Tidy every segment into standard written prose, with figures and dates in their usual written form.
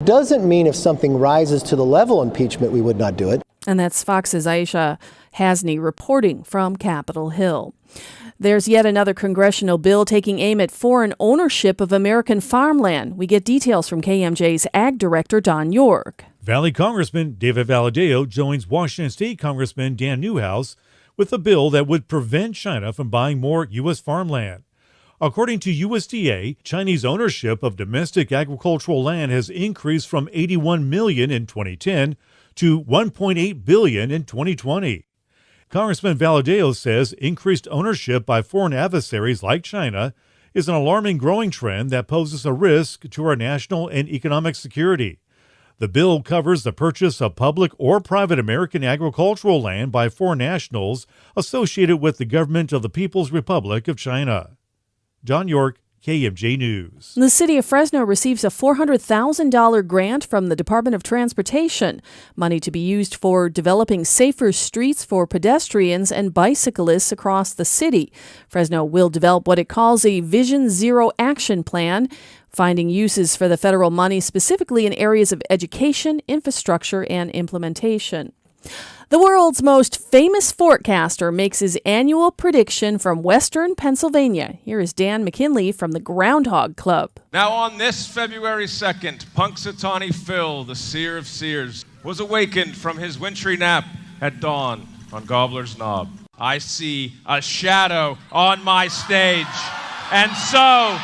Doesn't mean if something rises to the level of impeachment, we would not do it. And that's Fox's Aisha Hasney reporting from Capitol Hill. There's yet another congressional bill taking aim at foreign ownership of American farmland. We get details from KMJ's Ag Director, Don York. Valley Congressman David Valadao joins Washington State Congressman Dan Newhouse with a bill that would prevent China from buying more U.S. farmland. According to USDA, Chinese ownership of domestic agricultural land has increased from 81 million in 2010 to 1.8 billion in 2020. Congressman Valadao says increased ownership by foreign adversaries like China is an alarming growing trend that poses a risk to our national and economic security. The bill covers the purchase of public or private American agricultural land by foreign nationals associated with the government of the People's Republic of China. John York, KMJ News. The city of Fresno receives a $400,000 grant from the Department of Transportation, money to be used for developing safer streets for pedestrians and bicyclists across the city. Fresno will develop what it calls a Vision Zero action plan, finding uses for the federal money specifically in areas of education, infrastructure, and implementation. The world's most famous forecaster makes his annual prediction from Western Pennsylvania. Here is Dan McKinley from the Groundhog Club. Now on this February 2nd, Punxsutawney Phil, the seer of seers, was awakened from his wintry nap at dawn on Gobbler's Knob. I see a shadow on my stage, and so,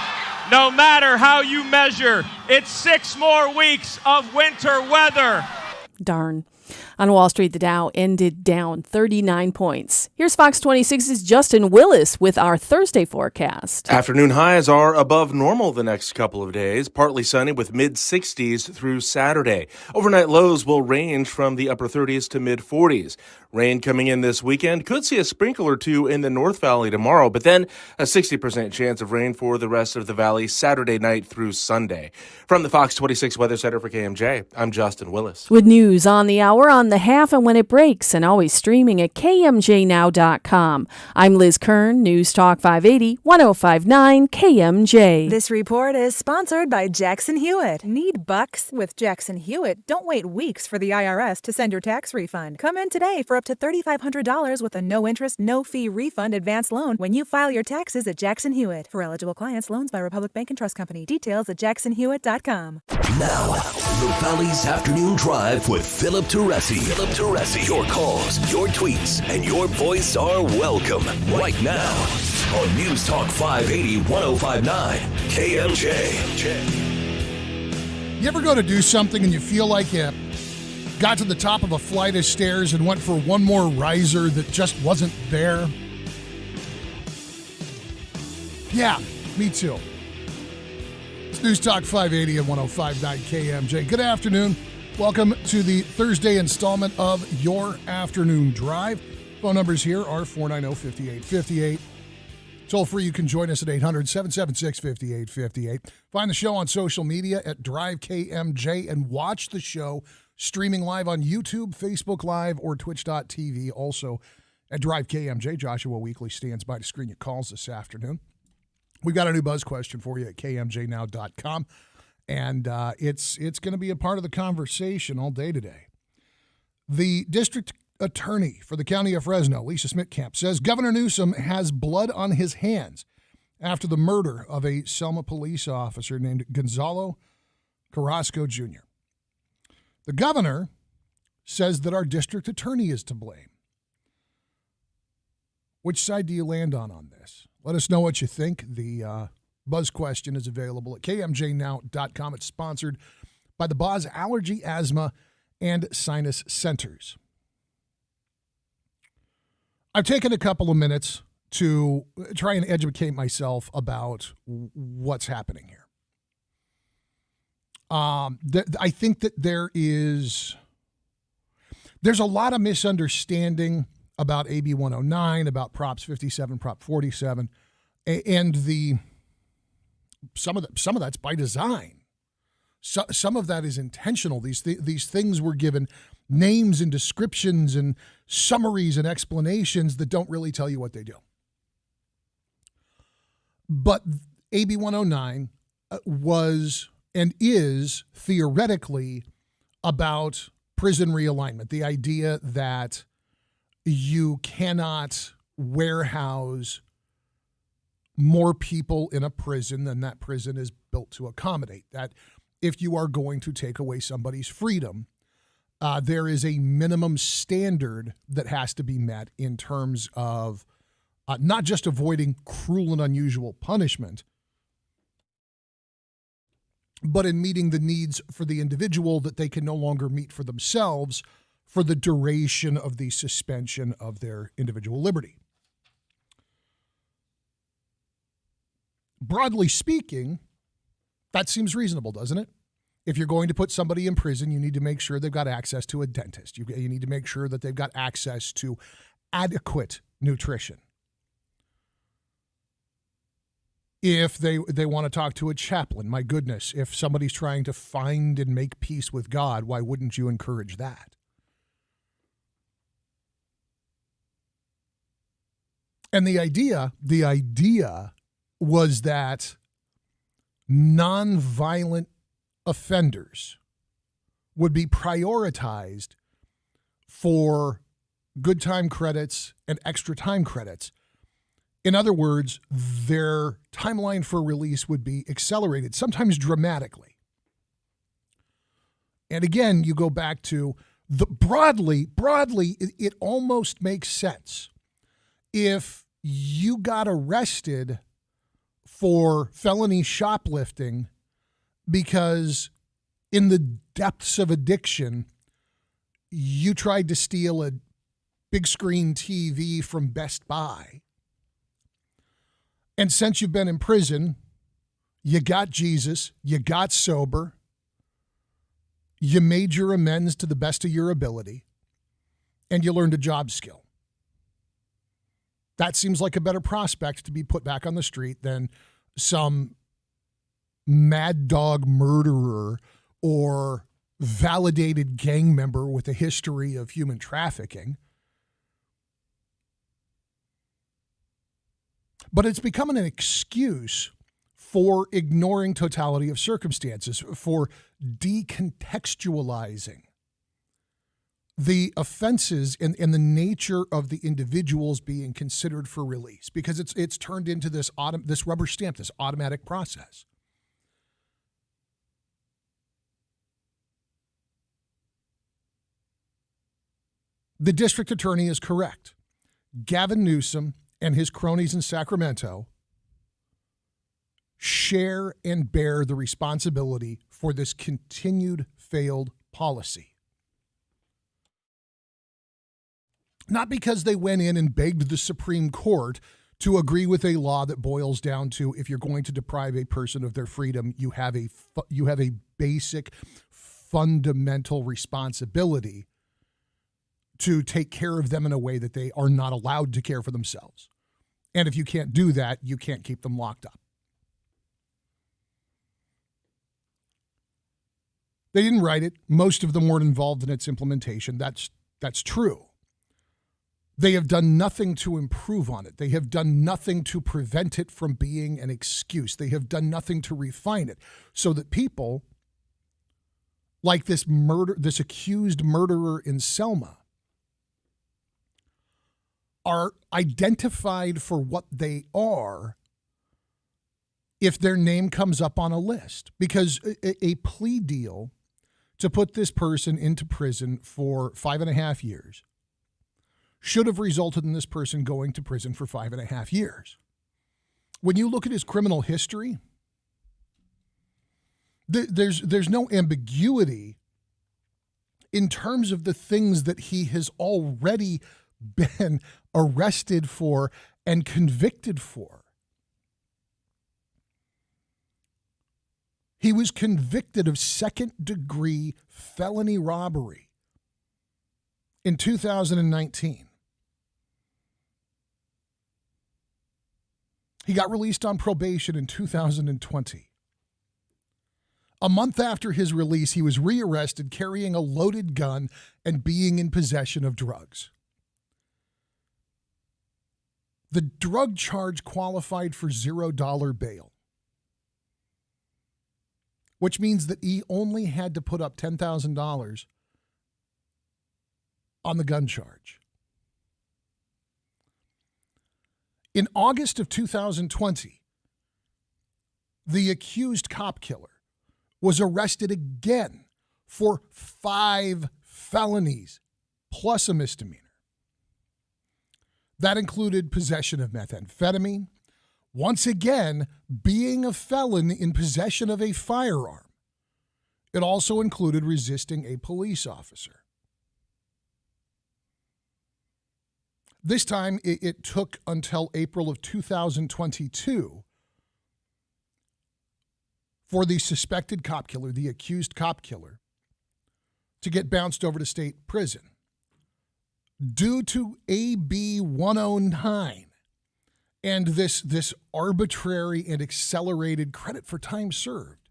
no matter how you measure, it's 6 more weeks of winter weather. Darn. On Wall Street, the Dow ended down 39 points. Here's Fox 26's Justin Willis with our Thursday forecast. Afternoon highs are above normal the next couple of days, partly sunny with mid-60s through Saturday. Overnight lows will range from the upper 30s to mid-40s. Rain coming in this weekend. Could see a sprinkle or two in the North Valley tomorrow, but then a 60% chance of rain for the rest of the valley Saturday night through Sunday. From the Fox 26 Weather Center for KMJ, I'm Justin Willis. With news on the hour, on the half, and when it breaks, and always streaming at KMJNow.com. I'm Liz Kern, News Talk 580, 1059 KMJ. This report is sponsored by Jackson Hewitt. Need bucks? With Jackson Hewitt, don't wait weeks for the IRS to send your tax refund. Come in today for up to $3,500 with a no-interest, no-fee refund advance loan when you file your taxes at Jackson Hewitt. For eligible clients, loans by Republic Bank and Trust Company. Details at jacksonhewitt.com. Now, the Valley's Afternoon Drive with Philip Teresi. Philip Teresi. Your calls, your tweets, and your voice are welcome right now on News Talk 580 1059 KMJ. You ever go to do something and you feel like you got to the top of a flight of stairs and went for one more riser that just wasn't there? Yeah, me too. It's News Talk 580 and 1059 KMJ. Good afternoon. Welcome to the Thursday installment of Your Afternoon Drive. Phone numbers here are 490-5858. Toll free, you can join us at 800-776-5858. Find the show on social media at Drive KMJ and watch the show streaming live on YouTube, Facebook Live, or Twitch.tv. Also at Drive KMJ. Joshua Weekly stands by to screen your calls this afternoon. We've got a new buzz question for you at KMJNow.com. And it's going to be a part of the conversation all day today. The district attorney for the county of Fresno, Lisa Smitkamp, says Governor Newsom has blood on his hands after the murder of a Selma police officer named Gonzalo Carrasco Jr. The governor says that our district attorney is to blame. Which side do you land on this? Let us know what you think. The buzz question is available at KMJNow.com. It's sponsored by the Boz Allergy, Asthma, and Sinus Centers. I've taken a couple of minutes to try and educate myself about what's happening here. I think that there's a lot of misunderstanding about AB 109, about Props 57, Prop 47, and some of that's by design. Some of that is intentional. These things were given names and descriptions and summaries and explanations that don't really tell you what they do. But AB 109 was and is theoretically about prison realignment. The idea that you cannot warehouse more people in a prison than that prison is built to accommodate. That if you are going to take away somebody's freedom, there is a minimum standard that has to be met in terms of not just avoiding cruel and unusual punishment, but in meeting the needs for the individual that they can no longer meet for themselves for the duration of the suspension of their individual liberty. Broadly speaking, that seems reasonable, doesn't it? If you're going to put somebody in prison, you need to make sure they've got access to a dentist. You need to make sure that they've got access to adequate nutrition. If they want to talk to a chaplain, my goodness, if somebody's trying to find and make peace with God, why wouldn't you encourage that? And the idea was that nonviolent offenders would be prioritized for good time credits and extra time credits. In other words, their timeline for release would be accelerated, sometimes dramatically. And again, you go back to the broadly, it almost makes sense. If you got arrested for felony shoplifting because in the depths of addiction, you tried to steal a big screen TV from Best Buy, and since you've been in prison, you got Jesus, you got sober, you made your amends to the best of your ability, and you learned a job skill. That seems like a better prospect to be put back on the street than some mad dog murderer or validated gang member with a history of human trafficking. But it's becoming an excuse for ignoring totality of circumstances, for decontextualizing the offenses and the nature of the individuals being considered for release, because it's turned into this rubber stamp, this automatic process. The district attorney is correct. Gavin Newsom and his cronies in Sacramento share and bear the responsibility for this continued failed policy. Not because they went in and begged the Supreme Court to agree with a law that boils down to, if you're going to deprive a person of their freedom, you have a basic fundamental responsibility to take care of them in a way that they are not allowed to care for themselves. And if you can't do that, you can't keep them locked up. They didn't write it. Most of them weren't involved in its implementation. That's true. They have done nothing to improve on it. They have done nothing to prevent it from being an excuse. They have done nothing to refine it so that people like this accused murderer in Selma are identified for what they are if their name comes up on a list. Because a plea deal to put this person into prison for 5.5 years should have resulted in this person going to prison for 5.5 years. When you look at his criminal history, there's no ambiguity in terms of the things that he has already been arrested for and convicted for. He was convicted of second-degree felony robbery in 2019. He got released on probation in 2020. A month after his release, he was rearrested carrying a loaded gun and being in possession of drugs. The drug charge qualified for $0 bail. which means that he only had to put up $10,000 on the gun charge. In August of 2020, the accused cop killer was arrested again for 5 felonies plus a misdemeanor. That included possession of methamphetamine, once again being a felon in possession of a firearm. It also included resisting a police officer. This time, it took until April of 2022 for the suspected cop killer, the accused cop killer, to get bounced over to state prison. Due to AB 109 and this arbitrary and accelerated credit for time served,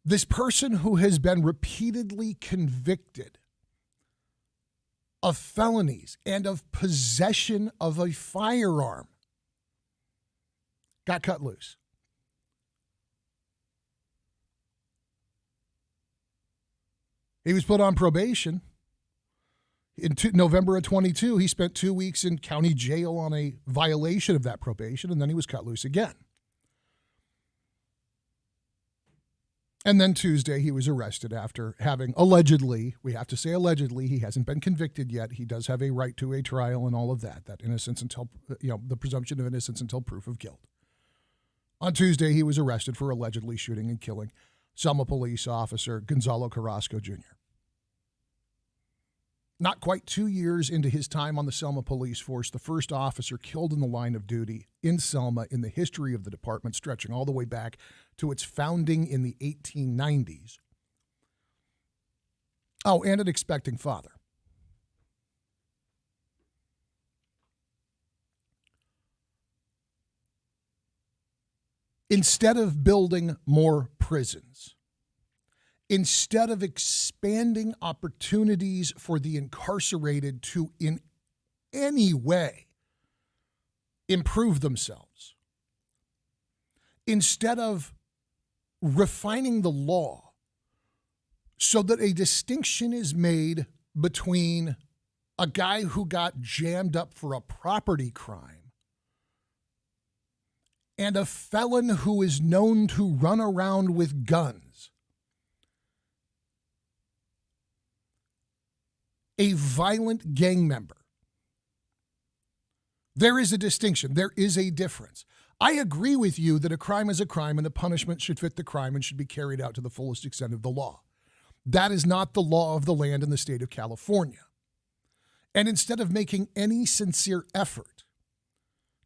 this person who has been repeatedly convicted of felonies and of possession of a firearm got cut loose. He was put on probation. In November of 22, he spent 2 weeks in county jail on a violation of that probation, and then he was cut loose again. And then Tuesday, he was arrested after having allegedly, we have to say allegedly, he hasn't been convicted yet. He does have a right to a trial and all of that innocence until, the presumption of innocence until proof of guilt. On Tuesday, he was arrested for allegedly shooting and killing Selma police officer Gonzalo Carrasco Jr. Not quite 2 years into his time on the Selma police force, the first officer killed in the line of duty in Selma in the history of the department, stretching all the way back to its founding in the 1890s. Oh, and an expecting father. Instead of building more prisons, instead of expanding opportunities for the incarcerated to in any way improve themselves, instead of refining the law so that a distinction is made between a guy who got jammed up for a property crime and a felon who is known to run around with guns, a violent gang member. There is a distinction. There is a difference. I agree with you that a crime is a crime and the punishment should fit the crime and should be carried out to the fullest extent of the law. That is not the law of the land in the state of California. And instead of making any sincere effort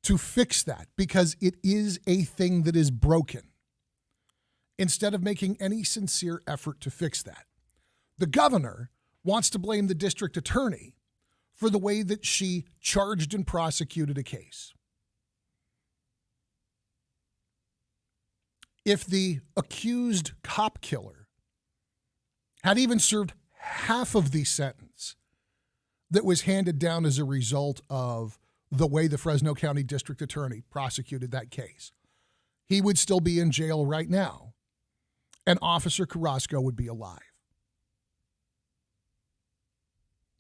to fix that, because it is a thing that is broken, instead of making any sincere effort to fix that, the governor wants to blame the district attorney for the way that she charged and prosecuted a case. If the accused cop killer had even served half of the sentence that was handed down as a result of the way the Fresno County District Attorney prosecuted that case, he would still be in jail right now, and Officer Carrasco would be alive.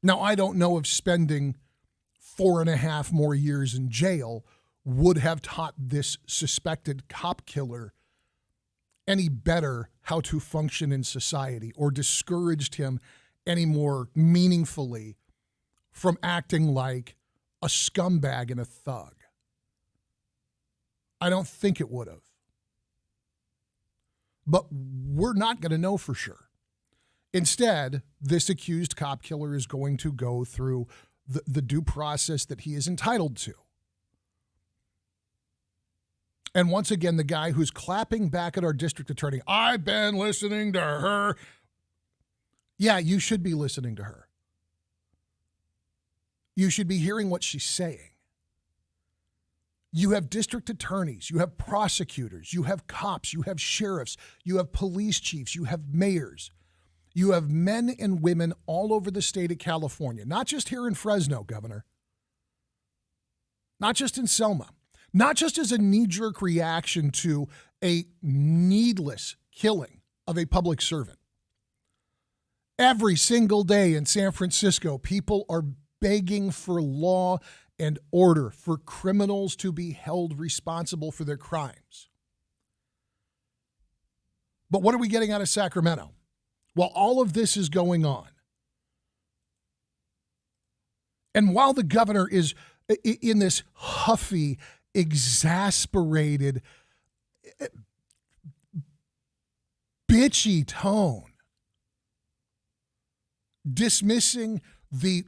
Now, I don't know if spending 4.5 more years in jail would have taught this suspected cop killer any better how to function in society or discouraged him any more meaningfully from acting like a scumbag and a thug. I don't think it would have. But we're not going to know for sure. Instead, this accused cop killer is going to go through the due process that he is entitled to. And once again, the guy who's clapping back at our district attorney, I've been listening to her. Yeah, you should be listening to her. You should be hearing what she's saying. You have district attorneys, you have prosecutors, you have cops, you have sheriffs, you have police chiefs, you have mayors. You have men and women all over the state of California, not just here in Fresno, Governor, not just in Selma, not just as a knee-jerk reaction to a needless killing of a public servant. Every single day in San Francisco, people are begging for law and order, for criminals to be held responsible for their crimes. But what are we getting out of Sacramento? While all of this is going on, and while the governor is in this huffy, exasperated, bitchy tone, dismissing the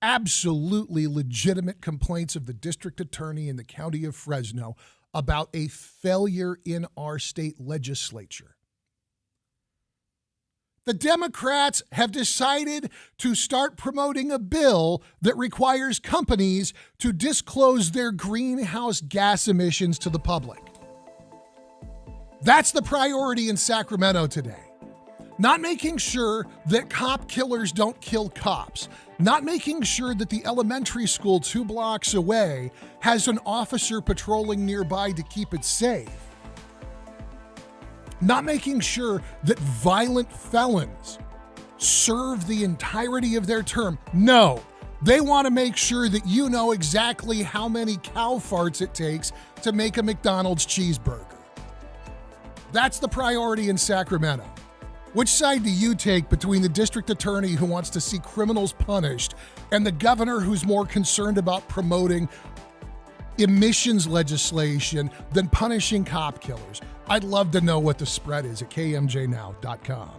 absolutely legitimate complaints of the district attorney in the county of Fresno about a failure in our state legislature. The Democrats have decided to start promoting a bill that requires companies to disclose their greenhouse gas emissions to the public. That's the priority in Sacramento today. Not making sure that cop killers don't kill cops. Not making sure that the elementary school 2 blocks away has an officer patrolling nearby to keep it safe. Not making sure that violent felons serve the entirety of their term. No, they want to make sure that you know exactly how many cow farts it takes to make a McDonald's cheeseburger. That's the priority in Sacramento. Which side do you take between the district attorney who wants to see criminals punished and the governor who's more concerned about promoting emissions legislation than punishing cop killers? I'd love to know what the spread is at kmjnow.com.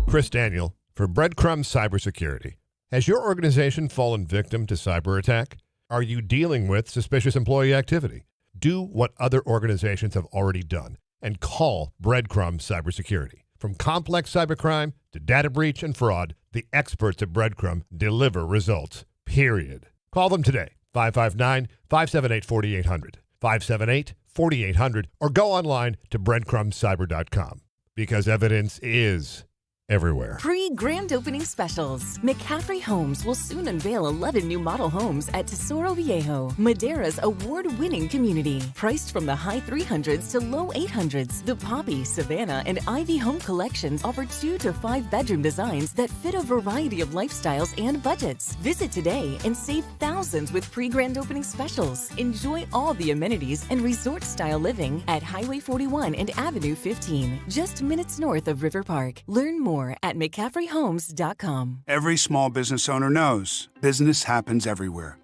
Chris Daniel for Breadcrumbs Cybersecurity. Has your organization fallen victim to cyber attack? Are you dealing with suspicious employee activity? Do what other organizations have already done and call Breadcrumbs Cybersecurity. From complex cybercrime to data breach and fraud, the experts at Breadcrumbs deliver results, period. Call them today, 559-578-4800, 578-4800, or go online to breadcrumbscyber.com, because evidence is everywhere. Pre-grand opening specials. McCaffrey Homes will soon unveil 11 new model homes at Tesoro Viejo, Madera's award-winning community. Priced from the high 300s to low 800s, the Poppy, Savannah, and Ivy home collections offer 2 to 5 bedroom designs that fit a variety of lifestyles and budgets. Visit today and save thousands with pre-grand opening specials. Enjoy all the amenities and resort-style living at Highway 41 and Avenue 15, just minutes north of River Park. Learn more at McCaffreyHomes.com. Every small business owner knows business happens everywhere.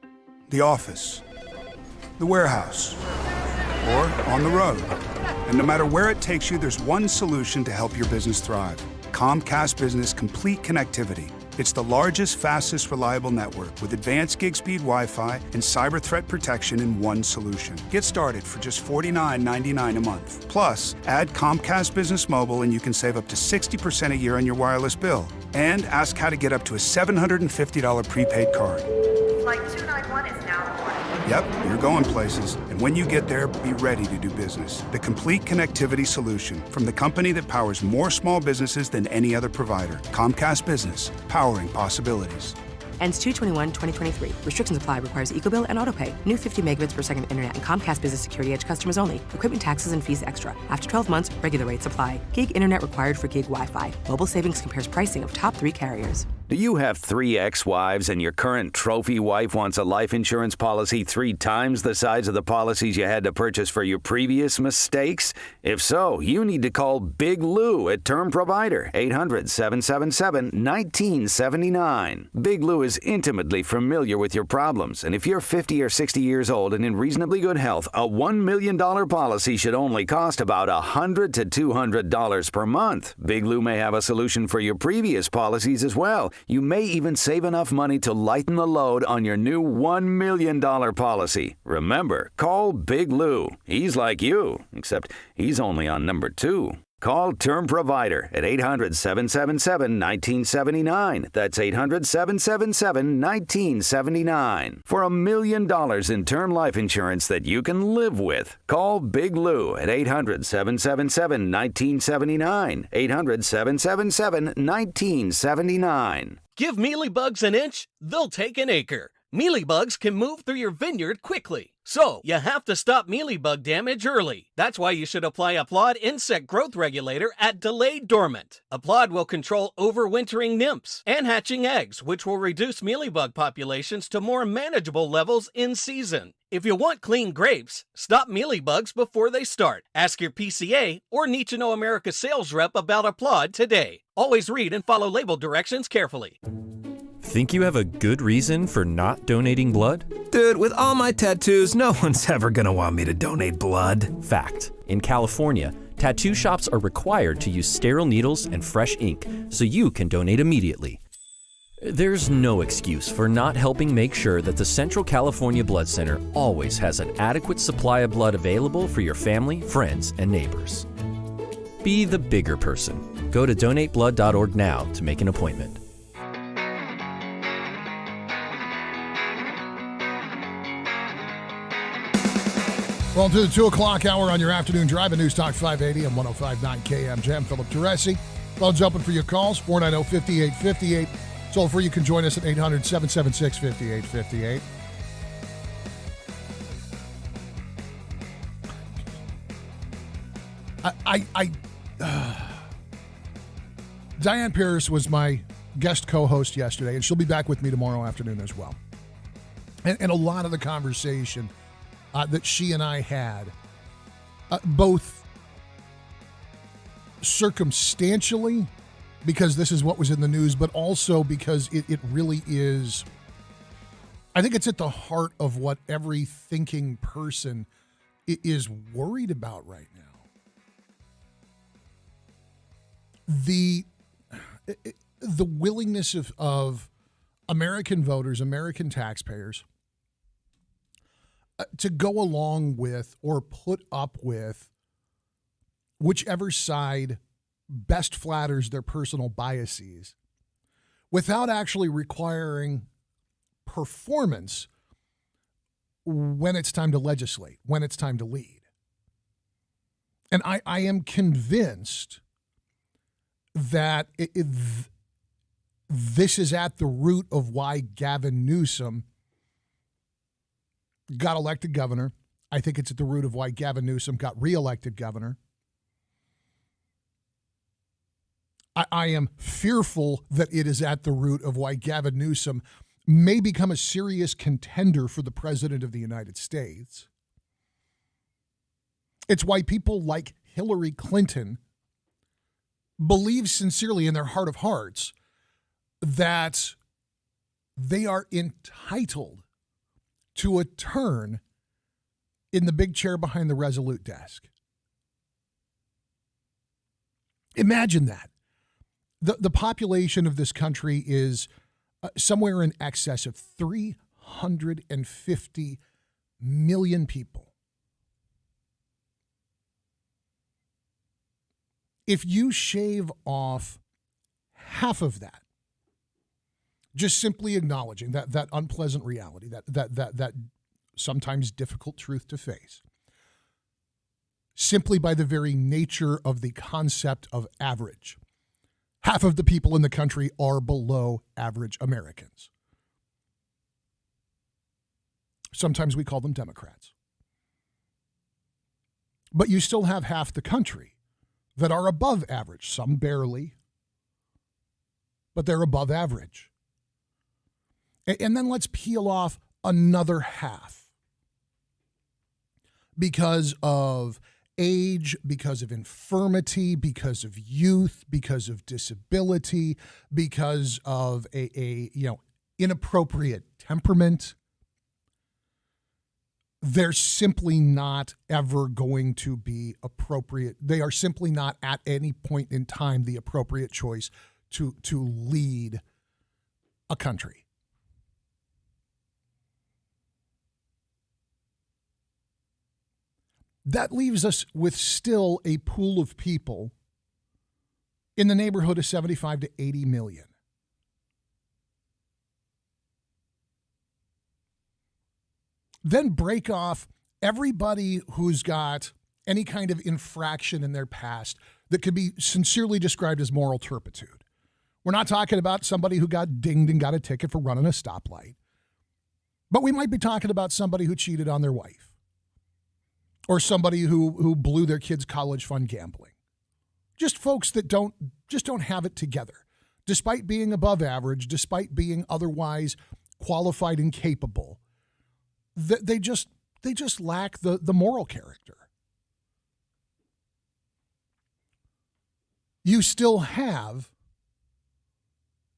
The office, the warehouse, or on the road. And no matter where it takes you, there's one solution to help your business thrive. Comcast Business Complete Connectivity. It's the largest, fastest, reliable network with advanced gig speed Wi-Fi and cyber threat protection in one solution. Get started for just $49.99 a month. Plus, add Comcast Business Mobile and you can save up to 60% a year on your wireless bill. And ask how to get up to a $750 prepaid card. Flight 291 is now boarding. Yep, you're going places. And when you get there, be ready to do business. The complete connectivity solution from the company that powers more small businesses than any other provider. Comcast Business, powering possibilities. Ends 2/21/2023. Restrictions apply. Requires EcoBill and AutoPay. New 50 megabits per second internet and Comcast Business Security Edge customers only. Equipment taxes and fees extra. After 12 months, regular rates apply. Gig internet required for gig Wi-Fi. Mobile Savings compares pricing of top 3 carriers. Do you have 3 ex-wives and your current trophy wife wants a life insurance policy 3 times the size of the policies you had to purchase for your previous mistakes? If so, you need to call Big Lou at Term Provider, 800-777-1979. Big Lou is intimately familiar with your problems, and if you're 50 or 60 years old and in reasonably good health, a $1 million policy should only cost about $100 to $200 per month. Big Lou may have a solution for your previous policies as well. You may even save enough money to lighten the load on your new $1 million policy. Remember, call Big Lou. He's like you, except he's only on number 2. Call Term Provider at 800-777-1979. That's 800-777-1979. For $1 million in term life insurance that you can live with, call Big Lou at 800-777-1979. 800-777-1979. Give mealybugs an inch, they'll take an acre. Mealybugs can move through your vineyard quickly, so you have to stop mealybug damage early. That's why you should apply Applaud Insect Growth Regulator at Delayed Dormant. Applaud will control overwintering nymphs and hatching eggs, which will reduce mealybug populations to more manageable levels in season. If you want clean grapes, stop mealybugs before they start. Ask your PCA or Need to Know America sales rep about Applaud today. Always read and follow label directions carefully. Think you have a good reason for not donating blood? Dude, with all my tattoos, no one's ever gonna want me to donate blood. Fact. In California, tattoo shops are required to use sterile needles and fresh ink, so you can donate immediately. There's no excuse for not helping make sure that the Central California Blood Center always has an adequate supply of blood available for your family, friends, and neighbors. Be the bigger person. Go to donateblood.org now to make an appointment. Well, to the 2 o'clock hour on your afternoon drive at News Talk 580 and 105.9 KMJ. I'm Philip Teresi. Phone's open for your calls, 490-5858. Toll free, you can join us at 800-776-5858. Diane Pierce was my guest co-host yesterday, and she'll be back with me tomorrow afternoon as well. And a lot of the conversation that she and I had, both circumstantially, because this is what was in the news, but also because it really is, I think it's at the heart of what every thinking person is worried about right now. The willingness of American voters, American taxpayers, to go along with or put up with whichever side best flatters their personal biases without actually requiring performance when it's time to legislate, when it's time to lead. And I am convinced that this is at the root of why Gavin Newsom got elected governor. I think it's at the root of why Gavin Newsom got reelected governor. I am fearful that it is at the root of why Gavin Newsom may become a serious contender for the president of the United States. It's why people like Hillary Clinton believe sincerely in their heart of hearts that they are entitled to a turn in the big chair behind the Resolute desk. Imagine that. The population of this country is somewhere in excess of 350 million people. If you shave off half of that, just simply acknowledging that unpleasant reality, that sometimes difficult truth to face, simply by the very nature of the concept of average, half of the people in the country are below average Americans. Sometimes we call them Democrats. But you still have half the country that are above average, some barely, but they're above average. And then let's peel off another half because of age, because of infirmity, because of youth, because of disability, because of a inappropriate temperament. They're simply not ever going to be appropriate. They are simply not at any point in time the appropriate choice to lead a country. That leaves us with still a pool of people in the neighborhood of 75 to 80 million. Then break off everybody who's got any kind of infraction in their past that could be sincerely described as moral turpitude. We're not talking about somebody who got dinged and got a ticket for running a stoplight. But we might be talking about somebody who cheated on their wife, or somebody who blew their kids' college fund gambling. Just folks that don't have it together, despite being above average, despite being otherwise qualified and capable. They just lack the moral character. You still have,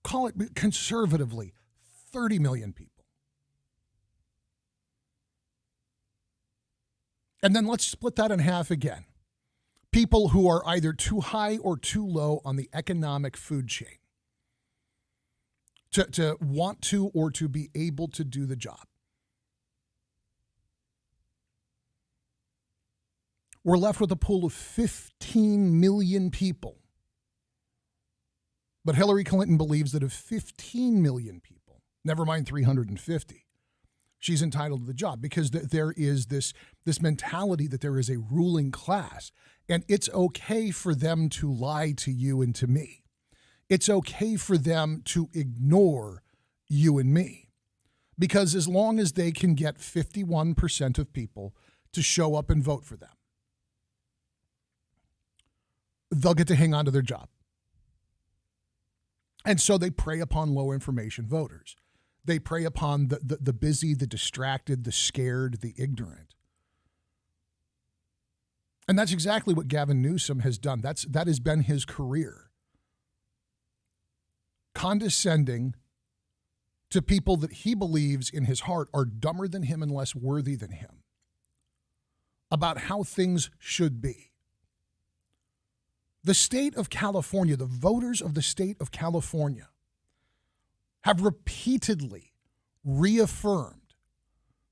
call it conservatively, 30 million people. And then let's split that in half again. People who are either too high or too low on the economic food chain to want to or to be able to do the job. We're left with a pool of 15 million people. But Hillary Clinton believes that of 15 million people, never mind 350, she's entitled to the job, because there is this mentality that there is a ruling class, and it's okay for them to lie to you and to me. It's okay for them to ignore you and me, because as long as they can get 51% of people to show up and vote for them, they'll get to hang on to their job. And so they prey upon low information voters. They prey upon the busy, the distracted, the scared, the ignorant. And that's exactly what Gavin Newsom has done. That has been his career. Condescending to people that he believes in his heart are dumber than him and less worthy than him about how things should be. The state of California, the voters of the state of California, have repeatedly reaffirmed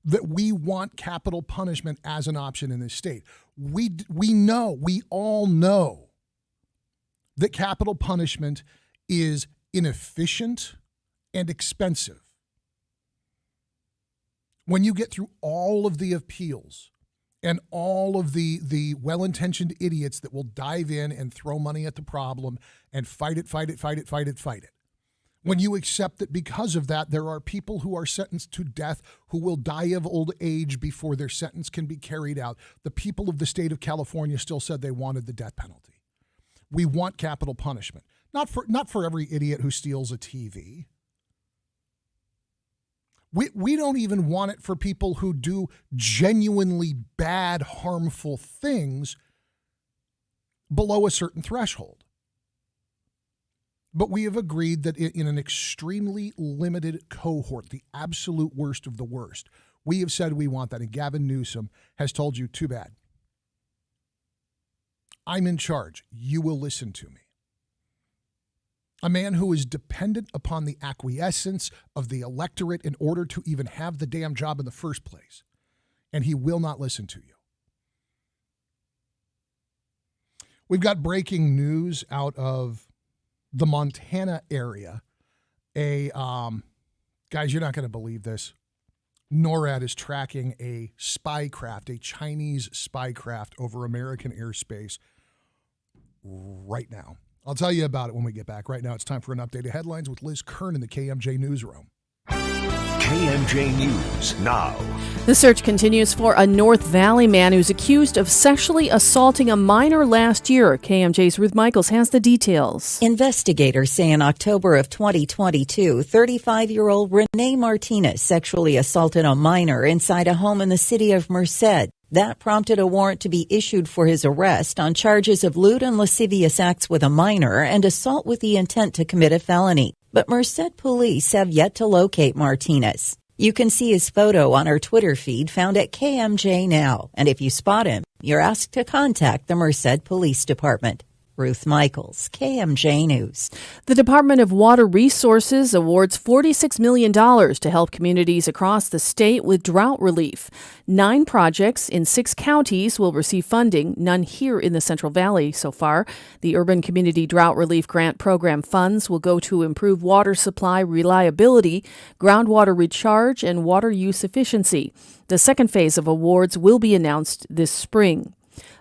that we want capital punishment as an option in this state. We all know that capital punishment is inefficient and expensive. When you get through all of the appeals and all of the well-intentioned idiots that will dive in and throw money at the problem and fight it. When you accept that because of that, there are people who are sentenced to death who will die of old age before their sentence can be carried out. The people of the state of California still said they wanted the death penalty. We want capital punishment. Not for every idiot who steals a TV. We don't even want it for people who do genuinely bad, harmful things below a certain threshold. But we have agreed that in an extremely limited cohort, the absolute worst of the worst, we have said we want that. And Gavin Newsom has told you, too bad. I'm in charge. You will listen to me. A man who is dependent upon the acquiescence of the electorate in order to even have the damn job in the first place. And he will not listen to you. We've got breaking news out of the Montana area. Guys, you're not going to believe this. NORAD is tracking a spy craft, a Chinese spy craft over American airspace right now. I'll tell you about it when we get back. Right now, it's time for an update of headlines with Liz Kern in the KMJ Newsroom. KMJ News now. The search continues for a North Valley man who's accused of sexually assaulting a minor last year. KMJ's Ruth Michaels has the details. Investigators say in October of 2022, 35-year-old Renee Martinez sexually assaulted a minor inside a home in the city of Merced. That prompted a warrant to be issued for his arrest on charges of lewd and lascivious acts with a minor and assault with the intent to commit a felony. But Merced police have yet to locate Martinez. You can see his photo on our Twitter feed found at KMJ Now. And if you spot him, you're asked to contact the Merced Police Department. Ruth Michaels, KMJ News. The Department of Water Resources awards $46 million to help communities across the state with drought relief. 9 projects in 6 counties will receive funding, none here in the Central Valley so far. The Urban Community Drought Relief Grant Program funds will go to improve water supply reliability, groundwater recharge, and water use efficiency. The second phase of awards will be announced this spring.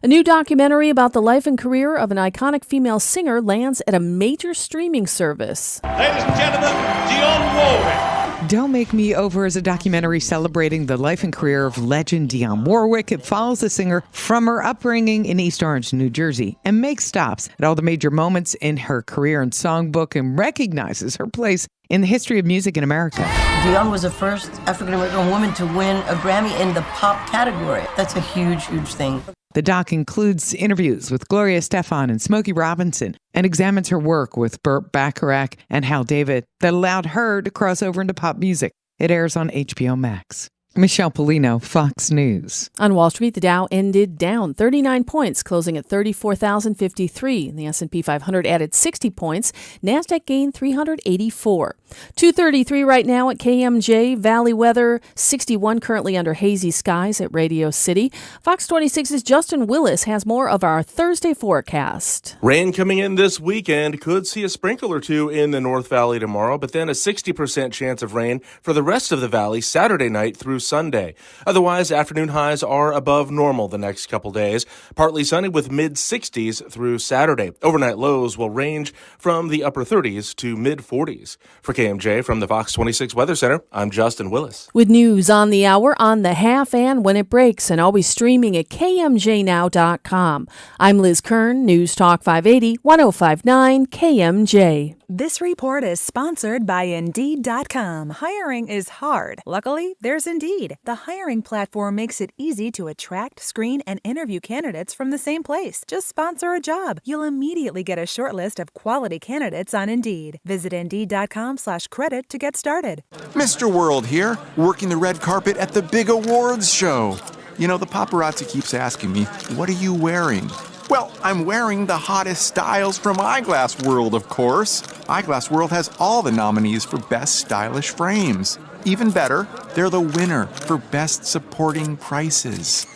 A new documentary about the life and career of an iconic female singer lands at a major streaming service. Ladies and gentlemen, Dionne Warwick. Don't Make Me Over is a documentary celebrating the life and career of legend Dionne Warwick. It follows the singer from her upbringing in East Orange, New Jersey, and makes stops at all the major moments in her career and songbook and recognizes her place in the history of music in America. Dionne was the first African-American woman to win a Grammy in the pop category. That's a huge, huge thing. The doc includes interviews with Gloria Estefan and Smokey Robinson and examines her work with Burt Bacharach and Hal David that allowed her to cross over into pop music. It airs on HBO Max. Michelle Polino, Fox News. On Wall Street, the Dow ended down 39 points, closing at 34,053. The S&P 500 added 60 points. NASDAQ gained 384. 2:33 right now at KMJ. Valley weather, 61 currently under hazy skies at Radio City. Fox 26's Justin Willis has more of our Thursday forecast. Rain coming in this weekend. Could see a sprinkle or two in the North Valley tomorrow, but then a 60% chance of rain for the rest of the valley Saturday night through Sunday. Otherwise, afternoon highs are above normal the next couple days. Partly sunny with mid-60s through Saturday. Overnight lows will range from the upper 30s to mid-40s. For KMJ from the Fox 26 Weather Center, I'm Justin Willis. With news on the hour, on the half, and when it breaks, and always streaming at KMJNow.com. I'm Liz Kern, News Talk 580, 105.9 KMJ. This report is sponsored by Indeed.com. Hiring is hard. Luckily, there's Indeed. The hiring platform makes it easy to attract, screen, and interview candidates from the same place. Just sponsor a job. You'll immediately get a short list of quality candidates on Indeed. Visit Indeed.com/credit to get started. Mr. World here, working the red carpet at the big awards show. You know, the paparazzi keeps asking me, what are you wearing? Well, I'm wearing the hottest styles from Eyeglass World, of course. Eyeglass World has all the nominees for Best Stylish Frames. Even better, they're the winner for Best Supporting Prices.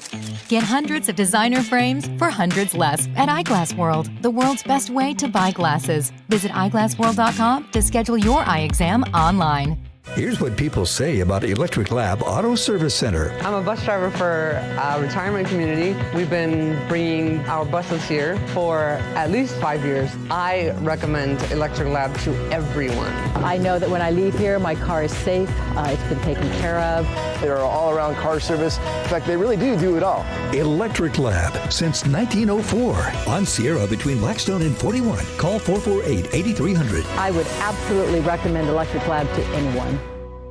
Get hundreds of designer frames for hundreds less at Eyeglass World, the world's best way to buy glasses. Visit eyeglassworld.com to schedule your eye exam online. Here's what people say about Electric Lab Auto Service Center. I'm a bus driver for a retirement community. We've been bringing our buses here for at least 5 years. I recommend Electric Lab to everyone. I know that when I leave here, my car is safe. It's been taken care of. They're all-around car service. In fact, they really do it all. Electric Lab since 1904 on Sierra between Blackstone and 41. Call 448-8300. I would absolutely recommend Electric Lab to anyone.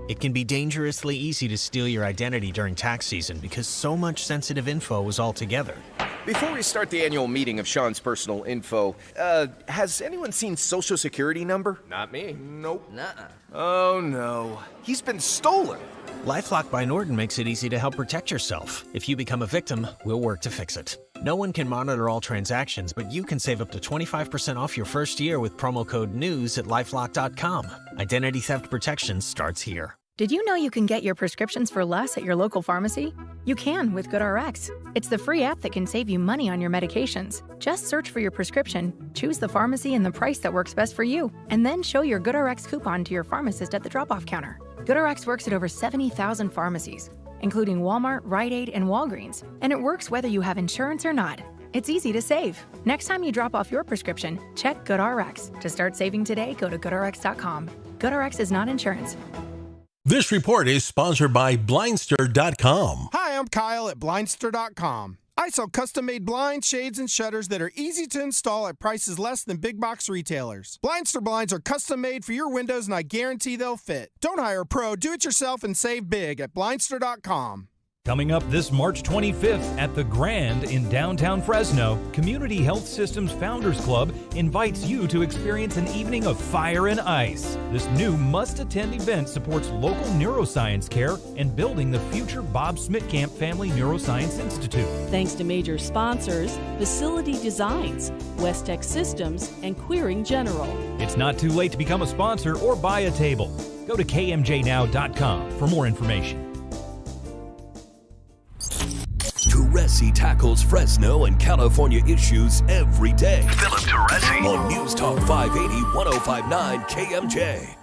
It can be dangerously easy to steal your identity during tax season because so much sensitive info is all together. Before we start the annual meeting of Sean's personal info, has anyone seen Social Security number? Not me. Nope. Nuh-uh. Oh no, he's been stolen. LifeLock by Norton makes it easy to help protect yourself. If you become a victim, we'll work to fix it. No one can monitor all transactions, but you can save up to 25% off your first year with promo code NEWS at LifeLock.com. Identity theft protection starts here. Did you know you can get your prescriptions for less at your local pharmacy? You can with GoodRx. It's the free app that can save you money on your medications. Just search for your prescription, choose the pharmacy and the price that works best for you, and then show your GoodRx coupon to your pharmacist at the drop-off counter. GoodRx works at over 70,000 pharmacies, including Walmart, Rite Aid, and Walgreens, and it works whether you have insurance or not. It's easy to save. Next time you drop off your prescription, check GoodRx. To start saving today, go to GoodRx.com. GoodRx is not insurance. This report is sponsored by Blindster.com. Hi, I'm Kyle at Blindster.com. I sell custom-made blinds, shades, and shutters that are easy to install at prices less than big box retailers. Blindster blinds are custom-made for your windows, and I guarantee they'll fit. Don't hire a pro. Do it yourself and save big at Blindster.com. Coming up this March 25th at the Grand in downtown Fresno, Community Health Systems Founders Club invites you to experience an evening of fire and ice. This new must-attend event supports local neuroscience care and building the future Bob Smitkamp Family Neuroscience Institute. Thanks to major sponsors, Facility Designs, Westex Systems, and Queering General. It's not too late to become a sponsor or buy a table. Go to kmjnow.com for more information. Teresi tackles Fresno and California issues every day. Philip Teresi on News Talk 580, 1059 KMJ.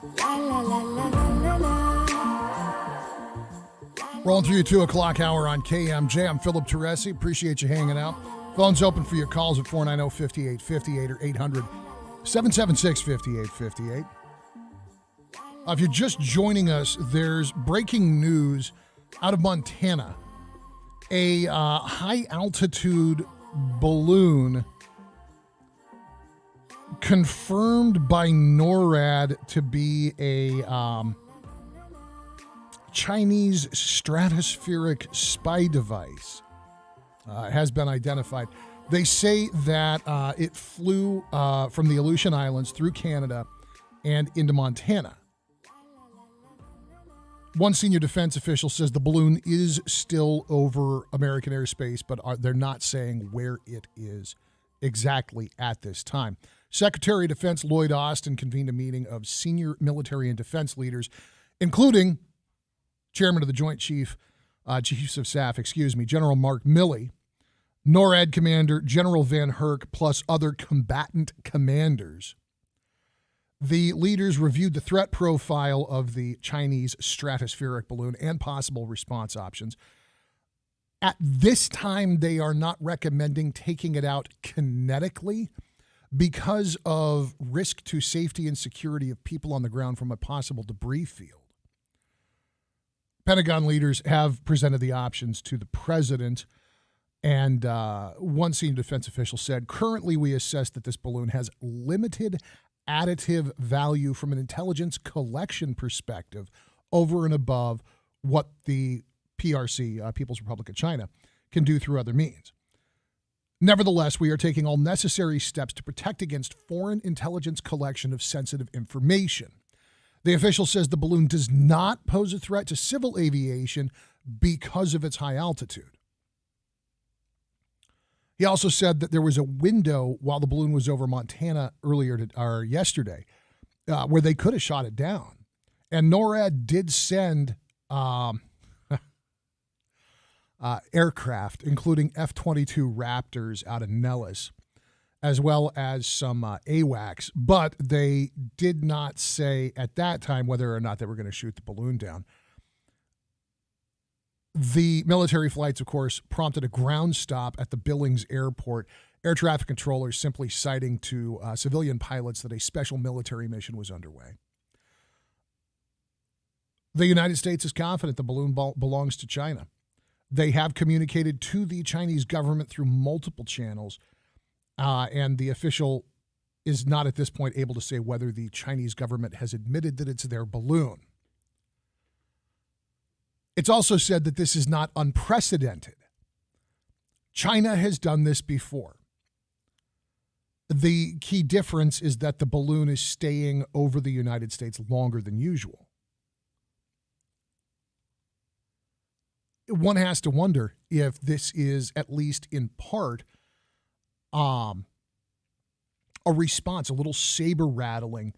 Rolling through your 2 o'clock hour on KMJ. I'm Philip Teresi. Appreciate you hanging out. Phone's open for your calls at 490-5858 or 800-776-5858. If you're just joining us, there's breaking news out of Montana. A high-altitude balloon confirmed by NORAD to be a Chinese stratospheric spy device has been identified. They say that it flew from the Aleutian Islands through Canada and into Montana. One senior defense official says the balloon is still over American airspace, but they're not saying where it is exactly at this time. Secretary of Defense Lloyd Austin convened a meeting of senior military and defense leaders, including Chairman of the Joint Chiefs of Staff, General Mark Milley, NORAD Commander General Van Herk, plus other combatant commanders. The leaders reviewed the threat profile of the Chinese stratospheric balloon and possible response options. At this time, they are not recommending taking it out kinetically because of risk to safety and security of people on the ground from a possible debris field. Pentagon leaders have presented the options to the president, and one senior defense official said, currently we assess that this balloon has limited additive value from an intelligence collection perspective over and above what the PRC, People's Republic of China, can do through other means. Nevertheless, we are taking all necessary steps to protect against foreign intelligence collection of sensitive information. The official says the balloon does not pose a threat to civil aviation because of its high altitude. He also said that there was a window while the balloon was over Montana yesterday where they could have shot it down. And NORAD did send aircraft, including F-22 Raptors out of Nellis, as well as some AWACS, but they did not say at that time whether or not they were going to shoot the balloon down. The military flights, of course, prompted a ground stop at the Billings Airport. Air traffic controllers simply citing to civilian pilots that a special military mission was underway. The United States is confident the balloon belongs to China. They have communicated to the Chinese government through multiple channels, and the official is not at this point able to say whether the Chinese government has admitted that it's their balloon. It's also said that this is not unprecedented. China has done this before. The key difference is that the balloon is staying over the United States longer than usual. One has to wonder if this is, at least in part, a response, a little saber rattling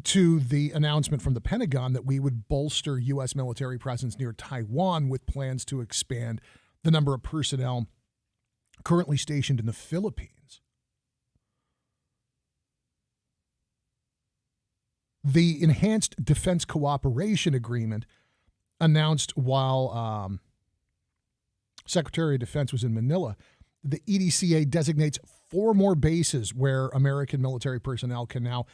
to the announcement from the Pentagon that we would bolster U.S. military presence near Taiwan with plans to expand the number of personnel currently stationed in the Philippines. The Enhanced Defense Cooperation Agreement announced while Secretary of Defense was in Manila, the EDCA designates 4 more bases where American military personnel can now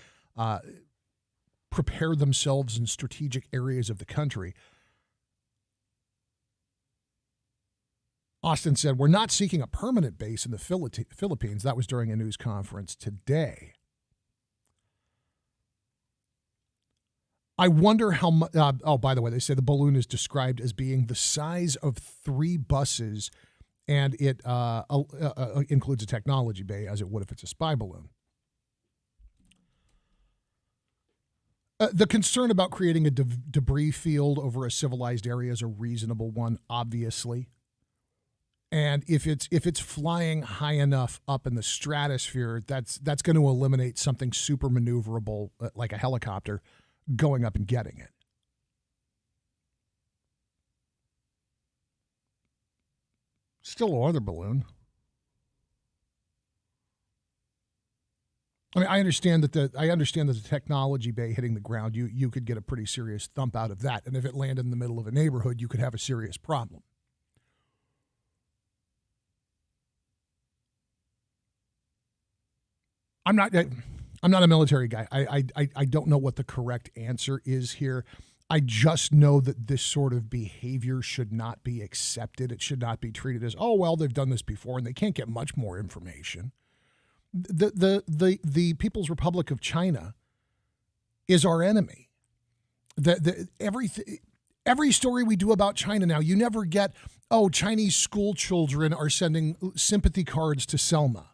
prepare themselves in strategic areas of the country. Austin said, we're not seeking a permanent base in the Philippines. That was during a news conference today. I wonder how much. Oh, by the way, they say the balloon is described as being the size of 3 buses, and it includes a technology bay, as it would if it's a spy balloon. The concern about creating a debris field over a civilized area is a reasonable one, obviously. And if it's flying high enough up in the stratosphere, that's going to eliminate something super maneuverable like a helicopter going up and getting it. Still a weather balloon. I mean, I understand that the technology bay hitting the ground, you could get a pretty serious thump out of that, and if it landed in the middle of a neighborhood, you could have a serious problem. I'm not a military guy. I don't know what the correct answer is here. I just know that this sort of behavior should not be accepted. It should not be treated as, oh, well, they've done this before and they can't get much more information. The People's Republic of China is our enemy. Every story we do about China now, you never get, oh, Chinese school children are sending sympathy cards to Selma.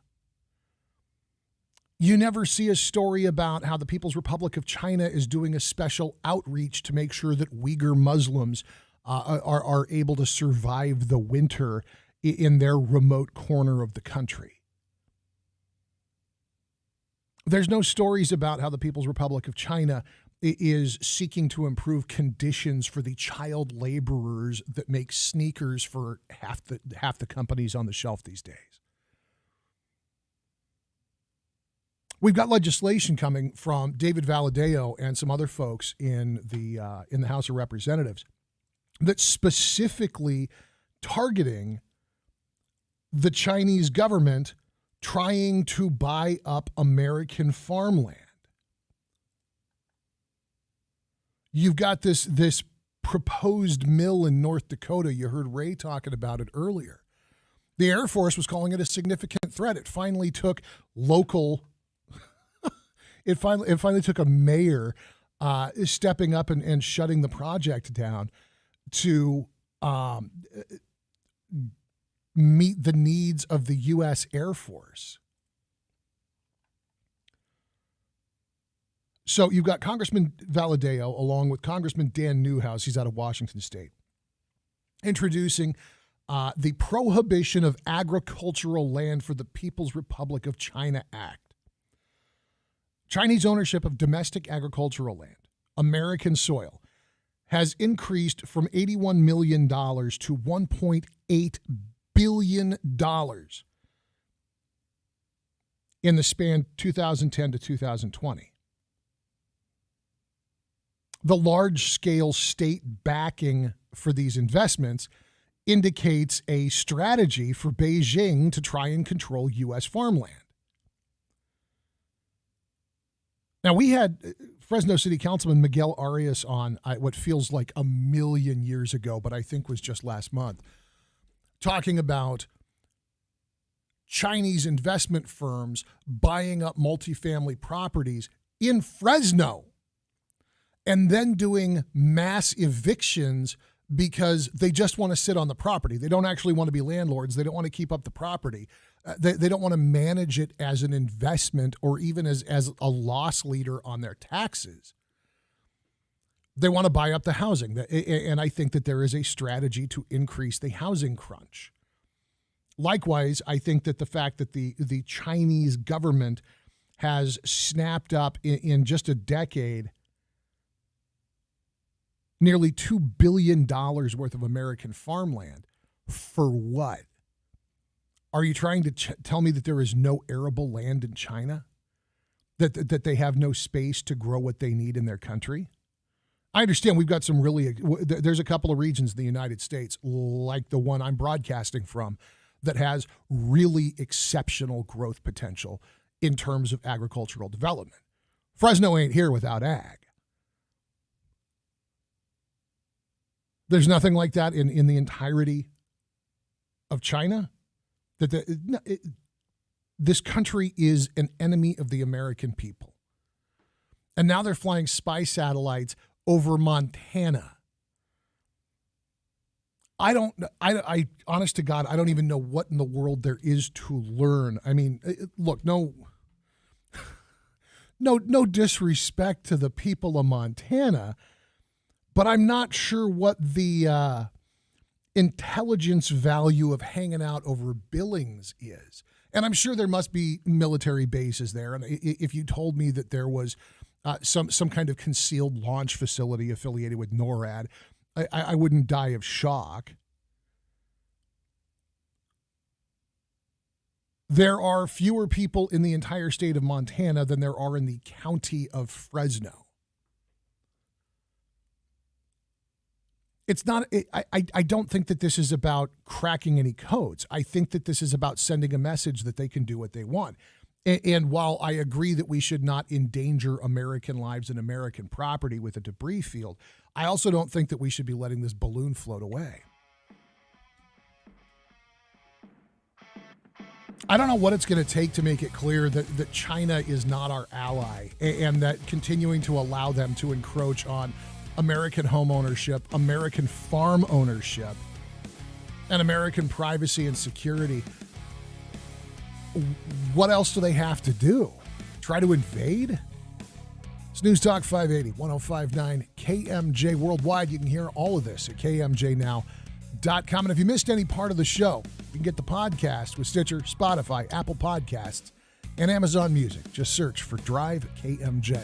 You never see a story about how the People's Republic of China is doing a special outreach to make sure that Uyghur Muslims are able to survive the winter in their remote corner of the country. There's no stories about how the People's Republic of China is seeking to improve conditions for the child laborers that make sneakers for half the companies on the shelf these days. We've got legislation coming from David Valadao and some other folks in the House of Representatives that's specifically targeting the Chinese government trying to buy up American farmland. You've got this proposed mill in North Dakota. You heard Ray talking about it earlier. The Air Force was calling it a significant threat. It finally took local. It finally took a mayor stepping up and shutting the project down to meet the needs of the U.S. Air Force. So you've got Congressman Valadao along with Congressman Dan Newhouse, he's out of Washington State, introducing the Prohibition of Agricultural Land for the People's Republic of China Act. Chinese ownership of domestic agricultural land, American soil, has increased from $81 million to $1.8 billion in the span 2010 to 2020. The large-scale state backing for these investments indicates a strategy for Beijing to try and control U.S. farmland. Now, we had Fresno City Councilman Miguel Arias on what feels like a million years ago, but I think was just last month, talking about Chinese investment firms buying up multifamily properties in Fresno and then doing mass evictions because they just want to sit on the property. They don't actually want to be landlords. They don't want to keep up the property. They don't want to manage it as an investment or even as a loss leader on their taxes. They want to buy up the housing. And I think that there is a strategy to increase the housing crunch. Likewise, I think that the fact that the Chinese government has snapped up in just a decade nearly $2 billion worth of American farmland. For what? Are you trying to tell me that there is no arable land in China? That they have no space to grow what they need in their country? I understand we've got some there's a couple of regions in the United States, like the one I'm broadcasting from, that has really exceptional growth potential in terms of agricultural development. Fresno ain't here without ag. There's nothing like that in the entirety of China. This country is an enemy of the American people. And now they're flying spy satellites over Montana. I honest to God, I don't even know what in the world there is to learn. I mean, look, no disrespect to the people of Montana, but I'm not sure what the intelligence value of hanging out over Billings is. And I'm sure there must be military bases there. And if you told me that there was some kind of concealed launch facility affiliated with NORAD, I wouldn't die of shock. There are fewer people in the entire state of Montana than there are in the county of Fresno. It's not, I don't think that this is about cracking any codes. I think that this is about sending a message that they can do what they want. And while I agree that we should not endanger American lives and American property with a debris field, I also don't think that we should be letting this balloon float away. I don't know what it's going to take to make it clear that China is not our ally and that continuing to allow them to encroach on American home ownership, American farm ownership, and American privacy and security. What else do they have to do? Try to invade? It's News Talk 580, 105.9 KMJ worldwide. You can hear all of this at kmjnow.com. And if you missed any part of the show, you can get the podcast with Stitcher, Spotify, Apple Podcasts, and Amazon Music. Just search for Drive KMJ.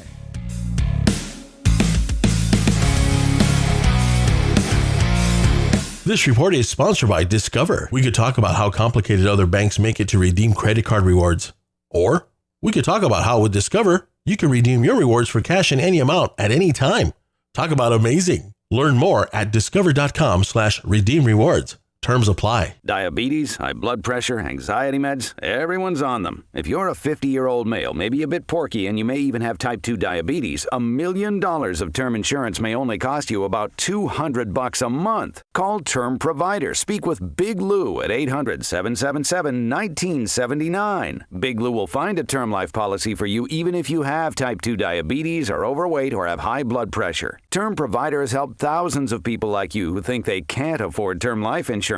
This report is sponsored by Discover. We could talk about how complicated other banks make it to redeem credit card rewards. Or we could talk about how with Discover, you can redeem your rewards for cash in any amount at any time. Talk about amazing. Learn more at discover.com/redeem rewards. Terms apply. Diabetes, high blood pressure, anxiety meds, everyone's on them. If you're a 50-year-old male, maybe a bit porky, and you may even have type 2 diabetes, $1 million of term insurance may only cost you about $200 a month. Call Term Provider. Speak with Big Lou at 800-777-1979. Big Lou will find a term life policy for you even if you have type 2 diabetes, are overweight, or have high blood pressure. Term Provider has helped thousands of people like you who think they can't afford term life insurance.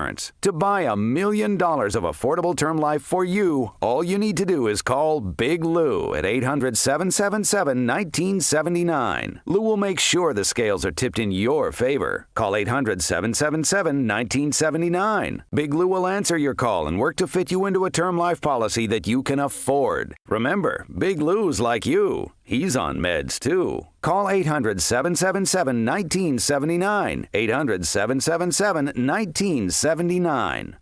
To buy $1 million of affordable term life for you, all you need to do is call Big Lou at 800-777-1979. Lou will make sure the scales are tipped in your favor. Call 800-777-1979. Big Lou will answer your call and work to fit you into a term life policy that you can afford. Remember, Big Lou's like you. He's on meds, too. Call 800-777-1979. 800-777-1979.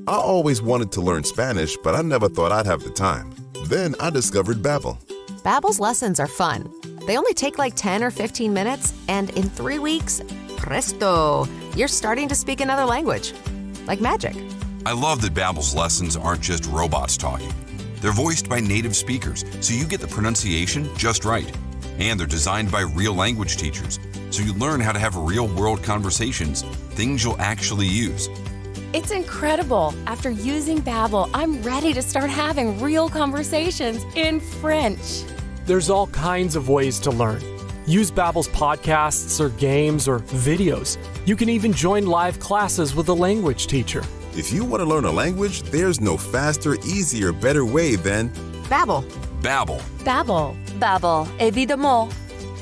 I always wanted to learn Spanish, but I never thought I'd have the time. Then I discovered Babbel. Babbel's lessons are fun. They only take like 10 or 15 minutes, and in 3 weeks, presto, you're starting to speak another language. Like magic. I love that Babbel's lessons aren't just robots talking. They're voiced by native speakers, so you get the pronunciation just right. And they're designed by real language teachers, so you learn how to have real-world conversations, things you'll actually use. It's incredible. After using Babbel, I'm ready to start having real conversations in French. There's all kinds of ways to learn. Use Babbel's podcasts or games or videos. You can even join live classes with a language teacher. If you want to learn a language, there's no faster, easier, better way than Babbel. Babbel. Babbel. Babbel, évidemment.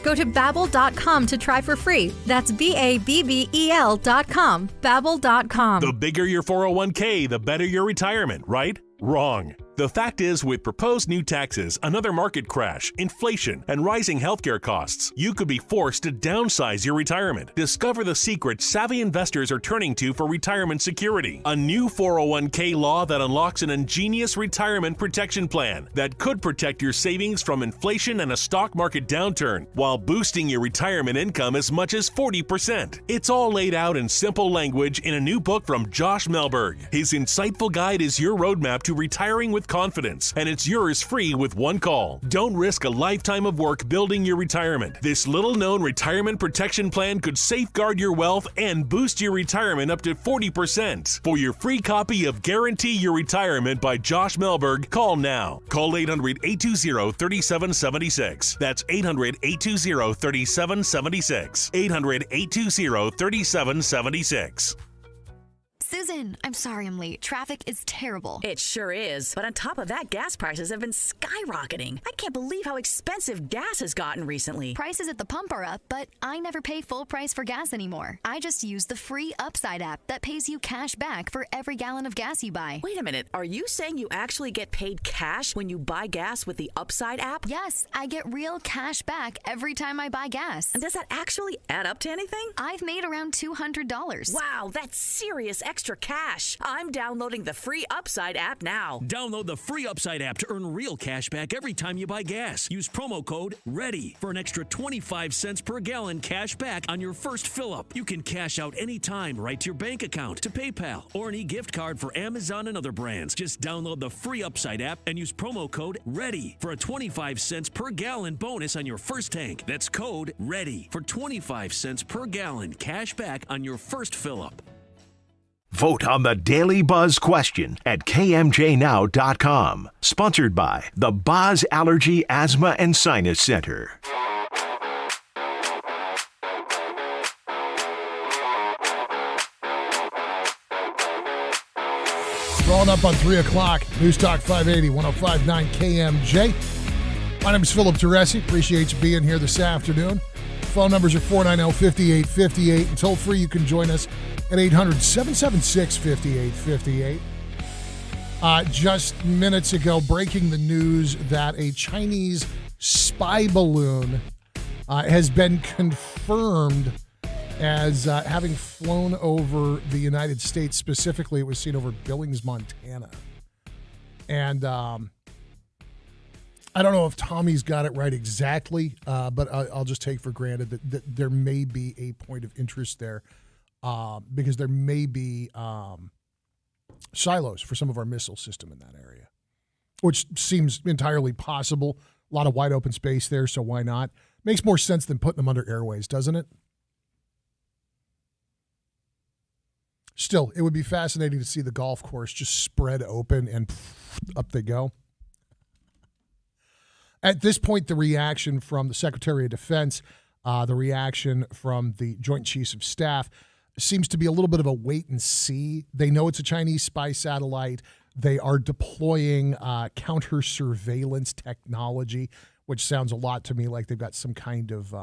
Go to Babbel.com to try for free. That's Babbel.com. Babbel.com. The bigger your 401k, the better your retirement, right? Wrong. The fact is, with proposed new taxes, another market crash, inflation, and rising healthcare costs, you could be forced to downsize your retirement. Discover the secret savvy investors are turning to for retirement security. A new 401k law that unlocks an ingenious retirement protection plan that could protect your savings from inflation and a stock market downturn while boosting your retirement income as much as 40%. It's all laid out in simple language in a new book from Josh Melberg. His insightful guide is your roadmap to retiring with with confidence, and it's yours free with one call. Don't risk a lifetime of work building your retirement. This little-known retirement protection plan could safeguard your wealth and boost your retirement up to 40%. For your free copy of Guarantee Your Retirement by Josh Melberg, call now. Call 800-820-3776. That's 800-820-3776. 800-820-3776. Susan, I'm sorry I'm late. Traffic is terrible. It sure is. But on top of that, gas prices have been skyrocketing. I can't believe how expensive gas has gotten recently. Prices at the pump are up, but I never pay full price for gas anymore. I just use the free Upside app that pays you cash back for every gallon of gas you buy. Wait a minute. Are you saying you actually get paid cash when you buy gas with the Upside app? Yes, I get real cash back every time I buy gas. And does that actually add up to anything? I've made around $200. Wow, that's serious extra cash. I'm downloading the free Upside app now. Download the free Upside app to earn real cash back every time you buy gas. Use promo code READY for an extra 25 cents per gallon cash back on your first fill-up. You can cash out anytime right to your bank account, to PayPal, or an e-gift card for Amazon and other brands. Just download the free Upside app and use promo code READY for a 25 cents per gallon bonus on your first tank. That's code READY for 25 cents per gallon cash back on your first fill-up. Vote on the Daily Buzz question at KMJNow.com. Sponsored by the Boz Allergy, Asthma, and Sinus Center. Rolling up on 3 o'clock. News Talk 580, 105.9 KMJ. My name is Philip Teresi. Appreciate you being here this afternoon. Phone numbers are 490-5858. And toll free, you can join us at 800-776-5858. Just minutes ago, breaking the news that a Chinese spy balloon has been confirmed as having flown over the United States. Specifically, it was seen over Billings, Montana. And I don't know if Tommy's got it right exactly, but I'll just take for granted that there may be a point of interest there. Because there may be silos for some of our missile system in that area, which seems entirely possible. A lot of wide open space there, so why not? Makes more sense than putting them under airways, doesn't it? Still, it would be fascinating to see the golf course just spread open and up they go. At this point, the reaction from the Secretary of Defense, the reaction from the Joint Chiefs of Staff, seems to be a little bit of a wait and see. They know it's a Chinese spy satellite. They are deploying counter surveillance technology, which sounds a lot to me like they've got some kind of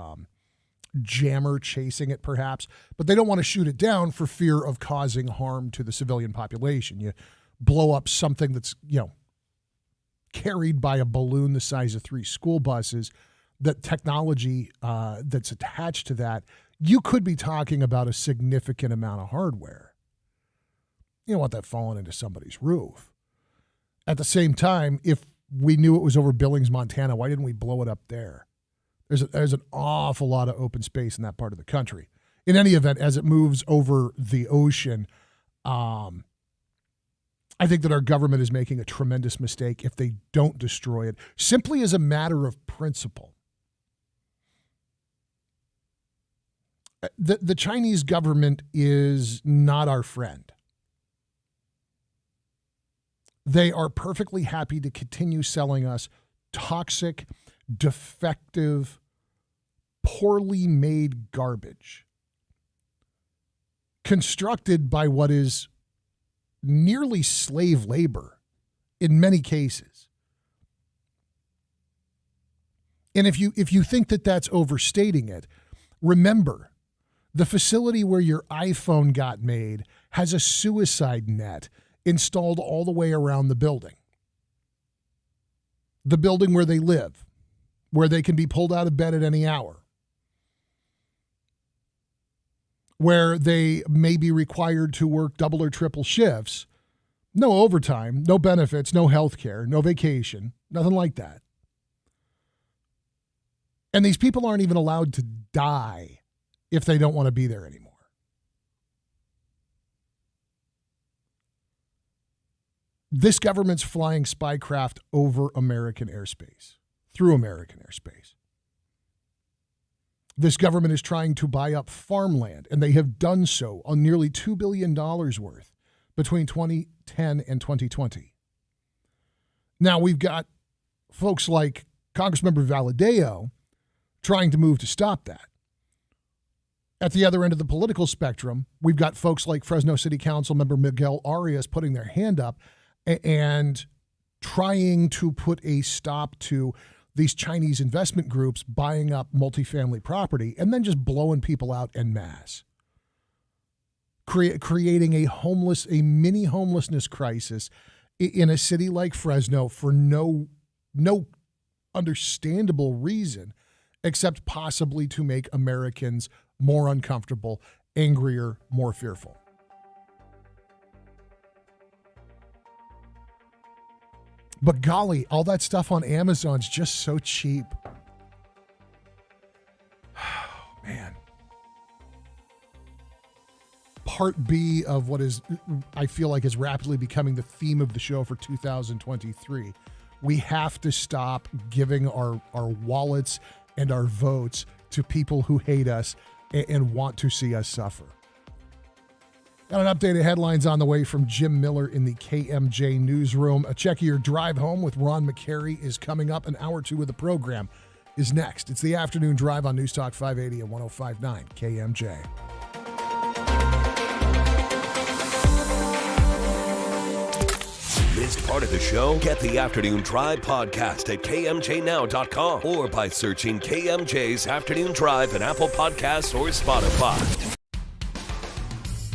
jammer chasing it, perhaps. But they don't want to shoot it down for fear of causing harm to the civilian population. You blow up something that's, carried by a balloon the size of 3 school buses. That technology that's attached to that, you could be talking about a significant amount of hardware. You don't want that falling into somebody's roof. At the same time, if we knew it was over Billings, Montana, why didn't we blow it up there? There's an awful lot of open space in that part of the country. In any event, as it moves over the ocean, I think that our government is making a tremendous mistake if they don't destroy it, simply as a matter of principle. The Chinese government is not our friend. They are perfectly happy to continue selling us toxic, defective, poorly made garbage constructed by what is nearly slave labor in many cases. And if you think that that's overstating it, remember, the facility where your iPhone got made has a suicide net installed all the way around the building. The building where they live, where they can be pulled out of bed at any hour, where they may be required to work double or triple shifts, no overtime, no benefits, no health care, no vacation, nothing like that. And these people aren't even allowed to die if they don't want to be there anymore. This government's flying spy craft over American airspace, through American airspace. This government is trying to buy up farmland, and they have done so on nearly $2 billion worth between 2010 and 2020. Now, we've got folks like Congressmember Valadeo trying to move to stop that. At the other end of the political spectrum, we've got folks like Fresno City Council member Miguel Arias putting their hand up and trying to put a stop to these Chinese investment groups buying up multifamily property and then just blowing people out en masse. Creating a mini homelessness crisis in a city like Fresno for no understandable reason except possibly to make Americans more uncomfortable, angrier, more fearful. But golly, all that stuff on Amazon's just so cheap. Oh, man. Part B of what is, I feel like, is rapidly becoming the theme of the show for 2023. We have to stop giving our wallets and our votes to people who hate us and want to see us suffer. Got an updated headlines on the way from Jim Miller in the KMJ newsroom. A check of your drive home with Ron McCary is coming up. An hour or two of the program is next. It's the afternoon drive on News Talk 580 and 105.9 KMJ. Missed part of the show? Get the Afternoon Drive podcast at KMJNow.com or by searching KMJ's Afternoon Drive in Apple Podcasts or Spotify.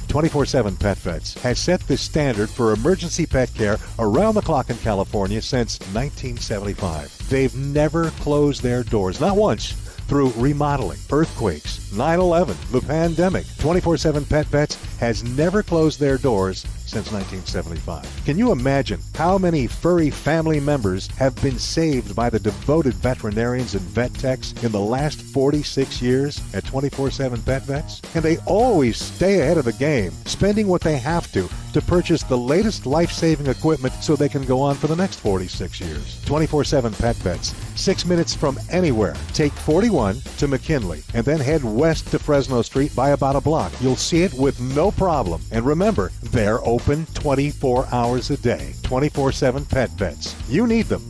24/7 Pet Vets has set the standard for emergency pet care around the clock in California since 1975. They've never closed their doors, not once, through remodeling, earthquakes, 9/11, the pandemic. 24/7 Pet Vets has never closed their doors since 1975. Can you imagine how many furry family members have been saved by the devoted veterinarians and vet techs in the last 46 years at 24/7 Pet Vets? And they always stay ahead of the game, spending what they have to purchase the latest life-saving equipment so they can go on for the next 46 years. 24/7 Pet Vets, 6 minutes from anywhere. Take 41 to McKinley and then head west to Fresno Street by about a block. You'll see it with no problem. And remember, they're open 24 hours a day. 24/7 Pet Vets. You need them.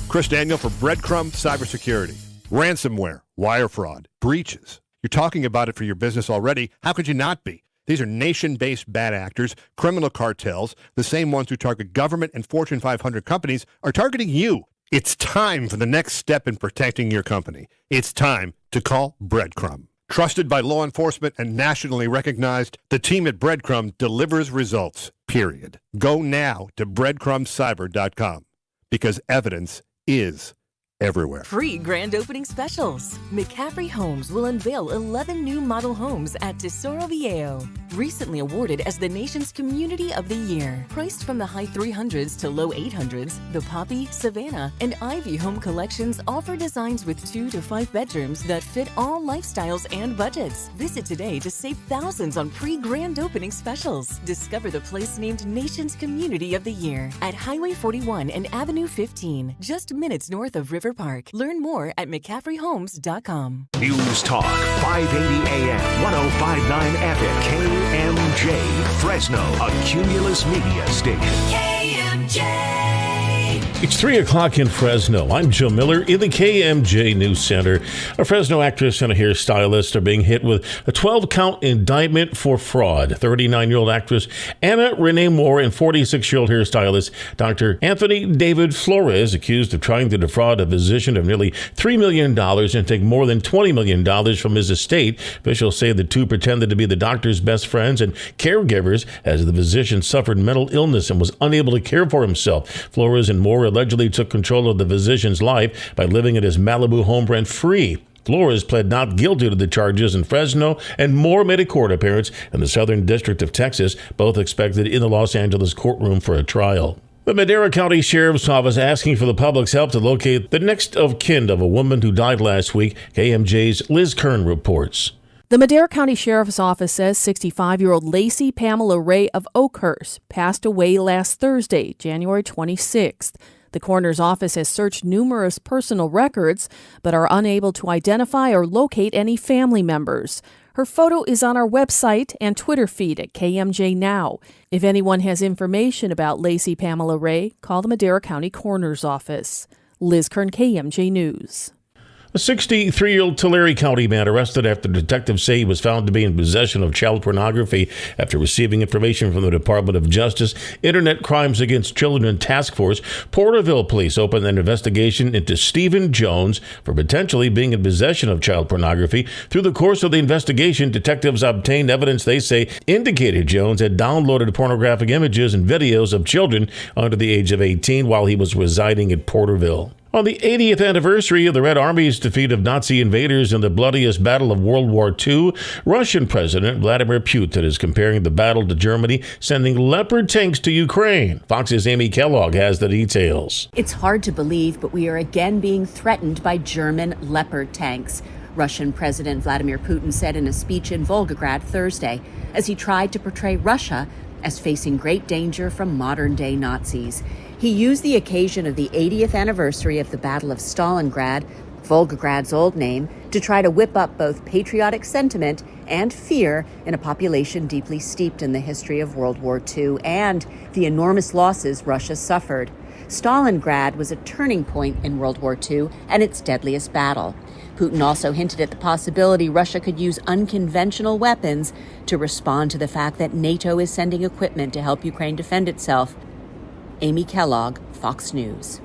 Chris Daniel for Breadcrumb Cybersecurity. Ransomware, wire fraud, breaches. You're talking about it for your business already. How could you not be? These are nation-based bad actors, criminal cartels, the same ones who target government and Fortune 500 companies are targeting you. It's time for the next step in protecting your company. It's time to call Breadcrumb. Trusted by law enforcement and nationally recognized, the team at Breadcrumb delivers results, period. Go now to breadcrumbcyber.com because evidence is everywhere. Free grand opening specials. McCaffrey Homes will unveil 11 new model homes at Tesoro Viejo. Recently awarded as the nation's Community of the Year. Priced from the high 300s to low 800s, the Poppy, Savannah, and Ivy home collections offer designs with 2 to 5 bedrooms that fit all lifestyles and budgets. Visit today to save thousands on pre-grand opening specials. Discover the place named Nation's Community of the Year at Highway 41 and Avenue 15, just minutes north of River Park. Learn more at McCaffreyHomes.com. News Talk 580 AM, 105.9 FM, KMJ, Fresno, a Cumulus Media station. KMJ. It's 3 o'clock in Fresno. I'm Joe Miller in the KMJ News Center. A Fresno actress and a hairstylist are being hit with a 12-count indictment for fraud. 39-year-old actress Anna Renee Moore and 46-year-old hairstylist Dr. Anthony David Flores accused of trying to defraud a physician of nearly $3 million and take more than $20 million from his estate. Officials say the two pretended to be the doctor's best friends and caregivers as the physician suffered mental illness and was unable to care for himself. Flores and Moore allegedly took control of the physician's life by living at his Malibu home rent-free. Flores pled not guilty to the charges in Fresno, and Moore made a court appearance in the Southern District of Texas, both expected in the Los Angeles courtroom for a trial. The Madera County Sheriff's Office asking for the public's help to locate the next of kin of a woman who died last week. KMJ's Liz Kern reports. The Madera County Sheriff's Office says 65-year-old Lacey Pamela Ray of Oakhurst passed away last Thursday, January 26th. The coroner's office has searched numerous personal records, but are unable to identify or locate any family members. Her photo is on our website and Twitter feed at KMJ Now. If anyone has information about Lacey Pamela Ray, call the Madera County Coroner's Office. Liz Kern, KMJ News. A 63-year-old Tulare County man arrested after detectives say he was found to be in possession of child pornography after receiving information from the Department of Justice Internet Crimes Against Children Task Force. Porterville police opened an investigation into Stephen Jones for potentially being in possession of child pornography. Through the course of the investigation, detectives obtained evidence they say indicated Jones had downloaded pornographic images and videos of children under the age of 18 while he was residing in Porterville. On the 80th anniversary of the Red Army's defeat of Nazi invaders in the bloodiest battle of World War II, Russian President Vladimir Putin is comparing the battle to Germany sending Leopard tanks to Ukraine. Fox's Amy Kellogg has the details. It's hard to believe, but we are again being threatened by German Leopard tanks. Russian President Vladimir Putin said in a speech in Volgograd Thursday, as he tried to portray Russia as facing great danger from modern-day Nazis. He used the occasion of the 80th anniversary of the Battle of Stalingrad, Volgograd's old name, to try to whip up both patriotic sentiment and fear in a population deeply steeped in the history of World War II and the enormous losses Russia suffered. Stalingrad was a turning point in World War II and its deadliest battle. Putin also hinted at the possibility Russia could use unconventional weapons to respond to the fact that NATO is sending equipment to help Ukraine defend itself. Amy Kellogg, Fox News.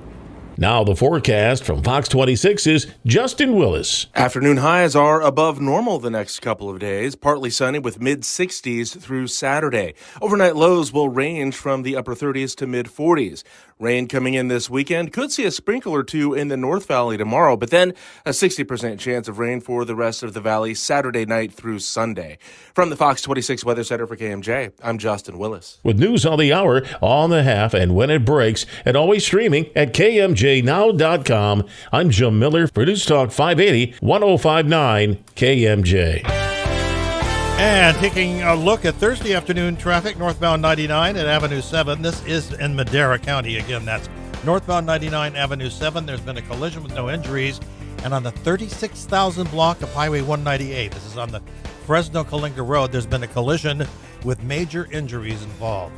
Now the forecast from Fox 26's Justin Willis. Afternoon highs are above normal the next couple of days, partly sunny with mid-60s through Saturday. Overnight lows will range from the upper 30s to mid-40s. Rain coming in this weekend. Could see a sprinkle or two in the North Valley tomorrow, but then a 60% chance of rain for the rest of the valley Saturday night through Sunday. From the Fox 26 Weather Center for KMJ, I'm Justin Willis. With news on the hour, on the half, and when it breaks, and always streaming at KMJNow.com, I'm Jim Miller for News Talk 580, 1059 KMJ. And taking a look at Thursday afternoon traffic, northbound 99 at Avenue 7. This is in Madera County. Again, that's northbound 99 Avenue 7. There's been a collision with no injuries. And on the 36,000 block of Highway 198, this is on the Fresno-Calinga Road, there's been a collision with major injuries involved.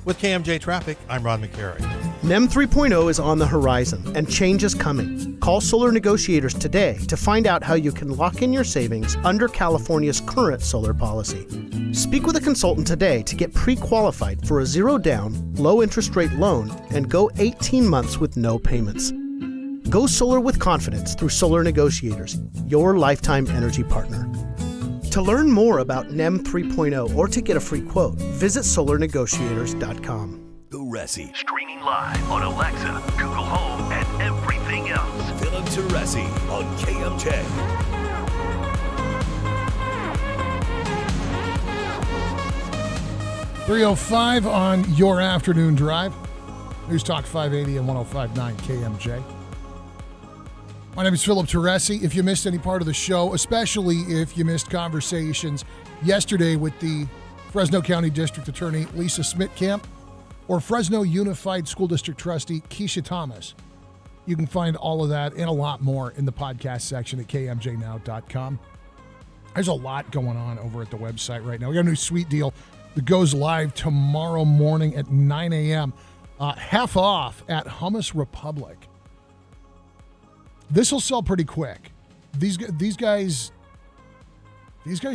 With KMJ Traffic, I'm Ron McCary. NEM 3.0 is on the horizon, and change is coming. Call Solar Negotiators today to find out how you can lock in your savings under California's current solar policy. Speak with a consultant today to get pre-qualified for a zero-down, low-interest rate loan and go 18 months with no payments. Go solar with confidence through Solar Negotiators, your lifetime energy partner. To learn more about NEM 3.0 or to get a free quote, visit solarnegotiators.com. Teresi. Streaming live on Alexa, Google Home, and everything else. Philip Teresi on KMJ. .305 on your afternoon drive. News Talk 580 and 1059 KMJ. My name is Philip Teresi. If you missed any part of the show, especially if you missed conversations yesterday with the Fresno County District Attorney Lisa Smitkamp or Fresno Unified School District Trustee Keisha Thomas, you can find all of that and a lot more in the podcast section at kmjnow.com. There's a lot going on over at the website right now. We got a new sweet deal that goes live tomorrow morning at 9 a.m. Half off at Hummus Republic. This will sell pretty quick. These guys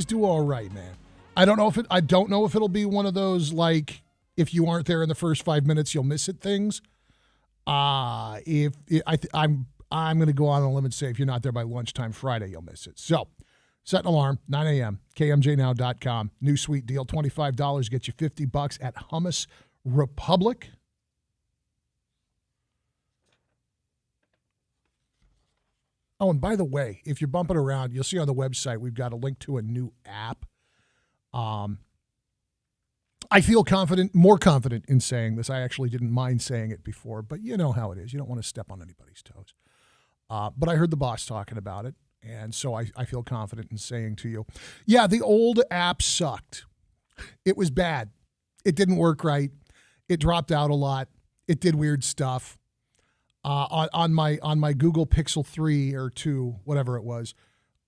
do all right, man. I don't know if it'll be one of those like if you aren't there in the first 5 minutes you'll miss it things. I'm going to go on a limb and say if you're not there by lunchtime Friday you'll miss it. So set an alarm 9 a.m. KMJNow.com. New sweet deal, $25 gets you $50 at Hummus Republic. Oh, and by the way, if you're bumping around, you'll see on the website we've got a link to a new app. I feel more confident in saying this. I actually didn't mind saying it before, but you know how it is. You don't want to step on anybody's toes. But I heard the boss talking about it. And so I feel confident in saying to you, yeah, the old app sucked. It was bad. It didn't work right. It dropped out a lot. It did weird stuff. On my Google Pixel 3 or 2, whatever it was,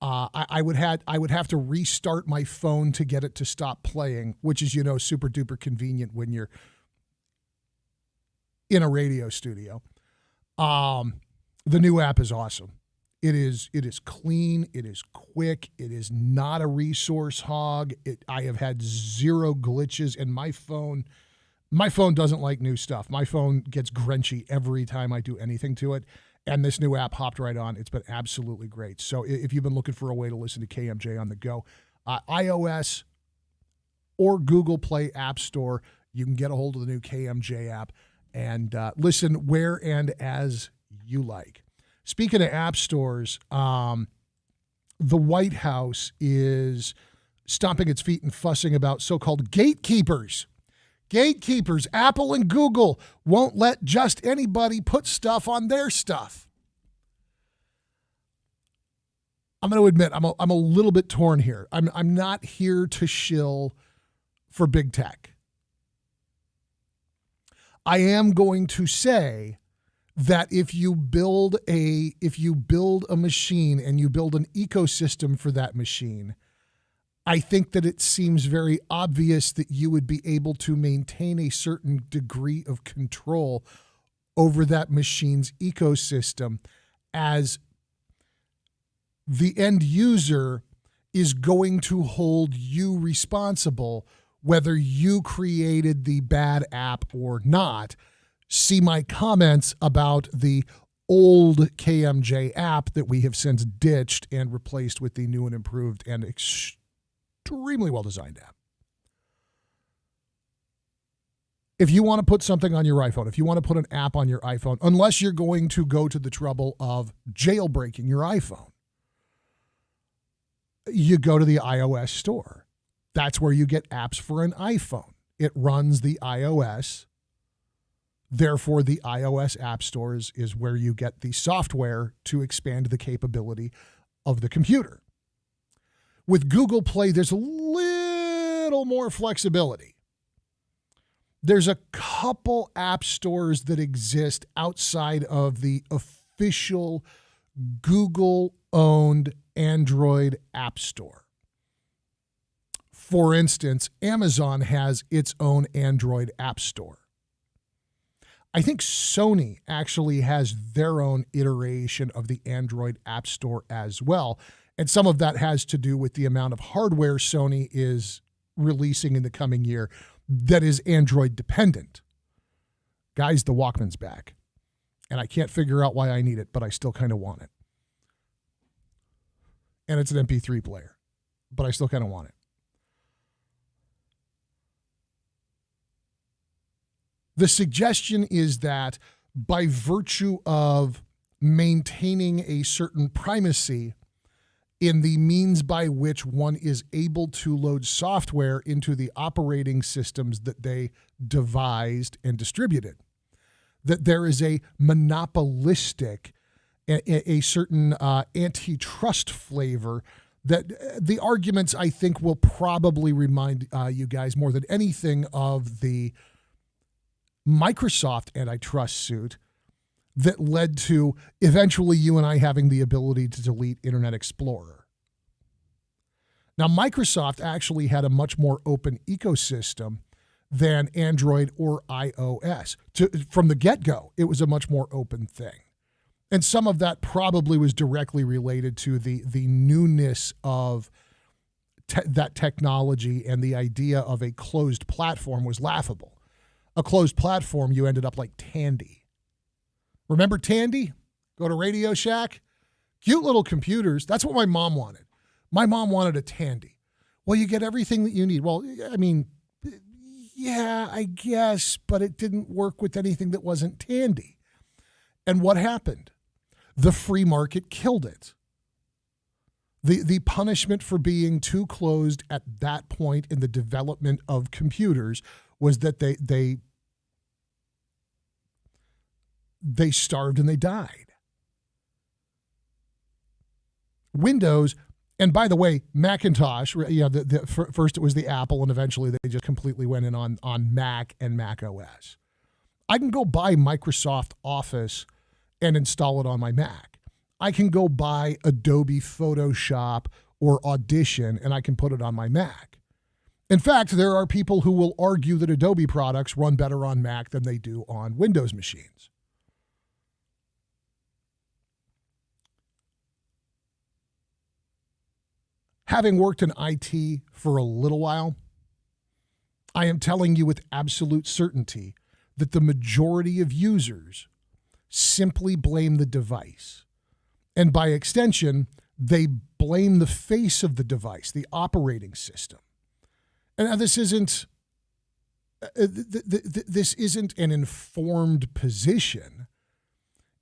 I would have to restart my phone to get it to stop playing, which is, super duper convenient when you're in a radio studio. The new app is awesome. It is clean. It is quick. It is not a resource hog. I have had zero glitches, and my phone doesn't like new stuff. My phone gets grinchy every time I do anything to it, and this new app hopped right on. It's been absolutely great. So if you've been looking for a way to listen to KMJ on the go, iOS or Google Play App Store, you can get a hold of the new KMJ app and listen where and as you like. Speaking of app stores, the White House is stomping its feet and fussing about so-called gatekeepers. Gatekeepers, Apple and Google won't let just anybody put stuff on their stuff. I'm going to admit I'm a little bit torn here. I'm not here to shill for big tech. I am going to say that if you build a machine and you build an ecosystem for that machine, I think that it seems very obvious that you would be able to maintain a certain degree of control over that machine's ecosystem, as the end user is going to hold you responsible whether you created the bad app or not. See my comments about the old KMJ app that we have since ditched and replaced with the new and improved and extremely well-designed app. If you want to put something on your iPhone, if you want to put an app on your iPhone, unless you're going to go to the trouble of jailbreaking your iPhone, you go to the iOS store. That's where you get apps for an iPhone. It runs the iOS. Therefore, the iOS App Store is where you get the software to expand the capability of the computer. With Google Play, there's a little more flexibility. There's a couple app stores that exist outside of the official Google-owned Android App Store. For instance, Amazon has its own Android App Store. I think Sony actually has their own iteration of the Android App Store as well. And some of that has to do with the amount of hardware Sony is releasing in the coming year that is Android dependent. Guys, the Walkman's back. And I can't figure out why I need it, but I still kind of want it. And it's an MP3 player, but I still kind of want it. The suggestion is that by virtue of maintaining a certain primacy in the means by which one is able to load software into the operating systems that they devised and distributed, that there is a monopolistic, a certain antitrust flavor that the arguments, I think, will probably remind you guys more than anything of the Microsoft antitrust suit that led to eventually you and I having the ability to delete Internet Explorer. Now, Microsoft actually had a much more open ecosystem than Android or iOS. From the get-go, it was a much more open thing. And some of that probably was directly related to the newness of that technology, and the idea of a closed platform was laughable. A closed platform, you ended up like Tandy. Remember Tandy? Go to Radio Shack. Cute little computers. That's what my mom wanted. My mom wanted a Tandy. Well, you get everything that you need. Well, I mean, yeah, I guess, but it didn't work with anything that wasn't Tandy. And what happened? The free market killed it. The punishment for being too closed at that point in the development of computers was that they starved and they died. Windows, and by the way, Macintosh, first it was the Apple, and eventually they just completely went in on Mac and Mac OS. I can go buy Microsoft Office and install it on my Mac. I can go buy Adobe Photoshop or Audition, and I can put it on my Mac. In fact, there are people who will argue that Adobe products run better on Mac than they do on Windows machines. Having worked in IT for a little while, I am telling you with absolute certainty that the majority of users simply blame the device. And by extension, they blame the face of the device, the operating system. And now this isn't an informed position.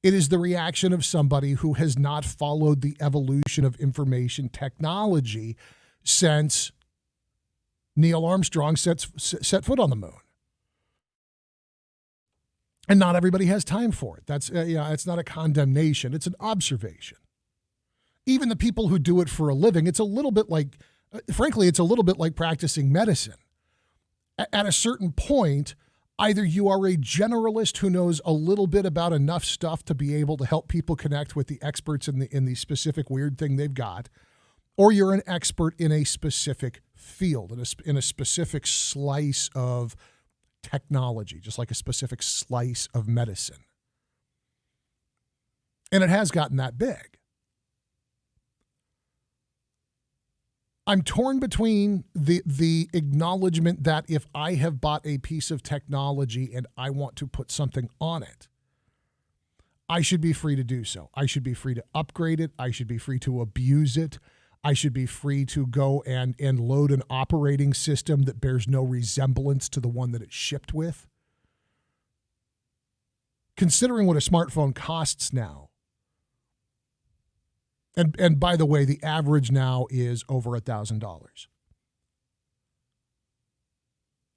It is the reaction of somebody who has not followed the evolution of information technology since Neil Armstrong set foot on the moon. And not everybody has time for it. That's it's not a condemnation. It's an observation. Even the people who do it for a living, it's a little bit like, frankly, it's a little bit like practicing medicine. At a certain point, either you are a generalist who knows a little bit about enough stuff to be able to help people connect with the experts in the specific weird thing they've got, or you're an expert in a specific field, in a specific slice of technology, just like a specific slice of medicine. And it has gotten that big. I'm torn between the acknowledgement that if I have bought a piece of technology and I want to put something on it, I should be free to do so. I should be free to upgrade it. I should be free to abuse it. I should be free to go and load an operating system that bears no resemblance to the one that it's shipped with. Considering what a smartphone costs now, and by the way, the average now is over $1,000.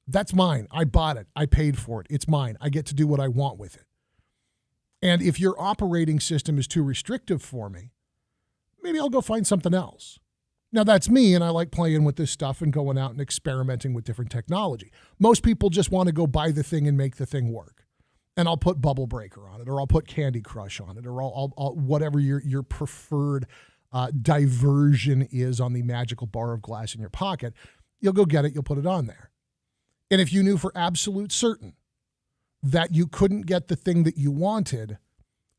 That's mine. I bought it. I paid for it. It's mine. I get to do what I want with it. And if your operating system is too restrictive for me, maybe I'll go find something else. Now, that's me, and I like playing with this stuff and going out and experimenting with different technology. Most people just want to go buy the thing and make the thing work. And I'll put Bubble Breaker on it, or I'll put Candy Crush on it, or I'll whatever your preferred diversion is on the magical bar of glass in your pocket. You'll go get it, you'll put it on there. And if you knew for absolute certain that you couldn't get the thing that you wanted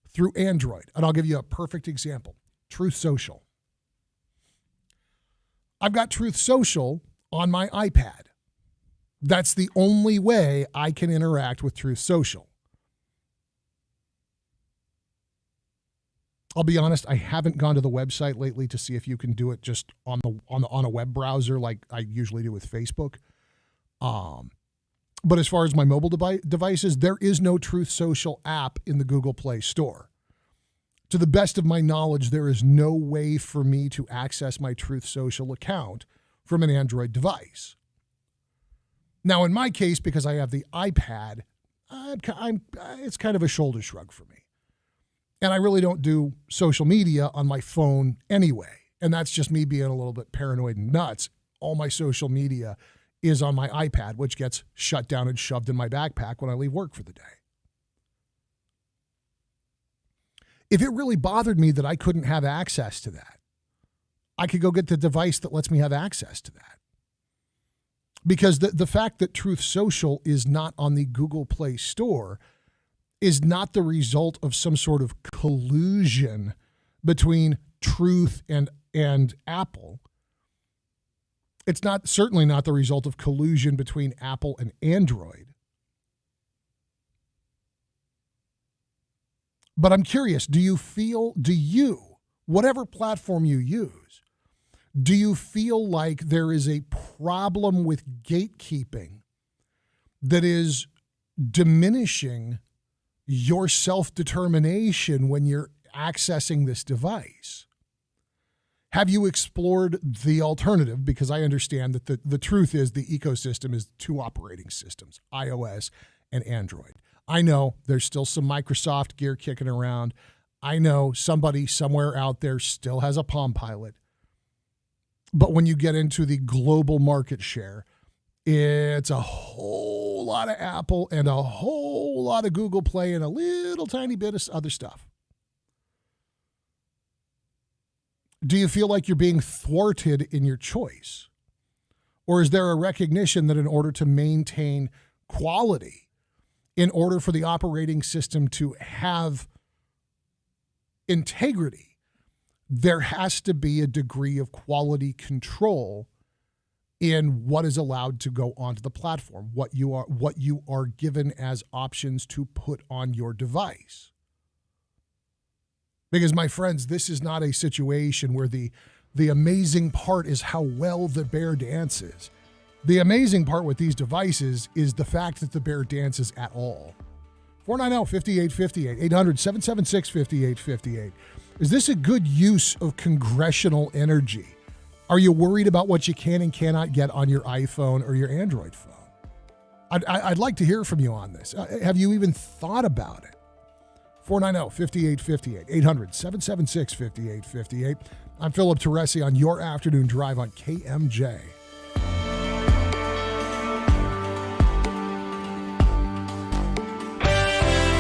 through Android, and I'll give you a perfect example, Truth Social. I've got Truth Social on my iPad. That's the only way I can interact with Truth Social. I'll be honest, I haven't gone to the website lately to see if you can do it just on a web browser like I usually do with Facebook. But as far as my mobile devices, there is no Truth Social app in the Google Play Store. To the best of my knowledge, there is no way for me to access my Truth Social account from an Android device. Now, in my case, because I have the iPad, it's kind of a shoulder shrug for me. And I really don't do social media on my phone anyway. And that's just me being a little bit paranoid and nuts. All my social media is on my iPad, which gets shut down and shoved in my backpack when I leave work for the day. If it really bothered me that I couldn't have access to that, I could go get the device that lets me have access to that. Because the fact that Truth Social is not on the Google Play Store is not the result of some sort of collusion between Truth and Apple. It's certainly not the result of collusion between Apple and Android. But I'm curious, whatever platform you use, do you feel like there is a problem with gatekeeping that is diminishing your self-determination when you're accessing this device? Have you explored the alternative? Because I understand that the truth is the ecosystem is two operating systems, iOS and Android. I know there's still some Microsoft gear kicking around. I know somebody somewhere out there still has a Palm Pilot. But when you get into the global market share, it's a whole lot of Apple and a whole lot of Google Play and a little tiny bit of other stuff. Do you feel like you're being thwarted in your choice? Or is there a recognition that in order to maintain quality, in order for the operating system to have integrity, there has to be a degree of quality control in what is allowed to go onto the platform, what you are given as options to put on your device? Because, my friends, this is not a situation where the amazing part is how well the bear dances. The amazing part with these devices is the fact that the bear dances at all. 490-5858, 800-776-5858. Is this a good use of congressional energy? Are you worried about what you can and cannot get on your iPhone or your Android phone? I'd like to hear from you on this. Have you even thought about it? 490-5858, 800-776-5858. I'm Philip Teresi on your afternoon drive on KMJ.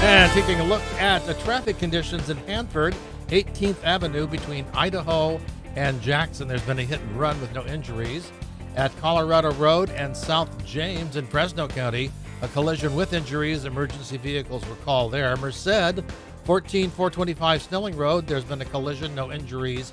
And taking a look at the traffic conditions in Hanford, 18th Avenue between Idaho and Jackson. There's been a hit and run with no injuries. At Colorado Road and South James in Fresno County, a collision with injuries. Emergency vehicles were called there. Merced, 14425 Snelling Road, there's been a collision, no injuries.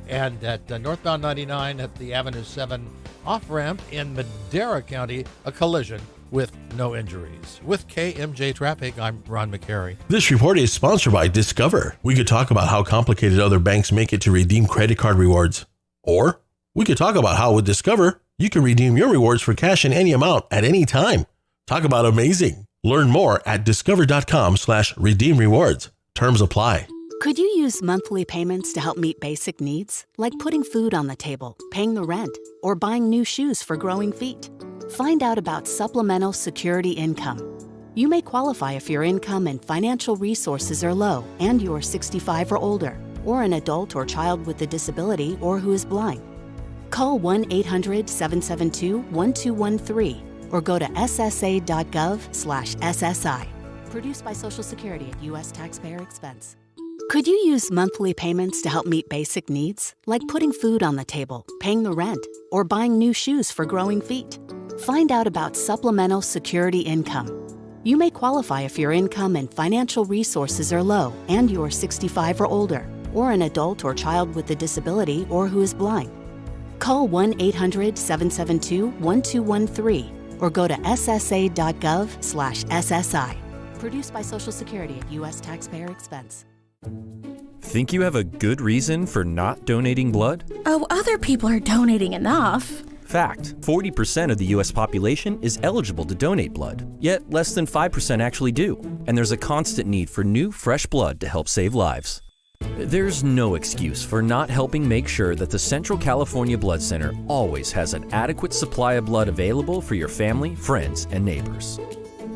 And at northbound 99 at the Avenue 7 off-ramp in Madera County, a collision with no injuries. With KMJ Traffic, I'm Ron McCary. This report is sponsored by Discover. We could talk about how complicated other banks make it to redeem credit card rewards. Or we could talk about how with Discover, you can redeem your rewards for cash in any amount at any time. Talk about amazing. Learn more at discover.com/redeem rewards. Terms apply. Could you use monthly payments to help meet basic needs, like putting food on the table, paying the rent, or buying new shoes for growing feet? Find out about supplemental security income. You may qualify if your income and financial resources are low and you're 65 or older, or an adult or child with a disability or who is blind. Call 1-800-772-1213 or go to ssa.gov/SSI. Produced by Social Security at U.S. taxpayer expense. Could you use monthly payments to help meet basic needs, like putting food on the table, paying the rent, or buying new shoes for growing feet? Find out about supplemental security income. You may qualify if your income and financial resources are low and you're 65 or older, or an adult or child with a disability or who is blind. Call 1-800-772-1213 or go to ssa.gov/SSI. Produced by Social Security at U.S. taxpayer expense. Think you have a good reason for not donating blood? Oh, other people are donating enough. Fact, 40% of the U.S. population is eligible to donate blood, yet less than 5% actually do. And there's a constant need for new, fresh blood to help save lives. There's no excuse for not helping make sure that the Central California Blood Center always has an adequate supply of blood available for your family, friends, and neighbors.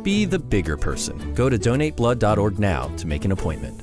Be the bigger person. Go to donateblood.org now to make an appointment.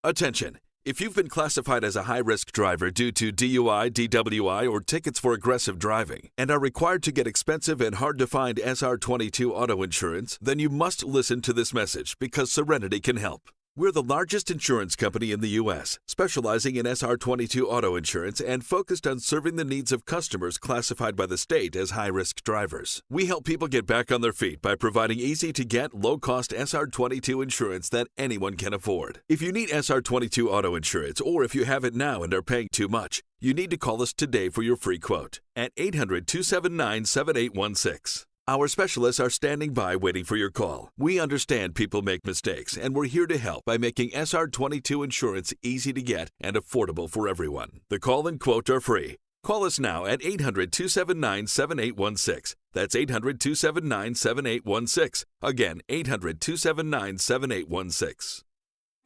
Attention! If you've been classified as a high-risk driver due to DUI, DWI, or tickets for aggressive driving and are required to get expensive and hard-to-find SR22 auto insurance, then you must listen to this message because Serenity can help. We're the largest insurance company in the U.S., specializing in SR22 auto insurance and focused on serving the needs of customers classified by the state as high-risk drivers. We help people get back on their feet by providing easy-to-get, low-cost SR22 insurance that anyone can afford. If you need SR22 auto insurance, or if you have it now and are paying too much, you need to call us today for your free quote at 800-279-7816. Our specialists are standing by waiting for your call. We understand people make mistakes, and we're here to help by making SR22 insurance easy to get and affordable for everyone. The call and quote are free. Call us now at 800-279-7816. That's 800-279-7816. Again, 800-279-7816.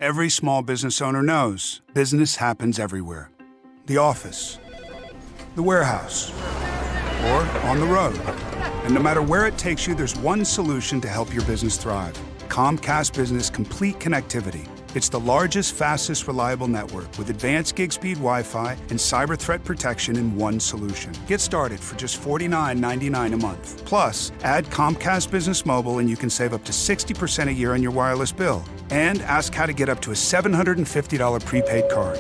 Every small business owner knows business happens everywhere. The office, the warehouse, or on the road. And no matter where it takes you, there's one solution to help your business thrive. Comcast Business Complete Connectivity. It's the largest, fastest, reliable network with advanced gig speed Wi-Fi and cyber threat protection in one solution. Get started for just $49.99 a month. Plus, add Comcast Business Mobile and you can save up to 60% a year on your wireless bill. And ask how to get up to a $750 prepaid card.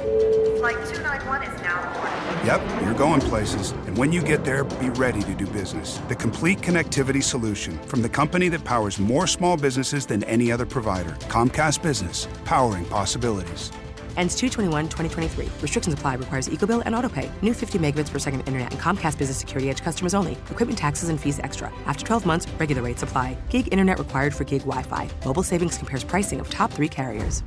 Flight 291 is now boarding. Yep, you're going places. And when you get there, be ready to do business. The complete connectivity solution from the company that powers more small businesses than any other provider. Comcast Business, powering possibilities. Ends 2/21/2023. Restrictions apply. Requires EcoBill and AutoPay. New 50 megabits per second internet and Comcast Business Security Edge customers only. Equipment taxes and fees extra. After 12 months, regular rates apply. Gig internet required for gig Wi-Fi. Mobile savings compares pricing of top 3 carriers.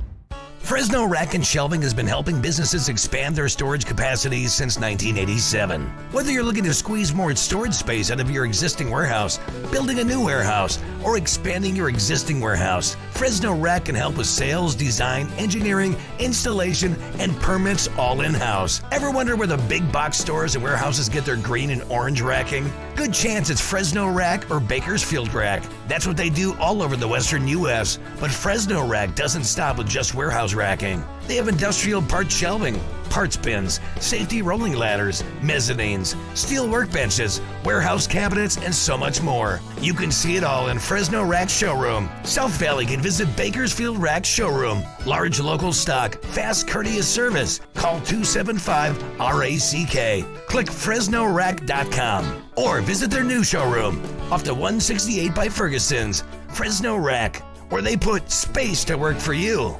Fresno Rack and Shelving has been helping businesses expand their storage capacities since 1987. Whether you're looking to squeeze more storage space out of your existing warehouse, building a new warehouse, or expanding your existing warehouse, Fresno Rack can help with sales, design, engineering, installation, and permits all in-house. Ever wonder where the big box stores and warehouses get their green and orange racking? Good chance it's Fresno Rack or Bakersfield Rack. That's what they do all over the western U.S. But Fresno Rack doesn't stop with just warehouse racking. They have industrial part shelving, parts bins, safety rolling ladders, mezzanines, steel workbenches, warehouse cabinets, and so much more. You can see it all in Fresno Rack Showroom. South Valley can visit Bakersfield Rack Showroom. Large local stock, fast courteous service. Call 275-RACK. Click FresnoRack.com or visit their new showroom off the 168 by Ferguson's. Fresno Rack, where they put space to work for you.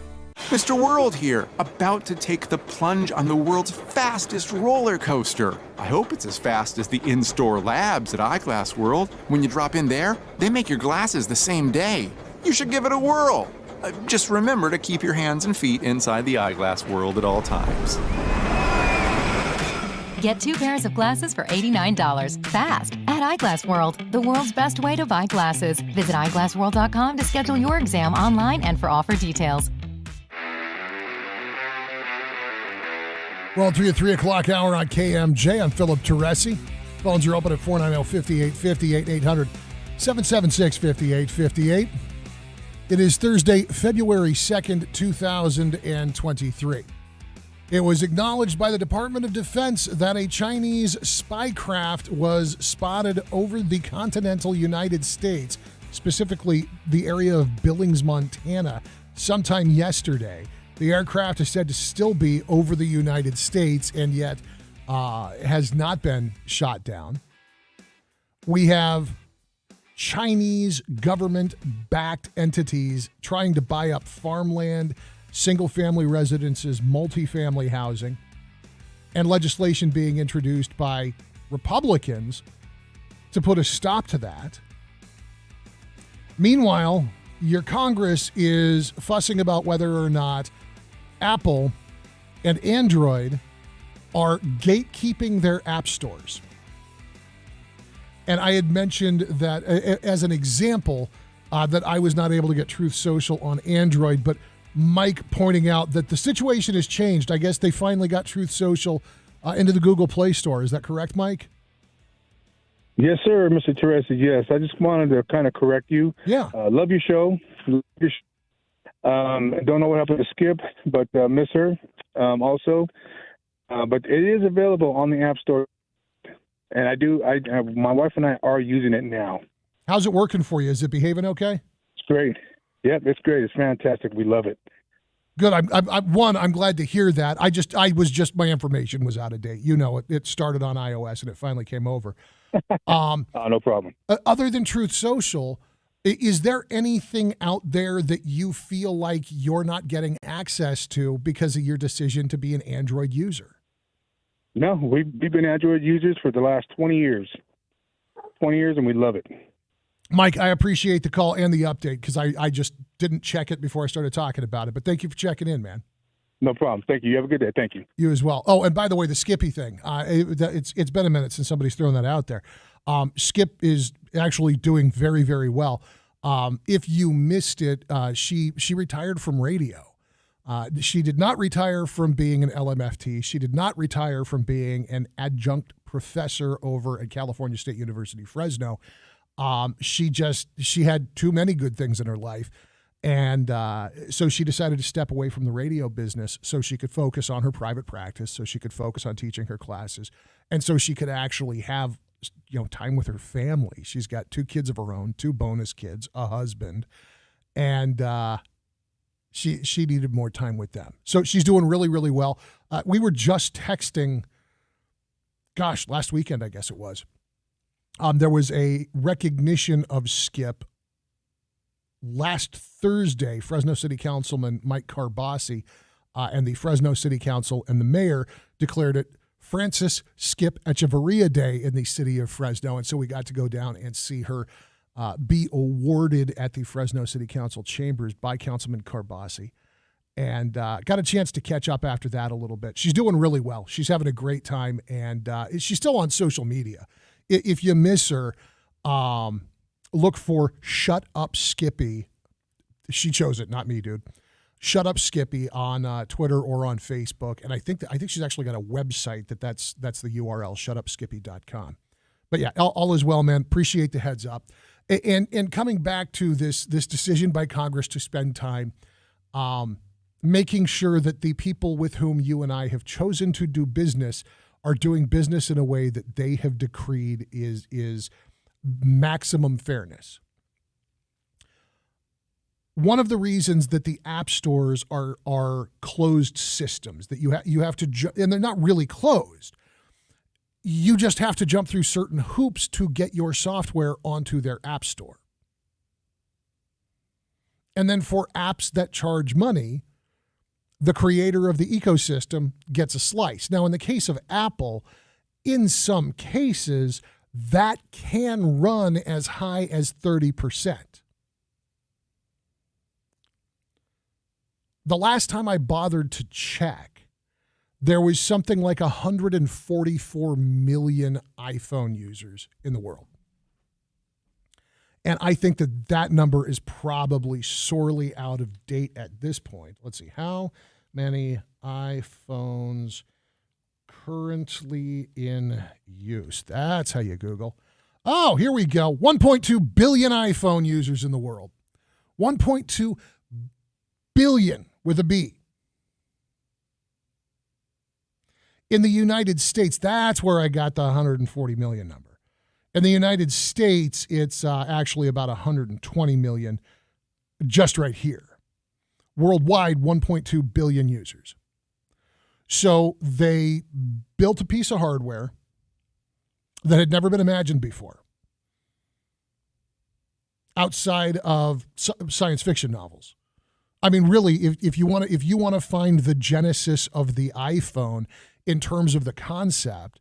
Mr. World here, about to take the plunge on the world's fastest roller coaster. I hope it's as fast as the in-store labs at Eyeglass World. When you drop in there, they make your glasses the same day. You should give it a whirl. Just remember to keep your hands and feet inside the Eyeglass World at all times. Get 2 pairs of glasses for $89. Fast at Eyeglass World, the world's best way to buy glasses. Visit eyeglassworld.com to schedule your exam online and for offer details. Well, through your 3 o'clock hour on KMJ, I'm Philip Teresi. Phones are open at 490-5858, 800-776-5858. It is Thursday, February 2nd, 2023. It was acknowledged by the Department of Defense that a Chinese spy craft was spotted over the continental United States, specifically the area of Billings, Montana, sometime yesterday. The aircraft is said to still be over the United States and yet has not been shot down. We have Chinese government-backed entities trying to buy up farmland, single-family residences, multifamily housing, and legislation being introduced by Republicans to put a stop to that. Meanwhile, your Congress is fussing about whether or not Apple and Android are gatekeeping their app stores. And I had mentioned that as an example that I was not able to get Truth Social on Android, but Mike pointing out that the situation has changed. I guess they finally got Truth Social into the Google Play Store. Is that correct, Mike? Yes, sir, Mr. Teresi. Yes, I just wanted to kind of correct you. Yeah. Love your show. Don't know what happened to Skip, but miss her also. But it is available on the App Store, and my wife and I are using it now. How's it working for you? Is it behaving okay? It's great. Yep, it's great. It's fantastic. We love it. Good. I'm glad to hear that. My information was out of date. You know, it started on iOS and it finally came over. No problem. Other than Truth Social, is there anything out there that you feel like you're not getting access to because of your decision to be an Android user? No, we've been Android users for the last 20 years. 20 years, and we love it. Mike, I appreciate the call and the update because I just didn't check it before I started talking about it. But thank you for checking in, man. No problem. Thank you. You have a good day. Thank you. You as well. Oh, and by the way, the Skippy thing, it's been a minute since somebody's thrown that out there. Skip is actually doing very, very well. If you missed it, she retired from radio. She did not retire from being an LMFT. She did not retire from being an adjunct professor over at California State University, Fresno. She had too many good things in her life. And so she decided to step away from the radio business so she could focus on her private practice, so she could focus on teaching her classes, and so she could actually have, time with her family. She's got 2 kids of her own, 2 bonus kids, a husband, and she needed more time with them. So she's doing really, really well. We were just texting, last weekend, I guess it was. There was a recognition of Skip last Thursday. Fresno City Councilman Mike Carbasi and the Fresno City Council and the mayor declared it Francis Skip Echeverria Day in the city of Fresno. And so we got to go down and see her be awarded at the Fresno City Council chambers by Councilman Carbasi. And got a chance to catch up after that a little bit. She's doing really well. She's having a great time, and she's still on social media. If you miss her, look for Shut Up Skippy. She chose it, not me, dude. Shut Up Skippy on Twitter or on Facebook. And I think she's actually got a website that's the URL, shutupskippy.com. But yeah, all is well, man. Appreciate the heads up. And coming back to this decision by Congress to spend time making sure that the people with whom you and I have chosen to do business are doing business in a way that they have decreed is maximum fairness. One of the reasons that the app stores are closed systems, that you have to, and they're not really closed, you just have to jump through certain hoops to get your software onto their app store. And then for apps that charge money, the creator of the ecosystem gets a slice. Now, in the case of Apple, in some cases, that can run as high as 30%. The last time I bothered to check, there was something like 144 million iPhone users in the world. And I think that number is probably sorely out of date at this point. Let's see. How many iPhones currently in use? That's how you Google. Oh, here we go. 1.2 billion iPhone users in the world. 1.2 billion with a B. In the United States, that's where I got the 140 million number. In the United States, it's actually about 120 million just right here. Worldwide, 1.2 billion users. So they built a piece of hardware that had never been imagined before outside of science fiction novels. I mean, really, if you want to find the genesis of the iPhone in terms of the concept,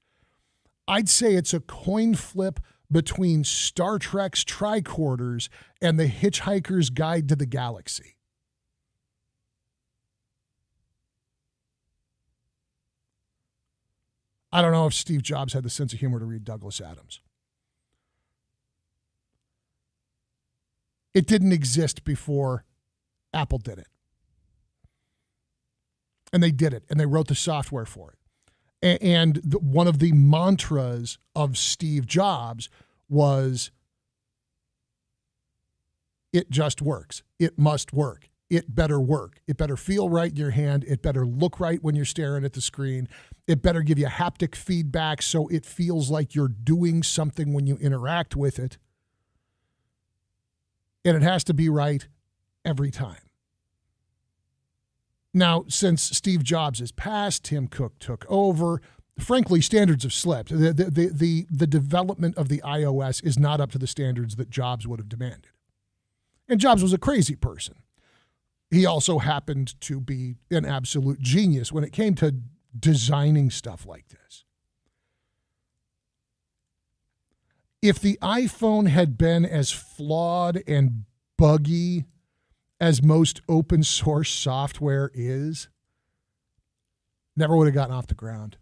I'd say it's a coin flip between Star Trek's tricorders and the Hitchhiker's Guide to the Galaxy. I don't know if Steve Jobs had the sense of humor to read Douglas Adams. It didn't exist before Apple did it. And they did it, and they wrote the software for it. And one of the mantras of Steve Jobs was, it just works. It must work. It better work. It better feel right in your hand. It better look right when you're staring at the screen. It better give you haptic feedback so it feels like you're doing something when you interact with it. And it has to be right every time. Now, since Steve Jobs has passed, Tim Cook took over. Frankly, standards have slipped. The development of the iOS is not up to the standards that Jobs would have demanded. And Jobs was a crazy person. He also happened to be an absolute genius when it came to designing stuff like this. If the iPhone had been as flawed and buggy as most open source software is, never would have gotten off the ground.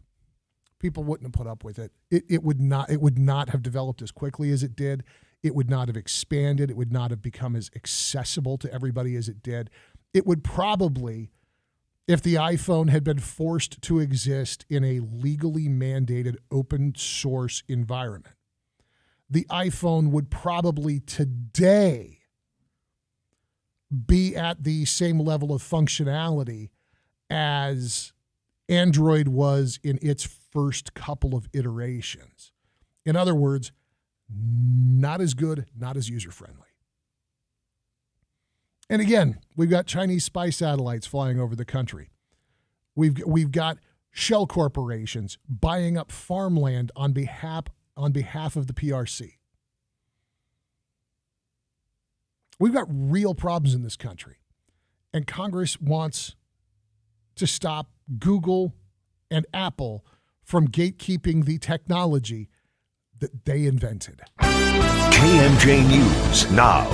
People wouldn't have put up with it. It would not have developed as quickly as it did. It would not have expanded. It would not have become as accessible to everybody as it did. It would probably, if the iPhone had been forced to exist in a legally mandated open source environment, the iPhone would probably today be at the same level of functionality as Android was in its first couple of iterations. In other words, not as good, not as user-friendly. And again, we've got Chinese spy satellites flying over the country. We've got shell corporations buying up farmland on behalf of the PRC. We've got real problems in this country. And Congress wants to stop Google and Apple from gatekeeping the technology that they invented. KMJ News now.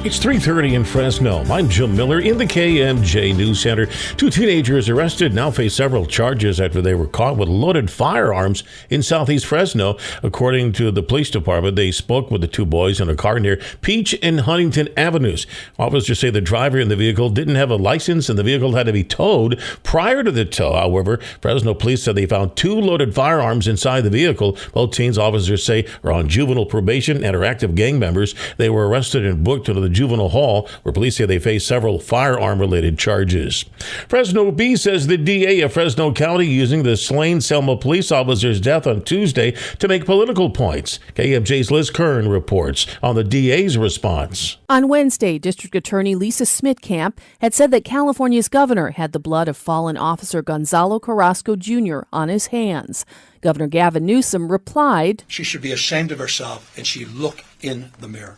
It's 3:30 in Fresno. I'm Jim Miller in the KMJ News Center. 2 teenagers arrested now face several charges after they were caught with loaded firearms in southeast Fresno. According to the police department, they spoke with the 2 boys in a car near Peach and Huntington Avenues. Officers say the driver in the vehicle didn't have a license and the vehicle had to be towed. Prior to the tow, however, Fresno police said they found 2 loaded firearms inside the vehicle. Both teens, officers say, are on juvenile probation and are active gang members. They were arrested and booked to the juvenile hall, where police say they face several firearm-related charges. Fresno Bee says the DA of Fresno County using the slain Selma police officer's death on Tuesday to make political points. KMJ's Liz Kern reports on the DA's response. On Wednesday, District Attorney Lisa Smitkamp had said that California's governor had the blood of fallen officer Gonzalo Carrasco Jr. on his hands. Governor Gavin Newsom replied, "She should be ashamed of herself and she look in the mirror."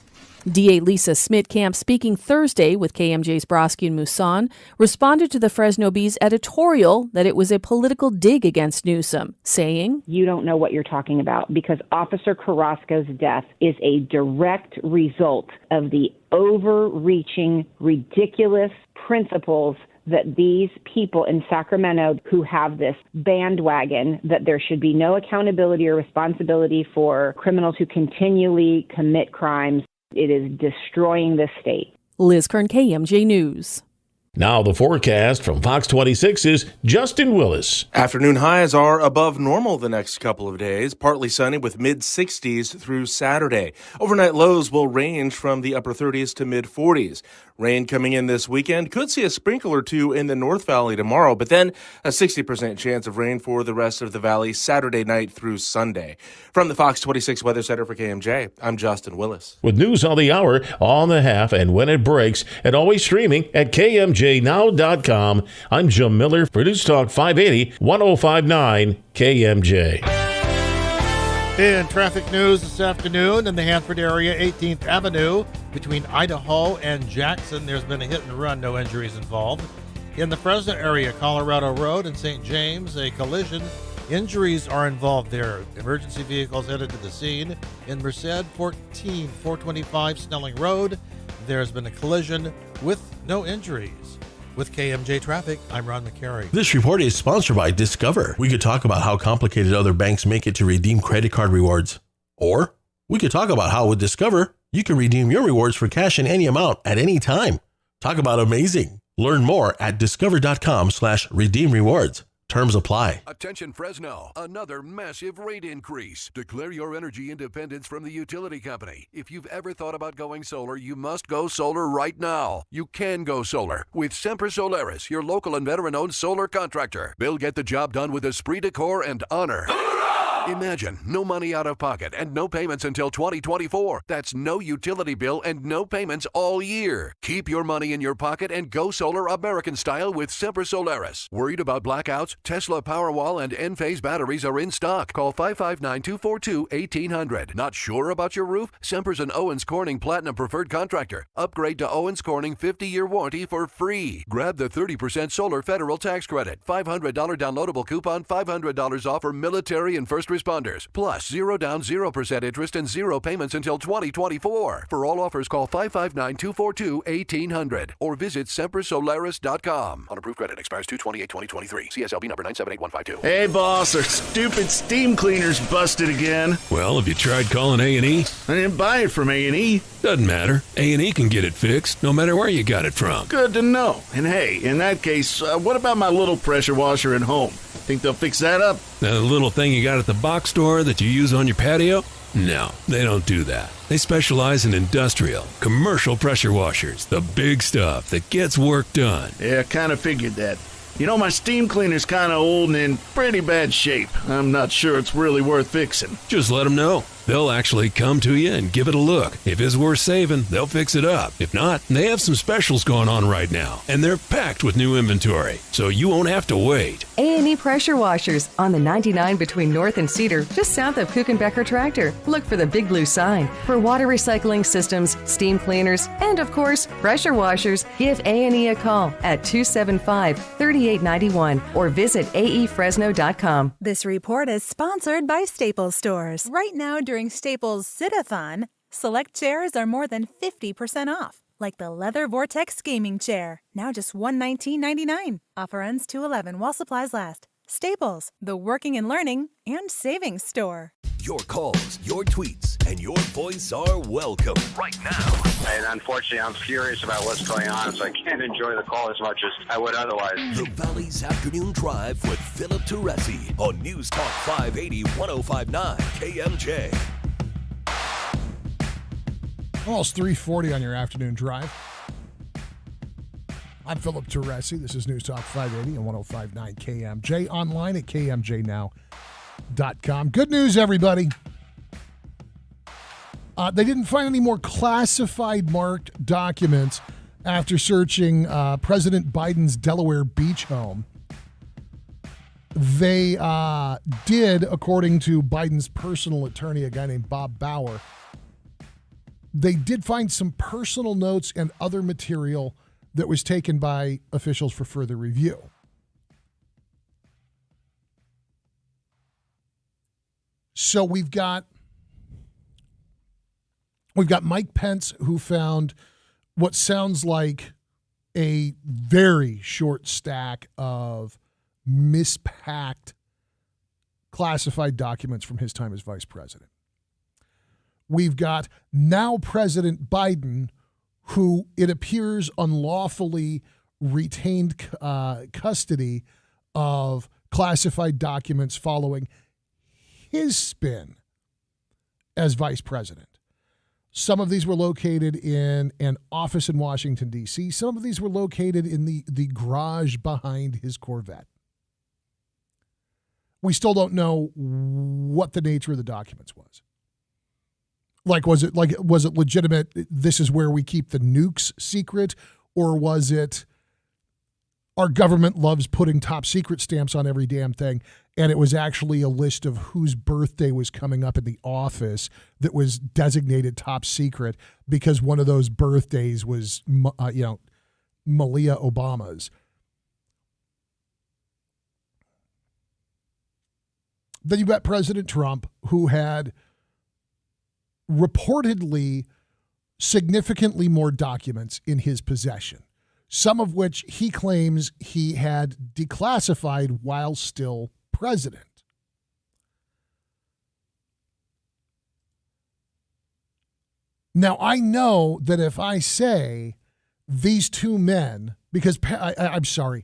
DA Lisa Smitkamp, speaking Thursday with KMJ's Brodsky and Mousson, responded to the Fresno Bee's editorial that it was a political dig against Newsom, saying, "You don't know what you're talking about because Officer Carrasco's death is a direct result of the overreaching, ridiculous principles that these people in Sacramento who have this bandwagon that there should be no accountability or responsibility for criminals who continually commit crimes. It is destroying the state." Liz Kern, KMJ News. Now the forecast from Fox 26's Justin Willis. Afternoon highs are above normal the next couple of days, partly sunny with mid-60s through Saturday. Overnight lows will range from the upper 30s to mid-40s. Rain coming in this weekend. Could see a sprinkle or 2 in the North Valley tomorrow, but then a 60% chance of rain for the rest of the valley Saturday night through Sunday. From the Fox 26 Weather Center for KMJ, I'm Justin Willis. With news on the hour, on the half, and when it breaks, and always streaming at KMJNow.com, I'm Jim Miller for News Talk 580, 1059 KMJ. In traffic news this afternoon in the Hanford area, 18th Avenue between Idaho and Jackson, there's been a hit and run, no injuries involved. In the Fresno area, Colorado Road and St. James, a collision. Injuries are involved there. Emergency vehicles headed to the scene. In Merced, 425 Snelling Road, there's been a collision with no injuries. With KMJ Traffic, I'm Ron McCary. This report is sponsored by Discover. We could talk about how complicated other banks make it to redeem credit card rewards. Or we could talk about how with Discover, you can redeem your rewards for cash in any amount at any time. Talk about amazing. Learn more at discover.com/redeem rewards. Terms apply. Attention Fresno, another massive rate increase. Declare your energy independence from the utility company. If you've ever thought about going solar, you must go solar right now. You can go solar with Semper Solaris, your local and veteran-owned solar contractor. They'll get the job done with esprit de corps and honor. Imagine no money out of pocket and no payments until 2024. That's no utility bill and no payments all year. Keep your money in your pocket and go solar American style with Semper Solaris. Worried about blackouts? Tesla Powerwall and Enphase batteries are in stock. Call 559-242-1800. Not sure about your roof? Semper's an Owens Corning Platinum Preferred Contractor. Upgrade to Owens Corning 50-year warranty for free. Grab the 30% solar federal tax credit. $500 downloadable coupon, $500 off for military and first responders. Plus, 0 down, 0% interest, and 0 payments until 2024. For all offers, call 559-242-1800 or visit sempersolaris.com. On approved credit, expires 2/28/2023. CSLB number 978152. Hey, boss, our stupid steam cleaner's busted again. Well, have you tried calling A&E? I didn't buy it from A&E. Doesn't matter. A&E can get it fixed, no matter where you got it from. Good to know. And hey, in that case, what about my little pressure washer at home? Think they'll fix that up? The little thing you got at the box store that you use on your patio? No, they don't do that. They specialize in industrial, commercial pressure washers, the big stuff that gets work done. Yeah, kind of figured that. You know, my steam cleaner's kind of old and in pretty bad shape. I'm not sure it's really worth fixing. Just let them know. They'll actually come to you and give it a look. If it's worth saving, they'll fix it up. If not, they have some specials going on right now, and they're packed with new inventory, so you won't have to wait. A&E Pressure Washers on the 99 between North and Cedar, just south of Kuchenbecker Tractor. Look for the big blue sign. For water recycling systems, steam cleaners, and of course, pressure washers, give A&E a call at 275-3891 or visit aefresno.com. This report is sponsored by Staples Stores. Right now during Staples Sit-a-thon, select chairs are more than 50% off, like the Leather Vortex Gaming Chair, now just $119.99. Offer ends 2/11 while supplies last. Staples, the working and learning and savings store. Your calls, your tweets, and your voice are welcome right now. And unfortunately, I'm furious about what's going on, so I can't enjoy the call as much as I would otherwise. The Valley's Afternoon Drive with Philip Teresi on News Talk 580 1059 KMJ. Almost 3:40 on your afternoon drive. I'm Philip Teresi. This is News Talk 580 and 1059 KMJ. Online at kmjnow.com. Good news, everybody. They didn't find any more classified marked documents after searching President Biden's Delaware beach home. They did, according to Biden's personal attorney, a guy named Bob Bauer, they did find some personal notes and other material that was taken by officials for further review. So we've got Mike Pence, who found what sounds like a very short stack of mispacked classified documents from his time as vice president. We've got now President Biden, who it appears unlawfully retained custody of classified documents following his spin as vice president. Some of these were located in an office in Washington, D.C. Some of these were located in the garage behind his Corvette. We still don't know what the nature of the documents was. Was it legitimate, this is where we keep the nukes secret, or was it our government loves putting top secret stamps on every damn thing, and it was actually a list of whose birthday was coming up in the office that was designated top secret because one of those birthdays was, Malia Obama's. Then you've got President Trump, who had reportedly significantly more documents in his possession, some of which he claims he had declassified while still president. Now, I know that if I say these two men, because I'm sorry,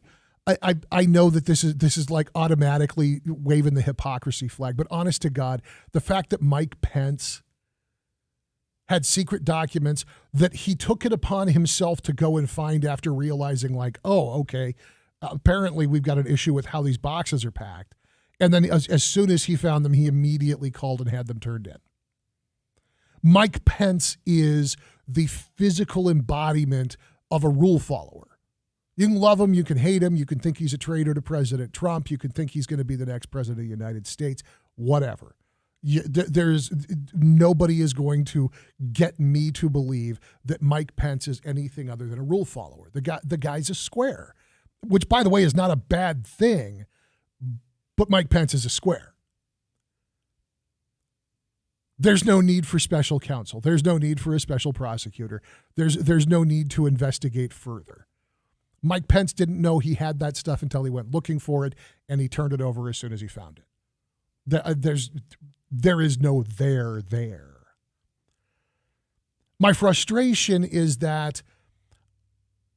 I know that this is like automatically waving the hypocrisy flag, but honest to God, the fact that Mike Pence had secret documents that he took it upon himself to go and find after realizing, like, oh, okay, apparently we've got an issue with how these boxes are packed. And then as soon as he found them, he immediately called and had them turned in. Mike Pence is the physical embodiment of a rule follower. You can love him, you can hate him, you can think he's a traitor to President Trump, you can think he's going to be the next president of the United States, whatever. There's nobody is going to get me to believe that Mike Pence is anything other than a rule follower. The guy's a square, which, by the way, is not a bad thing, but Mike Pence is a square. There's no need for special counsel. There's no need for a special prosecutor. There's no need to investigate further. Mike Pence didn't know he had that stuff until he went looking for it, and he turned it over as soon as he found it. There is no there. My frustration is that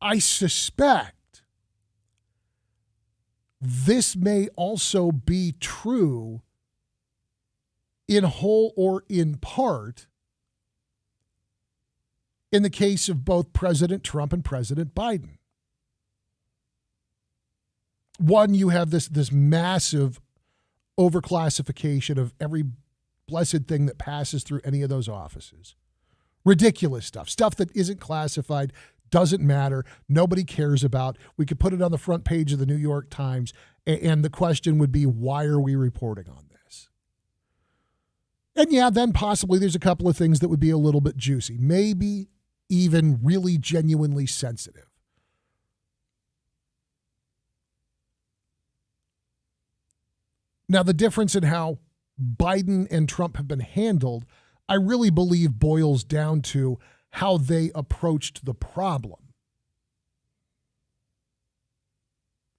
I suspect this may also be true in whole or in part, in the case of both President Trump and President Biden. One, you have this massive overclassification of every blessed thing that passes through any of those offices. Ridiculous stuff that isn't classified, doesn't matter, nobody cares about. We could put it on the front page of the New York Times, and the question would be, why are we reporting on this? And yeah, then possibly there's a couple of things that would be a little bit juicy, maybe even really genuinely sensitive. Now, the difference in how Biden and Trump have been handled, I really believe boils down to how they approached the problem.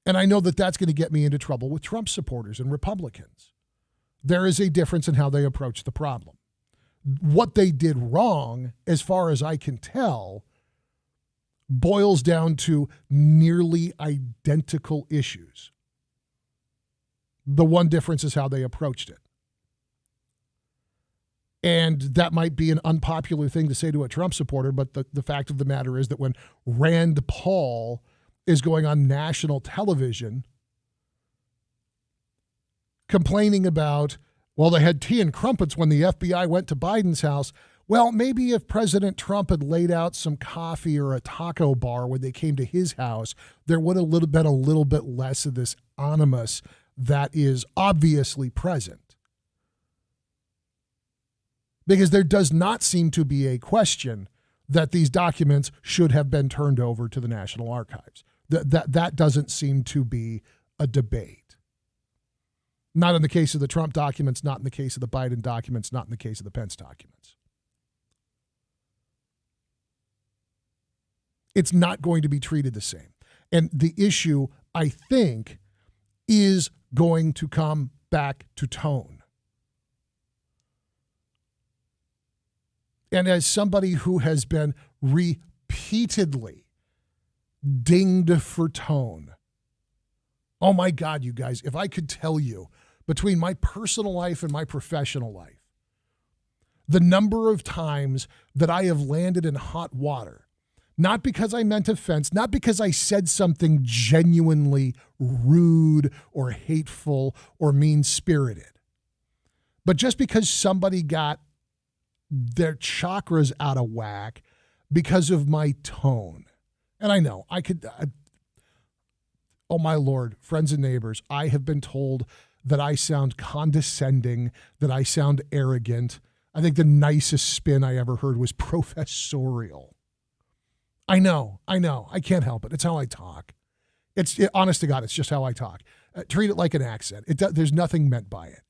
And I know that that's going to get me into trouble with Trump supporters and Republicans. There is a difference in how they approach the problem. What they did wrong, as far as I can tell, boils down to nearly identical issues. The one difference is how they approached it. And that might be an unpopular thing to say to a Trump supporter, but the fact of the matter is that when Rand Paul is going on national television complaining about, well, they had tea and crumpets when the FBI went to Biden's house. Well, maybe if President Trump had laid out some coffee or a taco bar when they came to his house, there would have been a little bit less of this animus that is obviously present. Because there does not seem to be a question that these documents should have been turned over to the National Archives. That doesn't seem to be a debate. Not in the case of the Trump documents, not in the case of the Biden documents, not in the case of the Pence documents. It's not going to be treated the same. And the issue, I think, is going to come back to tone. And as somebody who has been repeatedly dinged for tone, oh my God, you guys, if I could tell you, between my personal life and my professional life, the number of times that I have landed in hot water, not because I meant offense, not because I said something genuinely rude or hateful or mean-spirited, but just because somebody got their chakras out of whack because of my tone. And I know, oh my Lord, friends and neighbors, I have been told that I sound condescending, that I sound arrogant. I think the nicest spin I ever heard was professorial. I know. I can't help it. It's how I talk. Honest to God, it's just how I talk. Treat it like an accent. There's nothing meant by it.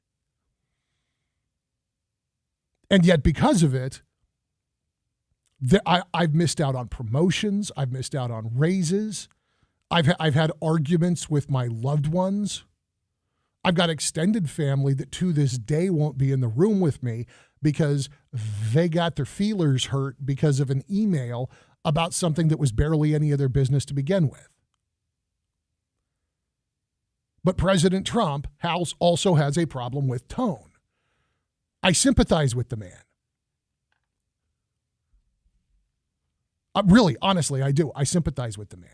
And yet because of it, I've missed out on promotions. I've missed out on raises. I've had arguments with my loved ones. I've got extended family that to this day won't be in the room with me because they got their feelers hurt because of an email about something that was barely any of their business to begin with. But President Trump also has a problem with tone. I sympathize with the man. Really, honestly, I do. I sympathize with the man.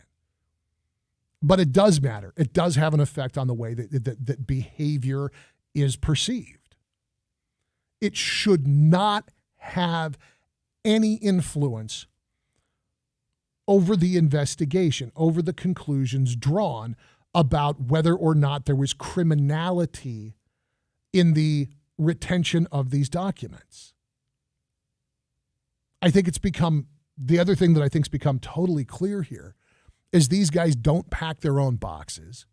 But it does matter. It does have an effect on the way that behavior is perceived. It should not have any influence over the investigation, over the conclusions drawn about whether or not there was criminality in the retention of these documents. I think it's become, the other thing that I think's become totally clear here is these guys don't pack their own boxes.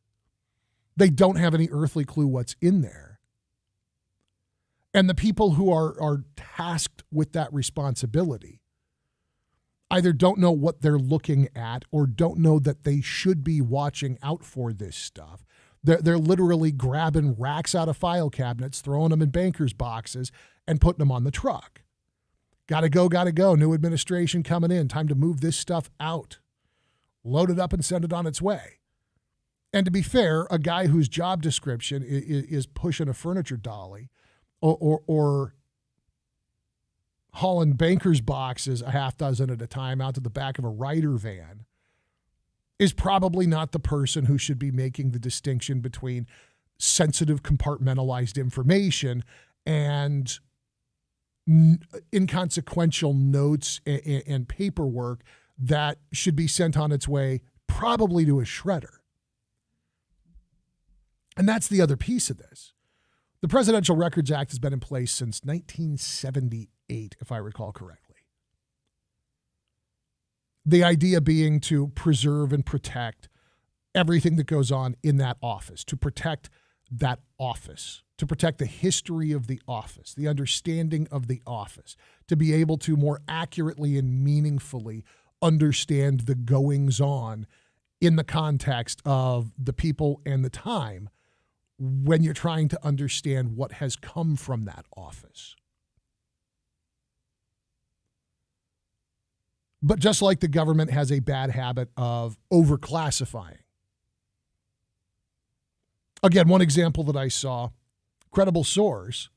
They don't have any earthly clue what's in there. And the people who are tasked with that responsibility either don't know what they're looking at or don't know that they should be watching out for this stuff. They're literally grabbing racks out of file cabinets, throwing them in bankers' boxes, and putting them on the truck. Gotta go. New administration coming in. Time to move this stuff out. Load it up and send it on its way. And to be fair, a guy whose job description is pushing a furniture dolly or hauling bankers boxes a half dozen at a time out to the back of a Ryder van is probably not the person who should be making the distinction between sensitive compartmentalized information and inconsequential notes and paperwork that should be sent on its way probably to a shredder. And that's the other piece of this. The Presidential Records Act has been in place since 1978, if I recall correctly. The idea being to preserve and protect everything that goes on in that office, to protect that office, to protect the history of the office, the understanding of the office, to be able to more accurately and meaningfully understand the goings-on in the context of the people and the time when you're trying to understand what has come from that office. But just like the government has a bad habit of overclassifying. Again, one example that I saw, credible source,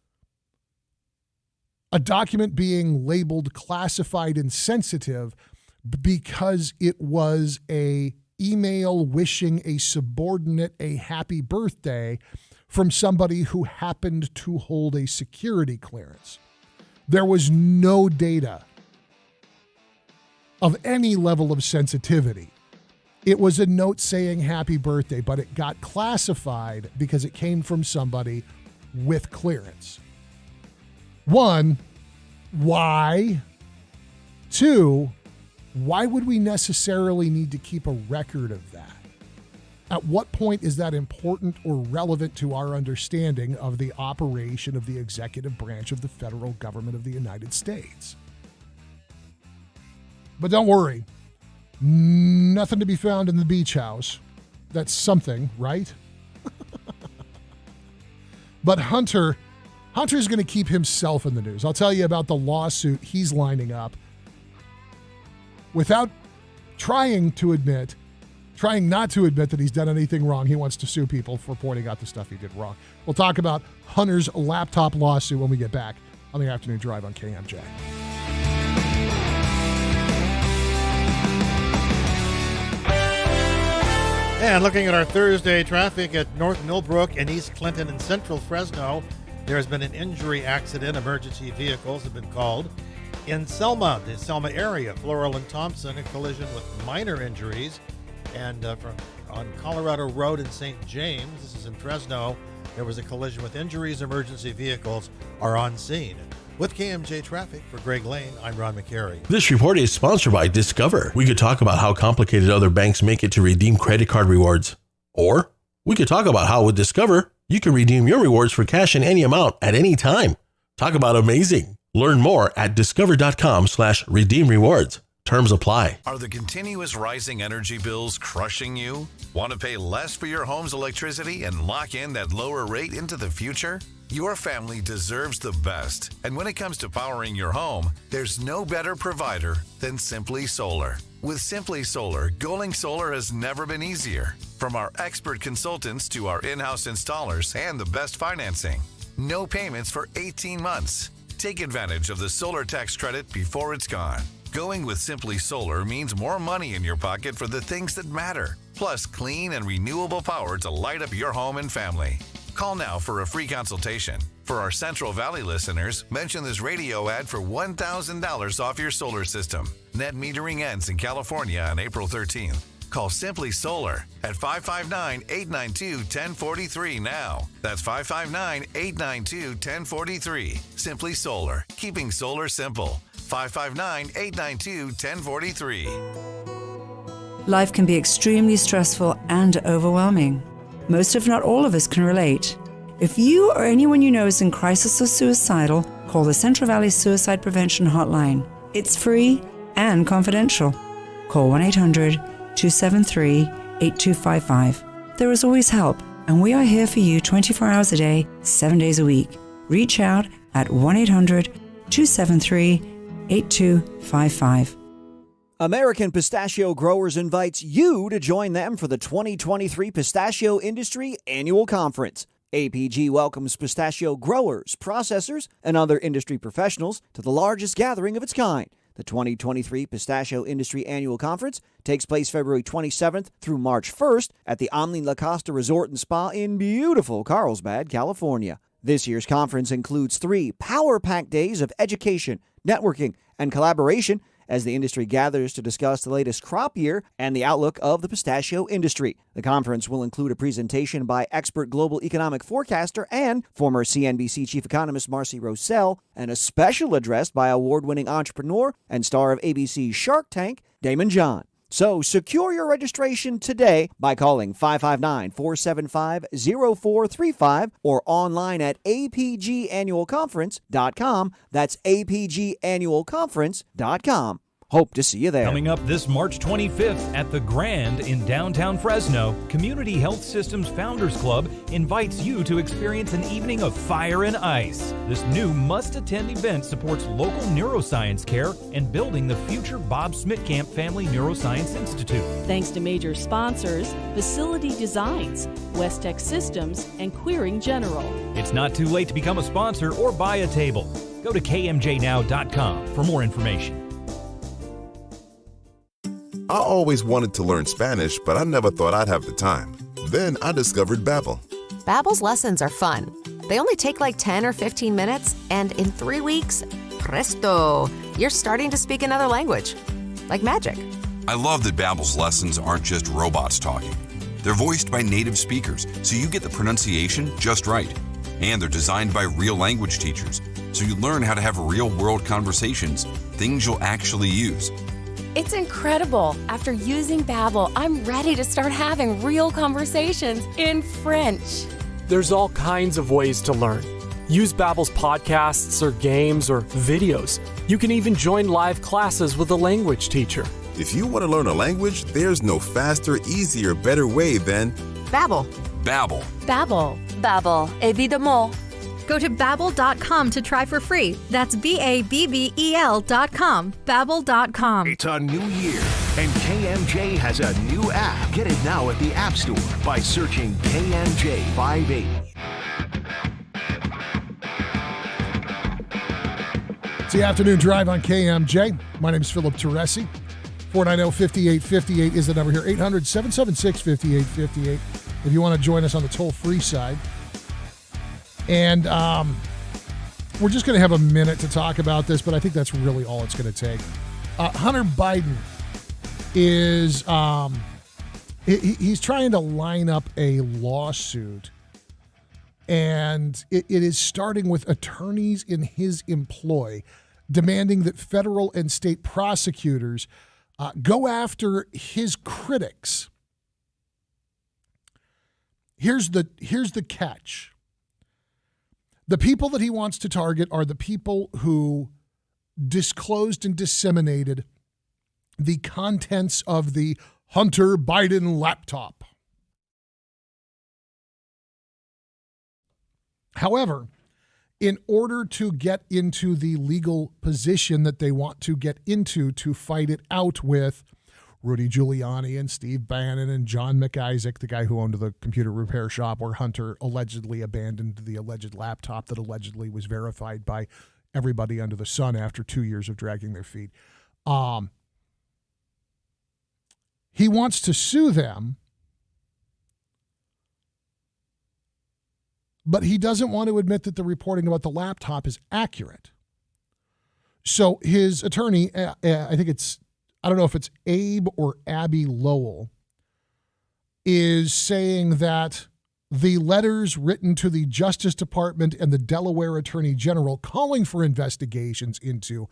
a document being labeled classified and sensitive because it was a email wishing a subordinate a happy birthday from somebody who happened to hold a security clearance. There was no data of any level of sensitivity. It was a note saying happy birthday, but it got classified because it came from somebody with clearance. One, why? Two, why would we necessarily need to keep a record of that? At what point is that important or relevant to our understanding of the operation of the executive branch of the federal government of the United States? But don't worry, nothing to be found in the beach house. That's something, right? But Hunter's going to keep himself in the news. I'll tell you about the lawsuit he's lining up without trying not to admit that he's done anything wrong. He wants to sue people for pointing out the stuff he did wrong. We'll talk about Hunter's laptop lawsuit when we get back on the Afternoon Drive on KMJ. And looking at our Thursday traffic at North Millbrook and East Clinton and Central Fresno, there has been an injury accident. Emergency vehicles have been called. In Selma, the Selma area, Floral and Thompson, a collision with minor injuries. And on Colorado Road in St. James, this is in Fresno, there was a collision with injuries. Emergency vehicles are on scene. With KMJ Traffic, for Greg Lane, I'm Ron McCary. This report is sponsored by Discover. We could talk about how complicated other banks make it to redeem credit card rewards. Or we could talk about how with Discover, you can redeem your rewards for cash in any amount at any time. Talk about amazing. Learn more at discover.com/redeem rewards. Terms apply. Are the continuous rising energy bills crushing you? Want to pay less for your home's electricity and lock in that lower rate into the future? Your family deserves the best. And when it comes to powering your home, there's no better provider than Simply Solar. With Simply Solar, going solar has never been easier. From our expert consultants to our in-house installers and the best financing. No payments for 18 months. Take advantage of the solar tax credit before it's gone. Going with Simply Solar means more money in your pocket for the things that matter, plus clean and renewable power to light up your home and family. Call now for a free consultation. For our Central Valley listeners, mention this radio ad for $1,000 off your solar system. Net metering ends in California on April 13th. Call Simply Solar at 559-892-1043 now. That's 559-892-1043. Simply Solar, keeping solar simple. 559-892-1043. Life can be extremely stressful and overwhelming. Most, if not all of us, can relate. If you or anyone you know is in crisis or suicidal, call the Central Valley Suicide Prevention Hotline. It's free and confidential. Call 1-800-273-8255. There is always help, and we are here for you 24 hours a day, 7 days a week. Reach out at 1-800-273-8255. American Pistachio Growers invites you to join them for the 2023 Pistachio Industry Annual Conference. APG welcomes pistachio growers, processors, and other industry professionals to the largest gathering of its kind. The 2023 Pistachio Industry Annual Conference takes place February 27th through March 1st at the Omni La Costa Resort and Spa in beautiful Carlsbad, California. This year's conference includes 3 power-packed days of education, networking, and collaboration as the industry gathers to discuss the latest crop year and the outlook of the pistachio industry. The conference will include a presentation by expert global economic forecaster and former CNBC chief economist Marcy Rosell, and a special address by award-winning entrepreneur and star of ABC's Shark Tank, Damon John. So secure your registration today by calling 559-475-0435 or online at apgannualconference.com. That's apgannualconference.com. Hope to see you there. Coming up this March 25th at the Grand in downtown Fresno, Community Health Systems Founders Club invites you to experience an evening of fire and ice. This new must-attend event supports local neuroscience care and building the future Bob Smitkamp Family Neuroscience Institute. Thanks to major sponsors, Facility Designs, West Tech Systems, and Queering General. It's not too late to become a sponsor or buy a table. Go to kmjnow.com for more information. I always wanted to learn Spanish, but I never thought I'd have the time. Then I discovered Babbel. Babbel's lessons are fun. They only take like 10 or 15 minutes, and in 3 weeks, presto, you're starting to speak another language. Like magic. I love that Babbel's lessons aren't just robots talking. They're voiced by native speakers, so you get the pronunciation just right. And they're designed by real language teachers, so you learn how to have real-world conversations, things you'll actually use. It's incredible. After using Babbel, I'm ready to start having real conversations in French. There's all kinds of ways to learn. Use Babbel's podcasts or games or videos. You can even join live classes with a language teacher. If you want to learn a language, there's no faster, easier, better way than Babbel. Babbel. Babbel. Babbel, évidemment. Go to Babbel.com to try for free. That's BABBEL.com. Babbel.com. It's a new year, and KMJ has a new app. Get it now at the App Store by searching KMJ 580. It's the afternoon drive on KMJ. My name is Philip Teresi. 490-5858 is the number here. 800-776-5858 if you want to join us on the toll-free side. And we're just going to have a minute to talk about this, but I think that's really all it's going to take. Hunter Biden is he's trying to line up a lawsuit, and it is starting with attorneys in his employ demanding that federal and state prosecutors go after his critics. Here's the catch. The people that he wants to target are the people who disclosed and disseminated the contents of the Hunter Biden laptop. However, in order to get into the legal position that they want to get into to fight it out with Rudy Giuliani and Steve Bannon and John McIsaac, the guy who owned the computer repair shop where Hunter allegedly abandoned the alleged laptop that allegedly was verified by everybody under the sun after 2 years of dragging their feet. He wants to sue them, but he doesn't want to admit that the reporting about the laptop is accurate. So his attorney, I don't know if it's Abe or Abby Lowell, is saying that the letters written to the Justice Department and the Delaware Attorney General calling for investigations into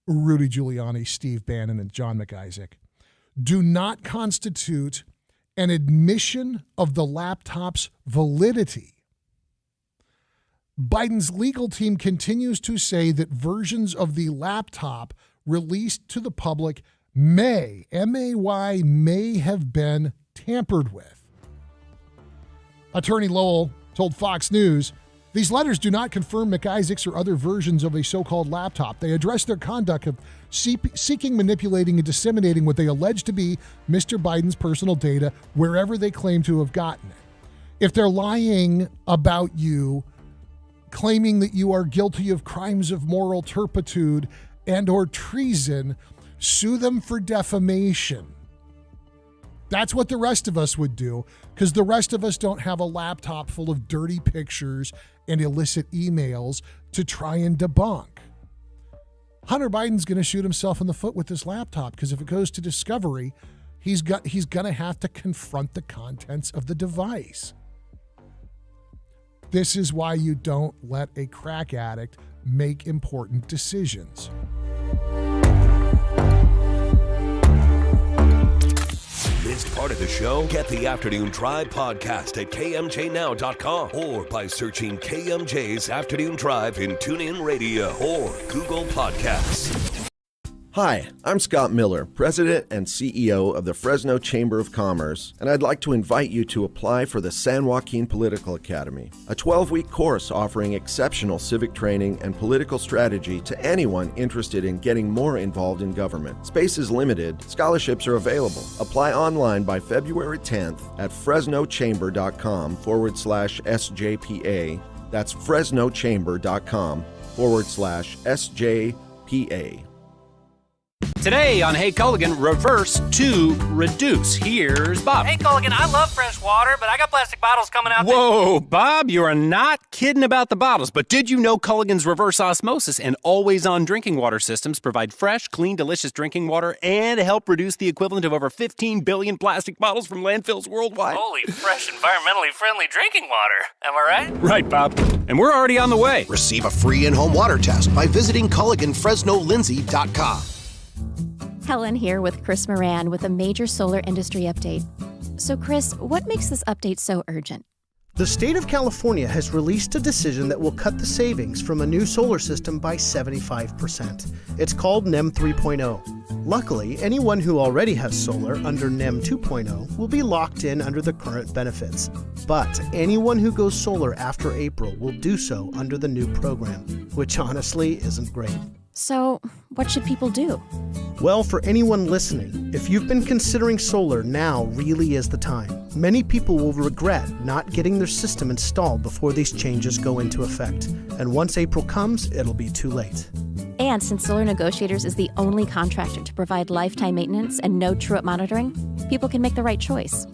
Rudy Giuliani, Steve Bannon, and John McIsaac do not constitute an admission of the laptop's validity. Biden's legal team continues to say that versions of the laptop released to the public may have been tampered with. Attorney Lowell told Fox News, these letters do not confirm McIsaac's or other versions of a so-called laptop. They address their conduct of seeking, manipulating, and disseminating what they allege to be Mr. Biden's personal data wherever they claim to have gotten it. If they're lying about you, claiming that you are guilty of crimes of moral turpitude and or treason, sue them for defamation. That's what the rest of us would do, because the rest of us don't have a laptop full of dirty pictures and illicit emails to try and debunk. Hunter Biden's going to shoot himself in the foot with this laptop, because if it goes to discovery, he's going to have to confront the contents of the device. This is why you don't let a crack addict make important decisions. Missed part of the show? Get the Afternoon Drive podcast at KMJNow.com or by searching KMJ's Afternoon Drive in TuneIn Radio or Google Podcasts. Hi, I'm Scott Miller, President and CEO of the Fresno Chamber of Commerce, and I'd like to invite you to apply for the San Joaquin Political Academy, a 12-week course offering exceptional civic training and political strategy to anyone interested in getting more involved in government. Space is limited. Scholarships are available. Apply online by February 10th at fresnochamber.com/SJPA. That's fresnochamber.com/SJPA. Today on Hey Culligan, reverse to reduce. Here's Bob. Hey Culligan, I love fresh water, but I got plastic bottles coming out. Whoa, Bob, you are not kidding about the bottles. But did you know Culligan's reverse osmosis and always-on drinking water systems provide fresh, clean, delicious drinking water and help reduce the equivalent of over 15 billion plastic bottles from landfills worldwide? Holy fresh, environmentally friendly drinking water. Am I right? Right, Bob. And we're already on the way. Receive a free in-home water test by visiting CulliganFresnoLindsay.com. Helen here with Chris Moran with a major solar industry update. So Chris, what makes this update so urgent? The state of California has released a decision that will cut the savings from a new solar system by 75%. It's called NEM 3.0. Luckily, anyone who already has solar under NEM 2.0 will be locked in under the current benefits. But anyone who goes solar after April will do so under the new program, which honestly isn't great. So, what should people do? Well, for anyone listening, if you've been considering solar, now really is the time. Many people will regret not getting their system installed before these changes go into effect. And once April comes, it'll be too late. And since Solar Negotiators is the only contractor to provide lifetime maintenance and no true-up monitoring, people can make the right choice.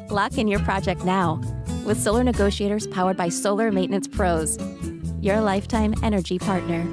Lock in your project now with Solar Negotiators powered by Solar Maintenance Pros, your lifetime energy partner.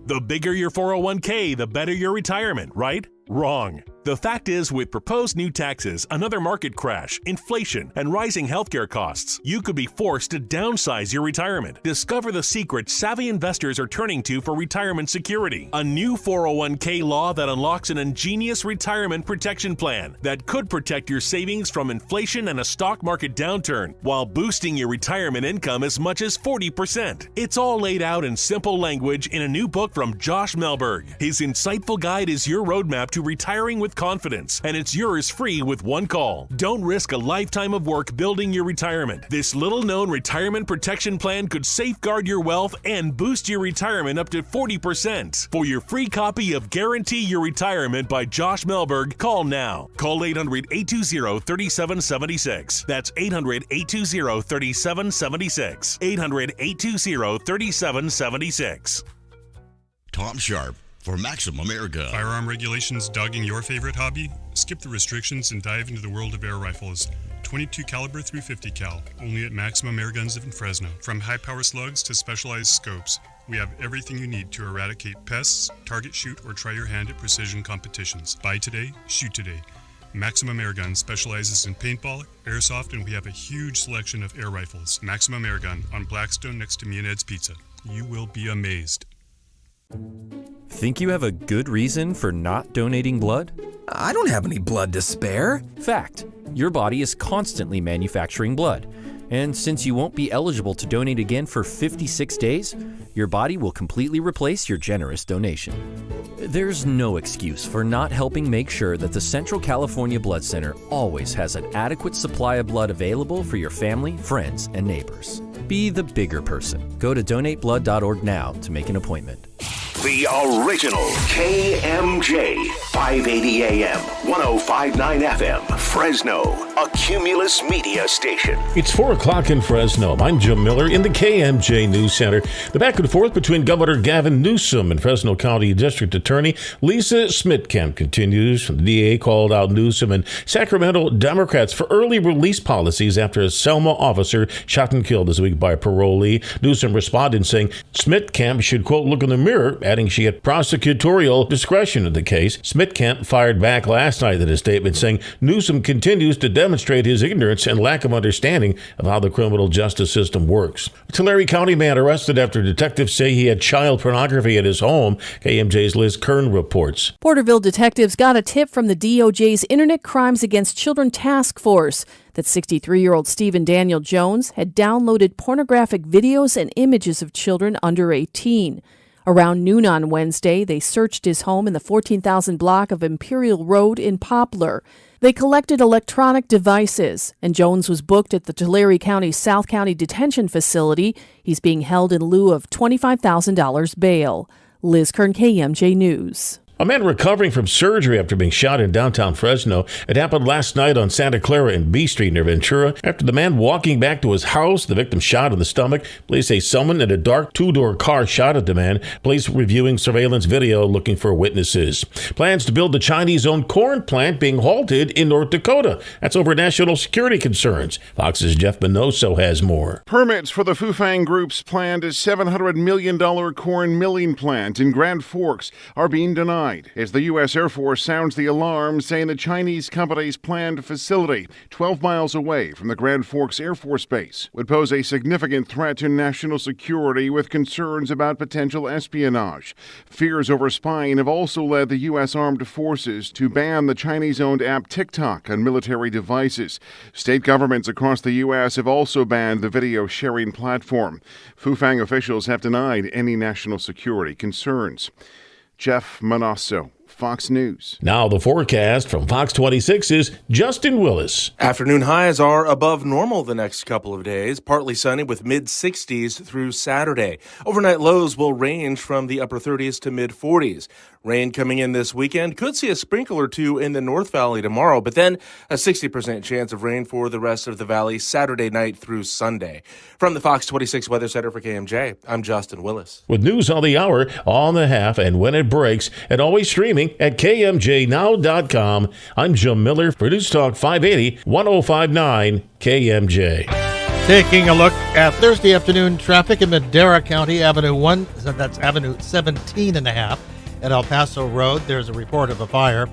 The bigger your 401k, the better your retirement, right? Wrong. The fact is, with proposed new taxes, another market crash, inflation, and rising healthcare costs, you could be forced to downsize your retirement. Discover the secret savvy investors are turning to for retirement security. A new 401k law that unlocks an ingenious retirement protection plan that could protect your savings from inflation and a stock market downturn while boosting your retirement income as much as 40%. It's all laid out in simple language in a new book from Josh Melberg. His insightful guide is your roadmap to retiring with confidence, and it's yours free with one call. Don't risk a lifetime of work building your retirement. This little-known retirement protection plan could safeguard your wealth and boost your retirement up to 40%. For your free copy of Guarantee Your Retirement by Josh Melberg, call now. Call 800-820-3776. That's 800-820-3776. 800-820-3776. Tom Sharp for Maximum Air Gun. Firearm regulations dogging your favorite hobby? Skip the restrictions and dive into the world of air rifles. 22 caliber 350 cal, only at Maximum Air Guns in Fresno. From high power slugs to specialized scopes, we have everything you need to eradicate pests, target shoot, or try your hand at precision competitions. Buy today, shoot today. Maximum Air Gun specializes in paintball, airsoft, and we have a huge selection of air rifles. Maximum Air Gun on Blackstone next to Me and Ed's Pizza. You will be amazed. Think you have a good reason for not donating blood? I don't have any blood to spare. Fact. Your body is constantly manufacturing blood. And since you won't be eligible to donate again for 56 days, your body will completely replace your generous donation. There's no excuse for not helping make sure that the Central California Blood Center always has an adequate supply of blood available for your family, friends, and neighbors. Be the bigger person. Go to donateblood.org now to make an appointment. The original KMJ, 580 AM, 1059 FM, Fresno, a Cumulus media station. It's 4 o'clock in Fresno. I'm Jim Miller in the KMJ News Center. The back and forth between Governor Gavin Newsom and Fresno County District Attorney Lisa Smitkamp continues. The DA called out Newsom and Sacramento Democrats for early release policies after a Selma officer shot and killed this week by a parolee. Newsom responded saying Smitkamp should, quote, look in the mirror, adding she had prosecutorial discretion in the case. Smitkamp fired back last night in a statement saying Newsom continues to demonstrate his ignorance and lack of understanding of how the criminal justice system works. A Tulare County man arrested after detectives say he had child pornography at his home. KMJ's Liz Kern reports. Porterville detectives got a tip from the DOJ's Internet Crimes Against Children Task Force that 63-year-old Stephen Daniel Jones had downloaded pornographic videos and images of children under 18. Around noon on Wednesday, they searched his home in the 14,000 block of Imperial Road in Poplar. They collected electronic devices, and Jones was booked at the Tulare County South County Detention Facility. He's being held in lieu of $25,000 bail. Liz Kern, KMJ News. A man recovering from surgery after being shot in downtown Fresno. It happened last night on Santa Clara and B Street near Ventura. After the man walking back to his house, the victim shot in the stomach. Police say someone in a dark two-door car shot at the man. Police reviewing surveillance video looking for witnesses. Plans to build the Chinese-owned corn plant being halted in North Dakota. That's over national security concerns. Fox's Jeff Minoso has more. Permits for the Fufang Group's planned $700 million corn milling plant in Grand Forks are being denied as the U.S. Air Force sounds the alarm, saying the Chinese company's planned facility 12 miles away from the Grand Forks Air Force Base would pose a significant threat to national security with concerns about potential espionage. Fears over spying have also led the U.S. Armed Forces to ban the Chinese-owned app TikTok on military devices. State governments across the U.S. have also banned the video sharing platform. Fufang officials have denied any national security concerns. Jeff Manasso, Fox News. Now the forecast from Fox 26's Justin Willis. Afternoon highs are above normal the next couple of days, partly sunny with mid-60s through Saturday. Overnight lows will range from the upper 30s to mid-40s. Rain coming in this weekend. Could see a sprinkle or two in the North Valley tomorrow, but then a 60% chance of rain for the rest of the valley Saturday night through Sunday. From the Fox 26 Weather Center for KMJ, I'm Justin Willis. With news on the hour, on the half, and when it breaks, and always streaming at KMJNow.com, I'm Jim Miller for News Talk 580, 1059 KMJ. Taking a look at Thursday afternoon traffic in Madera County, Avenue 1, that's Avenue 17 and a half. At El Paso Road, there's a report of a fire.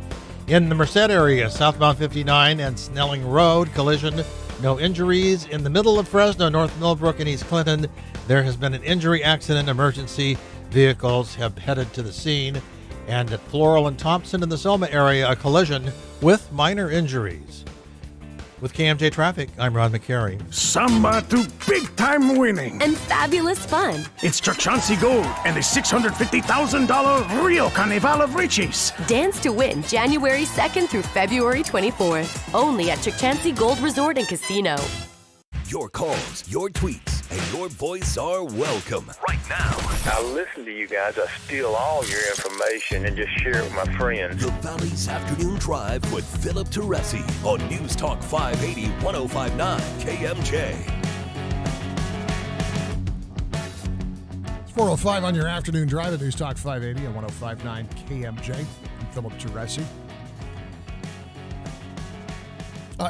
In the Merced area, southbound 59 and Snelling Road, collision, no injuries. In the middle of Fresno, North Millbrook and East Clinton, there has been an injury accident. Emergency vehicles have headed to the scene. And at Floral and Thompson in the Selma area, a collision with minor injuries. With KMJ Traffic, I'm Ron McCary. Samba to big-time winning. And fabulous fun. It's Churchancy Gold and the $650,000 Rio Carnival of Riches. Dance to win January 2nd through February 24th. Only at Churchancy Gold Resort and Casino. Your calls, your tweets, and your voice are welcome right now. I listen to you guys. I steal all your information and just share it with my friends. The Valley's Afternoon Drive with Philip Teresi on News Talk 580, 1059 KMJ. It's 4:05 on your afternoon drive at News Talk 580 and 1059 KMJ. I'm Philip Teresi.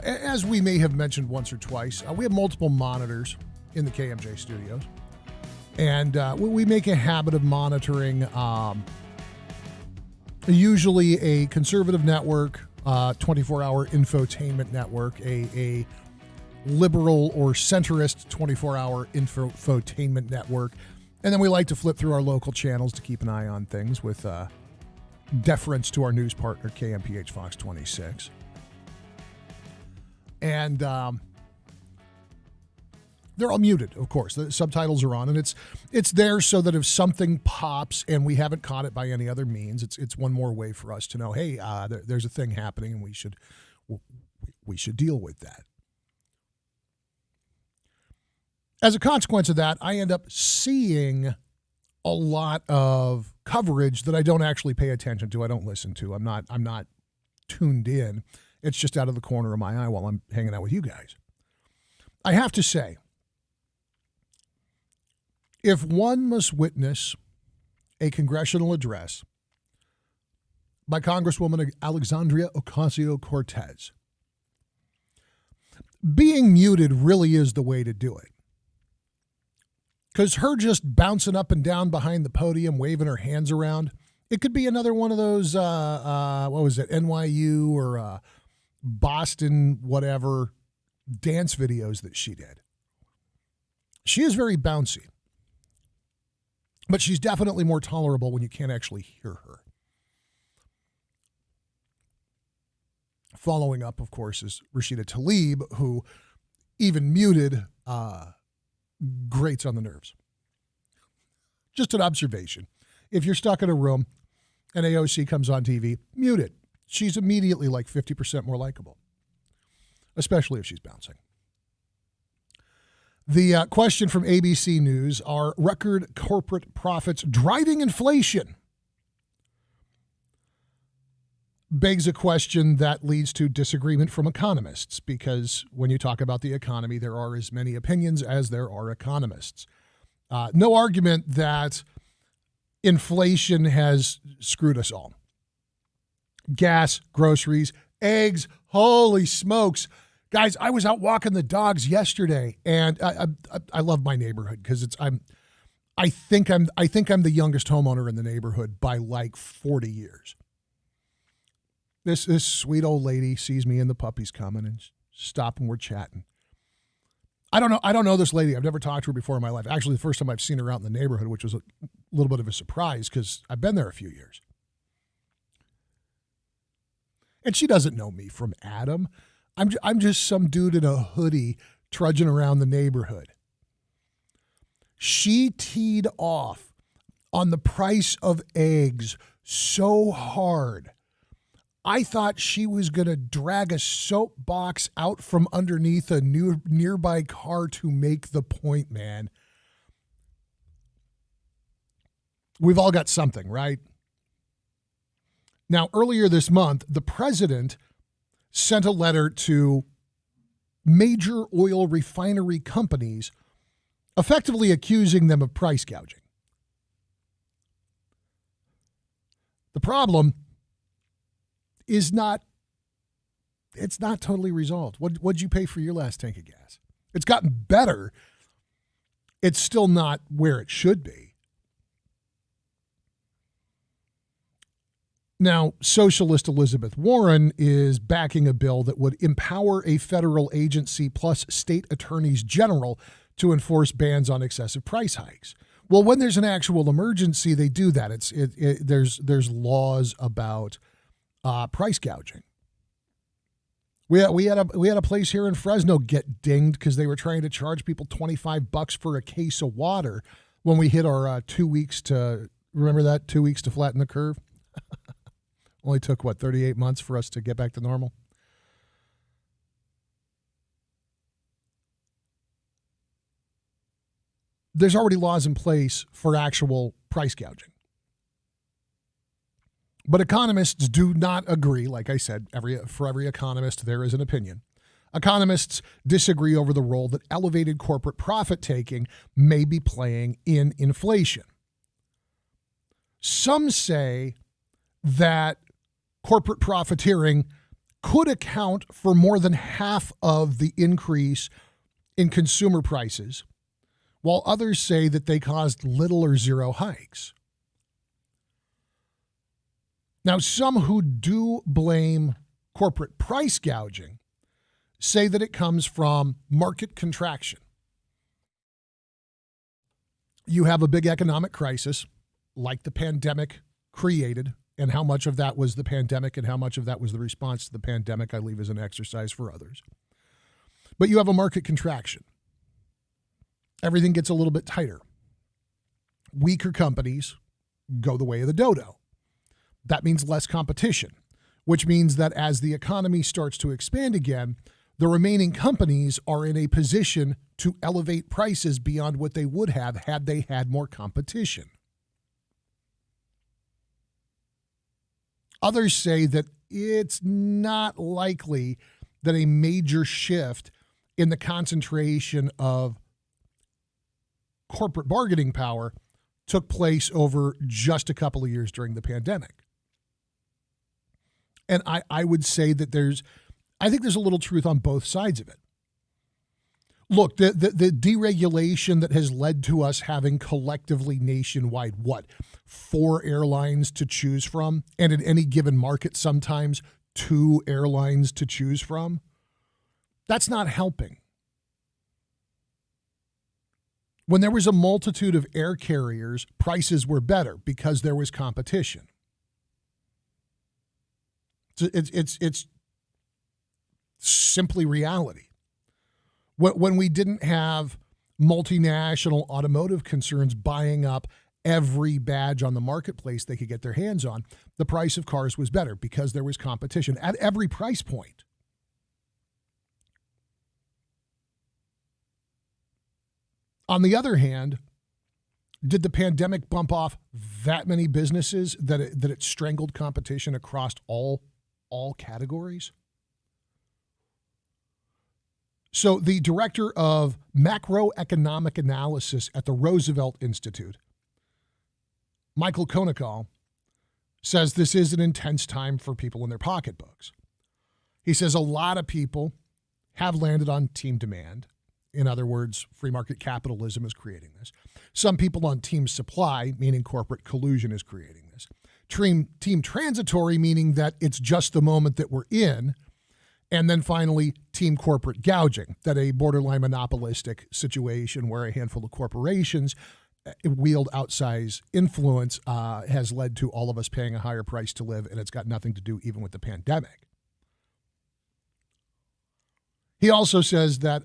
As we may have mentioned once or twice, we have multiple monitors in the KMJ studios. And we make a habit of monitoring usually a conservative network, 24-hour infotainment network, a liberal or centrist 24-hour infotainment network. And then we like to flip through our local channels to keep an eye on things with deference to our news partner, KMPH Fox 26. And they're all muted, of course. The subtitles are on, and it's there so that if something pops and we haven't caught it by any other means, it's one more way for us to know, hey, there's a thing happening, and we should deal with that. As a consequence of that, I end up seeing a lot of coverage that I don't actually pay attention to. I don't listen to. I'm not tuned in. It's just out of the corner of my eye while I'm hanging out with you guys. I have to say, if one must witness a congressional address by Congresswoman Alexandria Ocasio-Cortez, being muted really is the way to do it. Because her just bouncing up and down behind the podium, waving her hands around, it could be another one of those, what was it, NYU or Boston, whatever, dance videos that she did. She is very bouncy. But she's definitely more tolerable when you can't actually hear her. Following up, of course, is Rashida Tlaib, who, even muted, grates on the nerves. Just an observation. If you're stuck in a room and AOC comes on TV, mute it. She's immediately like 50% more likable, especially if she's bouncing. The question from ABC News, are record corporate profits driving inflation? Begs a question that leads to disagreement from economists, because when you talk about the economy, there are as many opinions as there are economists. No argument that inflation has screwed us all. Gas, groceries, eggs, holy smokes. Guys, I was out walking the dogs yesterday, and I love my neighborhood because I think I'm the youngest homeowner in the neighborhood by like 40 years. This sweet old lady sees me and the puppies coming and stop and we're chatting. I don't know this lady. I've never talked to her before in my life. Actually, the first time I've seen her out in the neighborhood, which was a little bit of a surprise because I've been there a few years. And she doesn't know me from Adam. I'm just some dude in a hoodie trudging around the neighborhood. She teed off on the price of eggs so hard, I thought she was going to drag a soapbox out from underneath a nearby car to make the point, man. We've all got something, right? Now, earlier this month, the president sent a letter to major oil refinery companies, effectively accusing them of price gouging. The problem is it's not totally resolved. What'd you pay for your last tank of gas? It's gotten better. It's still not where it should be. Now, socialist Elizabeth Warren is backing a bill that would empower a federal agency plus state attorneys general to enforce bans on excessive price hikes. Well, when there's an actual emergency, they do that. There's laws about price gouging. We had a place here in Fresno get dinged because they were trying to charge people $25 for a case of water when we hit our 2 weeks to, remember that, 2 weeks to flatten the curve? Only took, 38 months for us to get back to normal? There's already laws in place for actual price gouging. But economists do not agree. Like I said, for every economist, there is an opinion. Economists disagree over the role that elevated corporate profit-taking may be playing in inflation. Some say that corporate profiteering could account for more than half of the increase in consumer prices, while others say that they caused little or zero hikes. Now, some who do blame corporate price gouging say that it comes from market contraction. You have a big economic crisis like the pandemic created, and how much of that was the pandemic and how much of that was the response to the pandemic, I leave as an exercise for others. But you have a market contraction. Everything gets a little bit tighter. Weaker companies go the way of the dodo. That means less competition, which means that as the economy starts to expand again, the remaining companies are in a position to elevate prices beyond what they would have had they had more competition. Others say that it's not likely that a major shift in the concentration of corporate bargaining power took place over just a couple of years during the pandemic. And I would say that I think there's a little truth on both sides of it. Look, the deregulation that has led to us having collectively nationwide, 4 airlines to choose from, and in any given market, sometimes 2 airlines to choose from, that's not helping. When there was a multitude of air carriers, prices were better because there was competition. It's simply reality. When we didn't have multinational automotive concerns buying up every badge on the marketplace they could get their hands on, the price of cars was better because there was competition at every price point. On the other hand, did the pandemic bump off that many businesses that it strangled competition across all categories? So the director of macroeconomic analysis at the Roosevelt Institute, Michael Konikow, says this is an intense time for people in their pocketbooks. He says a lot of people have landed on team demand. In other words, free market capitalism is creating this. Some people on team supply, meaning corporate collusion, is creating this. Team transitory, meaning that it's just the moment that we're in. And then finally, team corporate gouging, that a borderline monopolistic situation where a handful of corporations wield outsized influence has led to all of us paying a higher price to live, and it's got nothing to do even with the pandemic. He also says that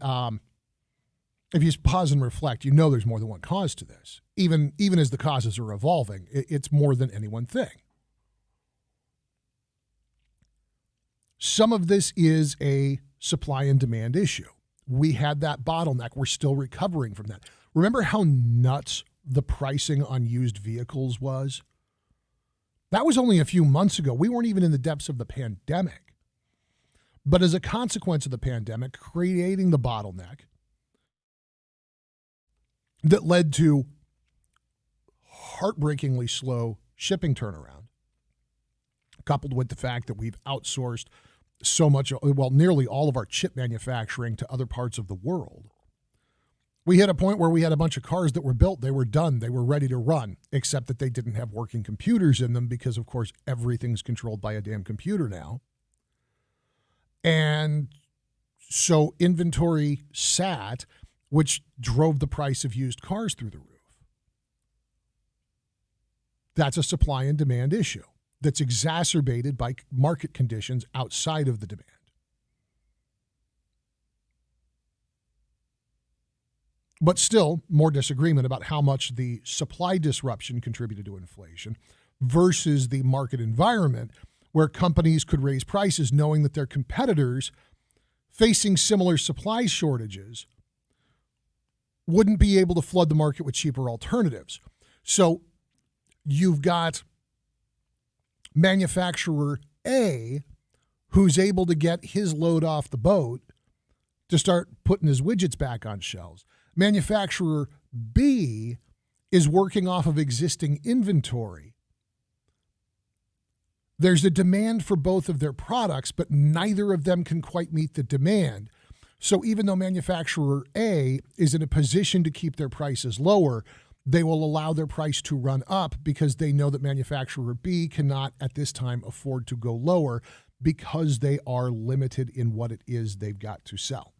if you pause and reflect, you know there's more than one cause to this. Even as the causes are evolving, it's more than any one thing. Some of this is a supply and demand issue. We had that bottleneck. We're still recovering from that. Remember how nuts the pricing on used vehicles was? That was only a few months ago. We weren't even in the depths of the pandemic. But as a consequence of the pandemic, creating the bottleneck that led to heartbreakingly slow shipping turnaround, coupled with the fact that we've outsourced so much, well, nearly all of our chip manufacturing to other parts of the world. We hit a point where we had a bunch of cars that were built, they were done, they were ready to run, except that they didn't have working computers in them because, of course, everything's controlled by a damn computer now. And so inventory sat, which drove the price of used cars through the roof. That's a supply and demand issue that's exacerbated by market conditions outside of the demand. But still, more disagreement about how much the supply disruption contributed to inflation versus the market environment where companies could raise prices knowing that their competitors facing similar supply shortages wouldn't be able to flood the market with cheaper alternatives. So you've got manufacturer A who's able to get his load off the boat to start putting his widgets back on shelves. Manufacturer B is working off of existing inventory. There's a demand for both of their products, but neither of them can quite meet the demand. So even though manufacturer A is in a position to keep their prices lower, they will allow their price to run up because they know that manufacturer B cannot at this time afford to go lower because they are limited in what it is they've got to sell.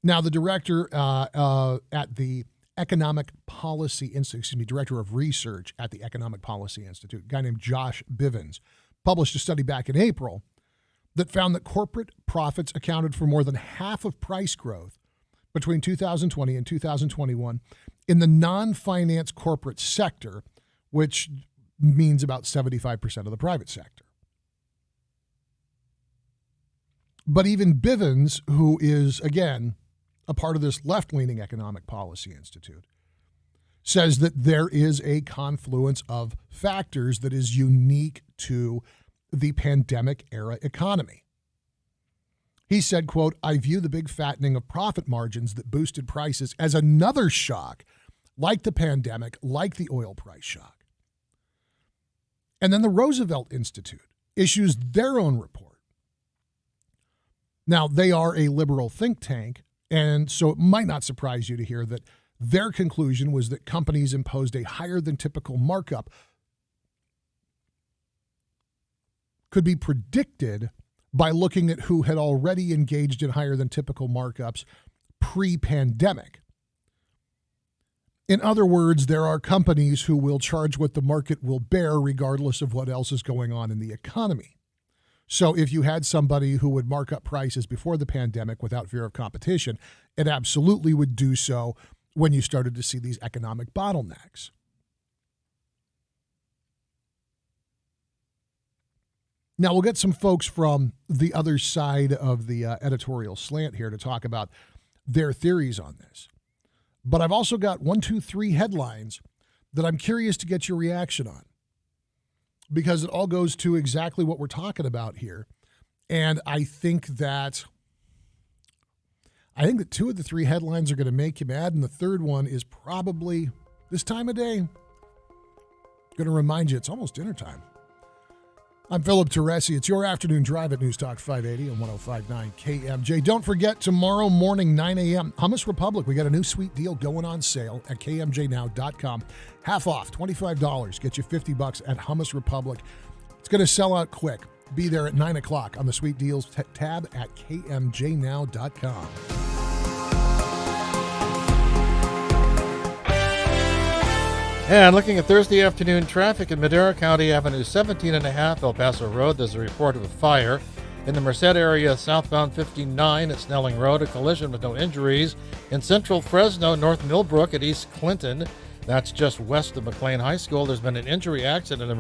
Now, the director at the Economic Policy Institute, director of research at the Economic Policy Institute, a guy named Josh Bivens, published a study back in April that found that corporate profits accounted for more than half of price growth between 2020 and 2021 in the non-finance corporate sector, which means about 75% of the private sector. But even Bivens, who is, again, a part of this left-leaning Economic Policy Institute, says that there is a confluence of factors that is unique to the pandemic era economy. He said, quote, "I view the big fattening of profit margins that boosted prices as another shock, like the pandemic, like the oil price shock." And then the Roosevelt Institute issues their own report. Now, they are a liberal think tank, and so it might not surprise you to hear that their conclusion was that companies imposed a higher than typical markup could be predicted by looking at who had already engaged in higher than typical markups pre-pandemic. In other words, there are companies who will charge what the market will bear regardless of what else is going on in the economy. So if you had somebody who would mark up prices before the pandemic without fear of competition, it absolutely would do so when you started to see these economic bottlenecks. Now, we'll get some folks from the other side of the editorial slant here to talk about their theories on this. But I've also got 1, 2, 3 headlines that I'm curious to get your reaction on, because it all goes to exactly what we're talking about here. And I think that 2 of the 3 headlines are going to make you mad, and the third one is probably this time of day going to remind you it's almost dinner time. I'm Philip Teresi. It's your afternoon drive at News Talk 580 and 105.9 KMJ. Don't forget, tomorrow morning, 9 a.m., Hummus Republic. We got a new sweet deal going on sale at KMJnow.com. Half off, $25. Get you $50 at Hummus Republic. It's going to sell out quick. Be there at 9 o'clock on the Sweet Deals tab at KMJnow.com. And looking at Thursday afternoon traffic in Madera County, Avenue 17.5, El Paso Road, there's a report of a fire. In the Merced area, southbound 59 at Snelling Road, a collision with no injuries. In central Fresno, North Millbrook at East Clinton, that's just west of McLean High School, there's been an injury accident.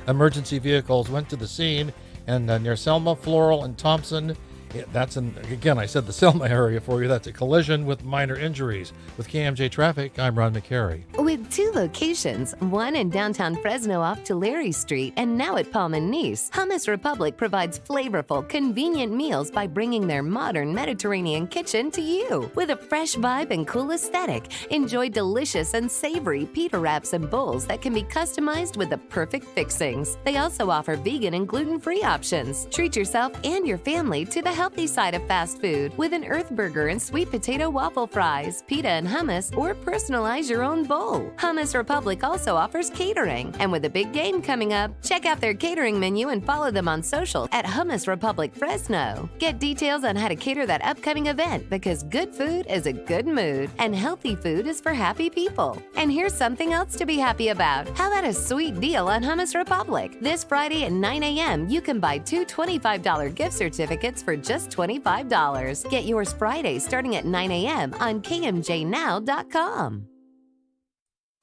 Emergency vehicles went to the scene. And near Selma, Floral, and Thompson, again, I said the Selma area for you. That's a collision with minor injuries. With KMJ Traffic, I'm Ron McCary. With 2 locations, one in downtown Fresno off Tulare Street and now at Palm and Nice, Hummus Republic provides flavorful, convenient meals by bringing their modern Mediterranean kitchen to you. With a fresh vibe and cool aesthetic, enjoy delicious and savory pita wraps and bowls that can be customized with the perfect fixings. They also offer vegan and gluten-free options. Treat yourself and your family to the healthy side of fast food with an Earth Burger and sweet potato waffle fries, pita and hummus, or personalize your own bowl. Hummus Republic also offers catering. And with a big game coming up, check out their catering menu and follow them on social at Hummus Republic Fresno. Get details on how to cater that upcoming event, because good food is a good mood and healthy food is for happy people. And here's something else to be happy about. How about a sweet deal on Hummus Republic? This Friday at 9 a.m., you can buy 2 $25 gift certificates for just $25. Get yours Friday starting at 9 a.m. on KMJnow.com.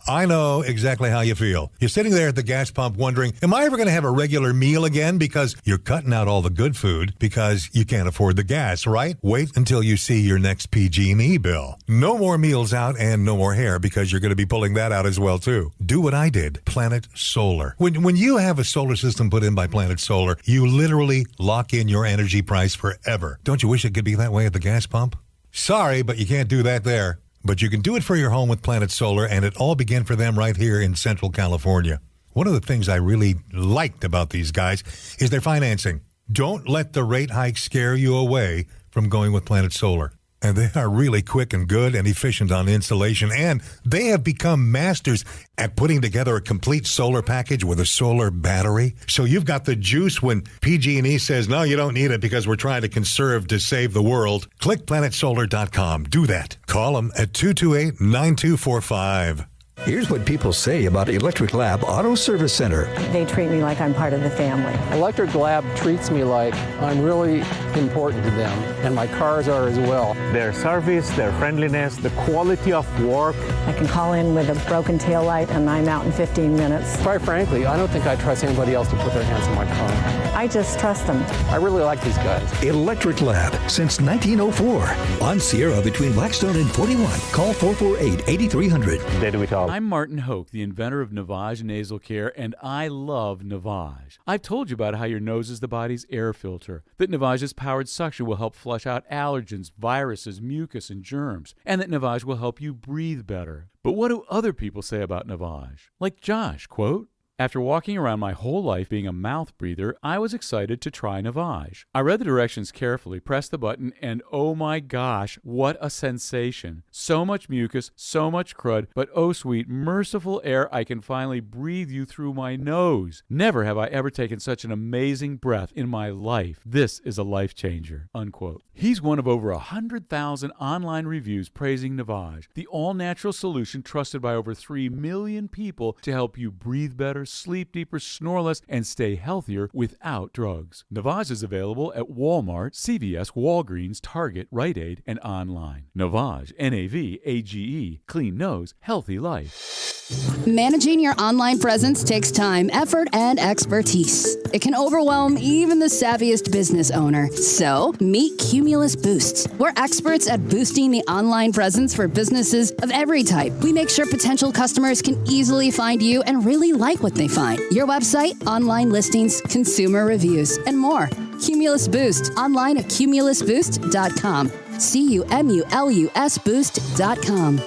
I know exactly how you feel. You're sitting there at the gas pump wondering, am I ever going to have a regular meal again? Because you're cutting out all the good food because you can't afford the gas, right? Wait until you see your next PG&E bill. No more meals out and no more hair, because you're going to be pulling that out as well, too. Do what I did. Planet Solar. When you have a solar system put in by Planet Solar, you literally lock in your energy price forever. Don't you wish it could be that way at the gas pump? Sorry, but you can't do that there. But you can do it for your home with Planet Solar, and it all began for them right here in Central California. One of the things I really liked about these guys is their financing. Don't let the rate hike scare you away from going with Planet Solar. And they are really quick and good and efficient on installation, and they have become masters at putting together a complete solar package with a solar battery. So you've got the juice when PG&E says, no, you don't need it because we're trying to conserve to save the world. Click planetsolar.com. Do that. Call them at 228-9245. Here's what people say about Electric Lab Auto Service Center. They treat me like I'm part of the family. Electric Lab treats me like I'm really important to them, and my cars are as well. Their service, their friendliness, the quality of work. I can call in with a broken taillight and I'm out in 15 minutes. Quite frankly, I don't think I trust anybody else to put their hands on my car. I just trust them. I really like these guys. Electric Lab since 1904. On Sierra between Blackstone and 41. Call 448-8300. They do it all. I'm Martin Hoke, the inventor of Navage Nasal Care, and I love Navage. I've told you about how your nose is the body's air filter, that Navage's powered suction will help flush out allergens, viruses, mucus, and germs, and that Navage will help you breathe better. But what do other people say about Navage? Like Josh, quote, "After walking around my whole life being a mouth breather, I was excited to try Navage. I read the directions carefully, pressed the button, and oh my gosh, what a sensation. So much mucus, so much crud, but oh sweet, merciful air, I can finally breathe you through my nose. Never have I ever taken such an amazing breath in my life. This is a life changer," unquote. He's one of over 100,000 online reviews praising Navage, the all-natural solution trusted by over 3 million people to help you breathe better, sleep deeper, snore less, and stay healthier without drugs. Navage is available at Walmart, CVS, Walgreens, Target, Rite Aid, and online. Navage, Navage, clean nose, healthy life. Managing your online presence takes time, effort, and expertise. It can overwhelm even the savviest business owner. So, meet Cumulus Boosts. We're experts at boosting the online presence for businesses of every type. We make sure potential customers can easily find you and really like what they find. Your website, online listings, consumer reviews, and more. Cumulus Boost. Online at cumulusboost.com. CUMULUS Boost.com.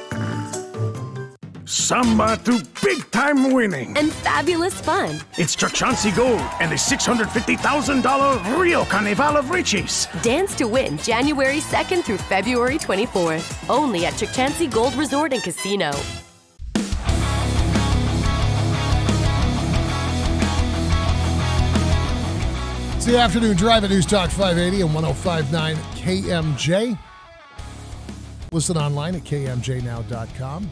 Samba to big-time winning. And fabulous fun. It's Chauncey Gold and the $650,000 Rio Carnival of Riches. Dance to win January 2nd through February 24th. Only at Chauncey Gold Resort and Casino. It's the afternoon drive at News Talk 580 and 105.9 KMJ. Listen online at kmjnow.com.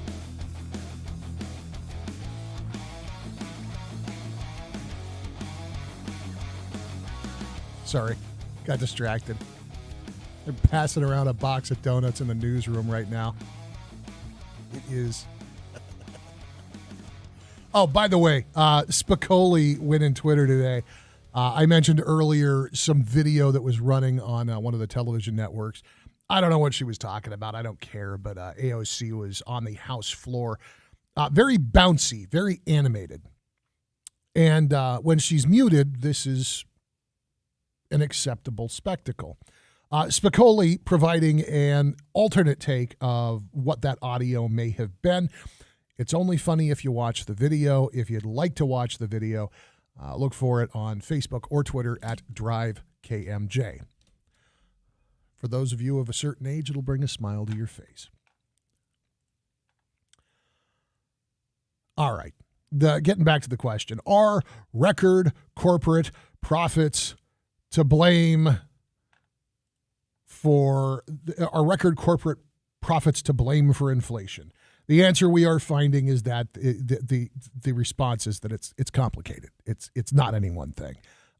Sorry, got distracted. They're passing around a box of donuts in the newsroom right now. It is. Oh, by the way, Spicoli went in Twitter today. I mentioned earlier some video that was running on one of the television networks. I don't know what she was talking about. I don't care, but AOC was on the House floor. Very bouncy, very animated. And when she's muted, this is an acceptable spectacle. Spicoli providing an alternate take of what that audio may have been. It's only funny if you watch the video. If you'd like to watch the video, look for it on Facebook or Twitter at DriveKMJ. For those of you of a certain age, it'll bring a smile to your face. All right. Getting back to the question, are record corporate profits to blame for inflation? The answer we are finding is that the response is that it's complicated. It's not any one thing.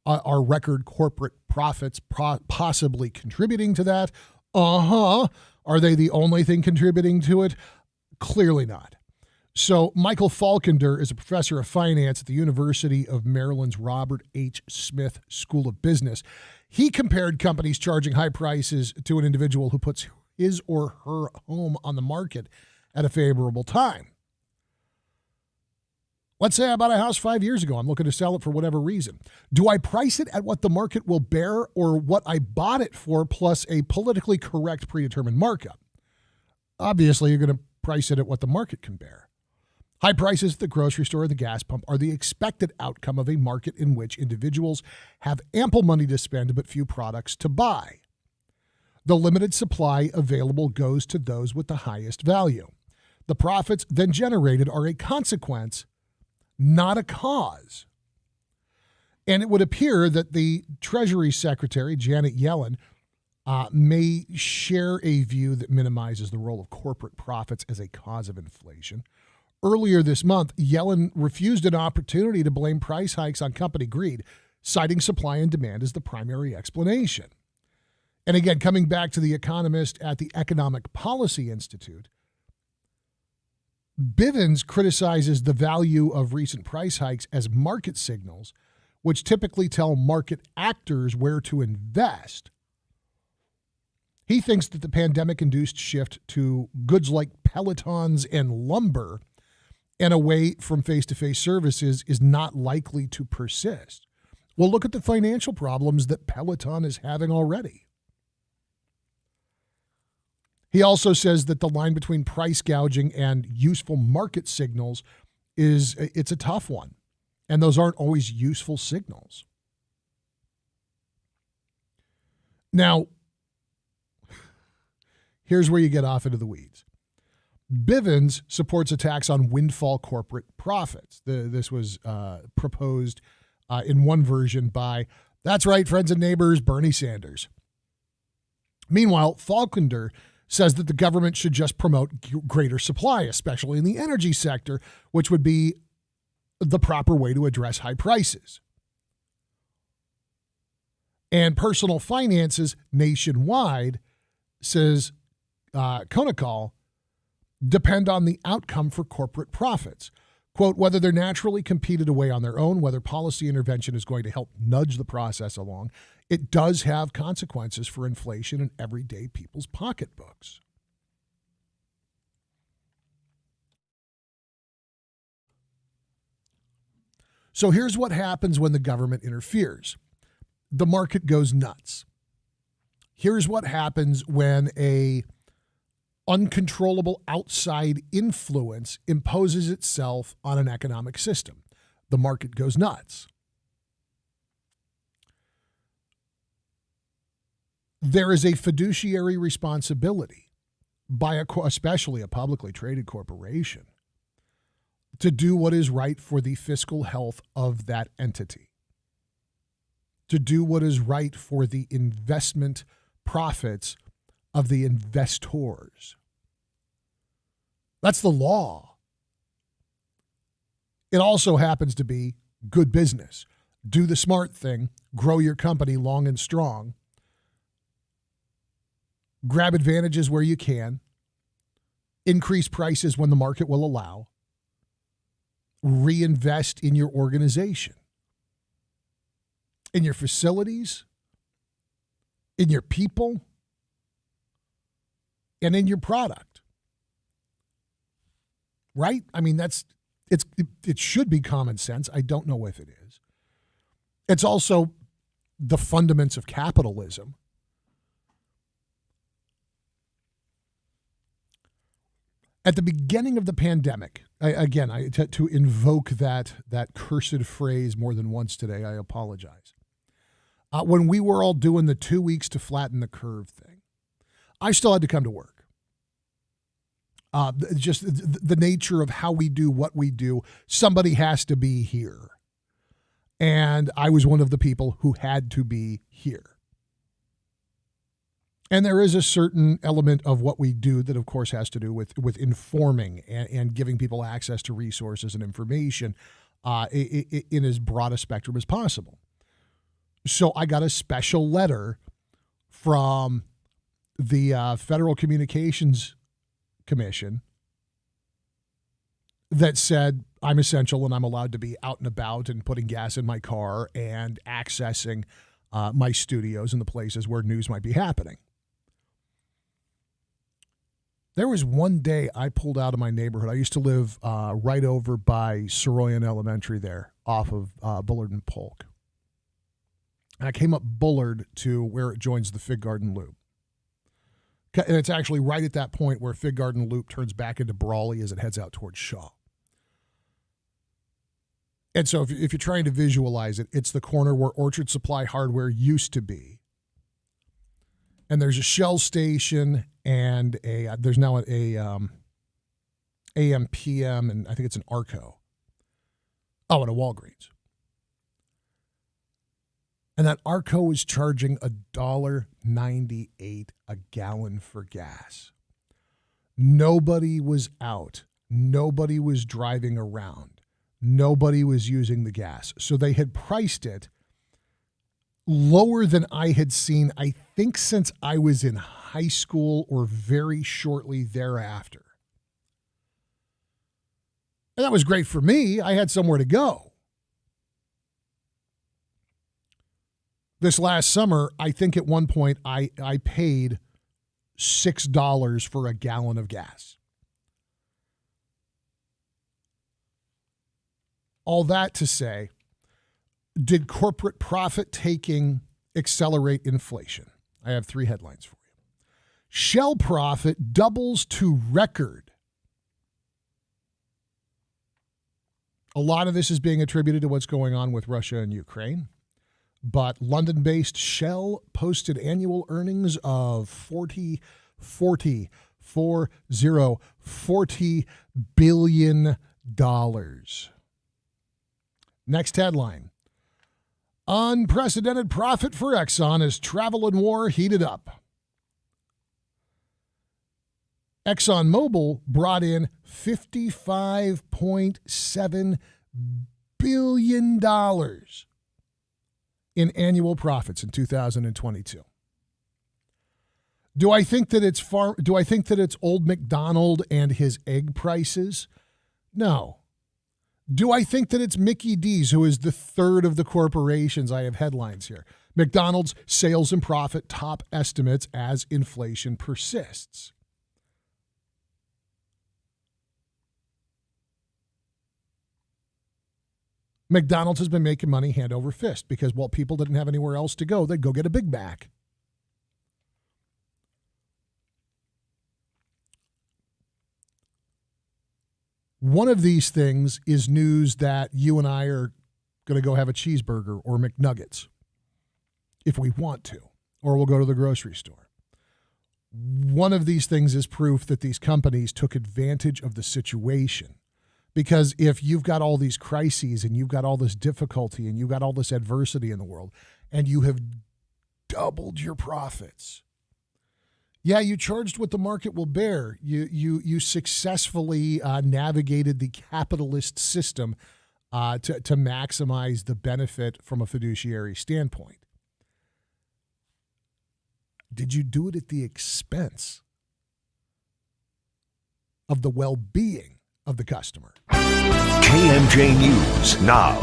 Are record corporate profits possibly contributing to that? Are they the only thing contributing to it? Clearly not. So Michael Falkender is a professor of finance at the University of Maryland's Robert H. Smith School of Business. He compared companies charging high prices to an individual who puts his or her home on the market at a favorable time. Let's say I bought a house 5 years ago. I'm looking to sell it for whatever reason. Do I price it at what the market will bear or what I bought it for plus a politically correct predetermined markup? Obviously, you're going to price it at what the market can bear. High prices at the grocery store or the gas pump are the expected outcome of a market in which individuals have ample money to spend but few products to buy. The limited supply available goes to those with the highest value. The profits then generated are a consequence, not a cause. And it would appear that the Treasury Secretary, Janet Yellen, may share a view that minimizes the role of corporate profits as a cause of inflation. Earlier this month, Yellen refused an opportunity to blame price hikes on company greed, citing supply and demand as the primary explanation. And again, coming back to the economist at the Economic Policy Institute, Bivens criticizes the value of recent price hikes as market signals, which typically tell market actors where to invest. He thinks that the pandemic-induced shift to goods like Pelotons and lumber and away from face-to-face services is not likely to persist. Well, look at the financial problems that Peloton is having already. He also says that the line between price gouging and useful market signals it's a tough one, and those aren't always useful signals. Now, here's where you get off into the weeds. Bivens supports a tax on windfall corporate profits. This was proposed in one version by, that's right, friends and neighbors, Bernie Sanders. Meanwhile, Falkender says that the government should just promote greater supply, especially in the energy sector, which would be the proper way to address high prices. And Personal Finances Nationwide says Konakal depend on the outcome for corporate profits. Quote, whether they're naturally competed away on their own, whether policy intervention is going to help nudge the process along, it does have consequences for inflation and everyday people's pocketbooks. So here's what happens when the government interferes. The market goes nuts. Here's what happens when a uncontrollable outside influence imposes itself on an economic system. The market goes nuts. There is a fiduciary responsibility by especially a publicly traded corporation to do what is right for the fiscal health of that entity, to do what is right for the investment profits of the investors. That's the law. It also happens to be good business. Do the smart thing, grow your company long and strong, grab advantages where you can, increase prices when the market will allow, reinvest in your organization, in your facilities, in your people, and in your product. Right? I mean, it should be common sense. I don't know if it is. It's also the fundamentals of capitalism. At the beginning of the pandemic, to invoke that cursed phrase more than once today, I apologize. When we were all doing the 2 weeks to flatten the curve thing, I still had to come to work. Just the nature of how we do what we do, somebody has to be here. And I was one of the people who had to be here. And there is a certain element of what we do that, of course, has to do with informing and giving people access to resources and information in as broad a spectrum as possible. So I got a special letter from the Federal Communications Commission that said I'm essential and I'm allowed to be out and about and putting gas in my car and accessing my studios and the places where news might be happening. There was one day I pulled out of my neighborhood. I used to live right over by Soroyan Elementary there off of Bullard and Polk. And I came up Bullard to where it joins the Fig Garden Loop. And it's actually right at that point where Fig Garden Loop turns back into Brawley as it heads out towards Shaw. And so if you're trying to visualize it, it's the corner where Orchard Supply Hardware used to be. And there's a Shell station and there's now a AM, PM, and I think it's an Arco. Oh, and a Walgreens. And that Arco is charging $1.98 a gallon for gas. Nobody was out. Nobody was driving around. Nobody was using the gas. So they had priced it lower than I had seen, I think, since I was in high school or very shortly thereafter. And that was great for me. I had somewhere to go. This last summer, I think at one point I paid $6 for a gallon of gas. All that to say, did corporate profit taking accelerate inflation? I have 3 headlines for you. Shell profit doubles to record. A lot of this is being attributed to what's going on with Russia and Ukraine. But London-based Shell posted annual earnings of $40 billion. Next headline. Unprecedented profit for Exxon as travel and war heated up. ExxonMobil brought in $55.7 billion in annual profits in 2022. Do I think that it's Old McDonald and his egg prices? No. Do I think that it's Mickey D's, who is the third of the corporations? I have headlines here. McDonald's sales and profit top estimates as inflation persists. McDonald's has been making money hand over fist because, well, people didn't have anywhere else to go. They'd go get a Big Mac. One of these things is news that you and I are going to go have a cheeseburger or McNuggets if we want to, or we'll go to the grocery store. One of these things is proof that these companies took advantage of the situation. Because if you've got all these crises and you've got all this difficulty and you've got all this adversity in the world and you have doubled your profits, yeah, you charged what the market will bear. You successfully navigated the capitalist system to maximize the benefit from a fiduciary standpoint. Did you do it at the expense of the well-being of the customer? KMJ News now.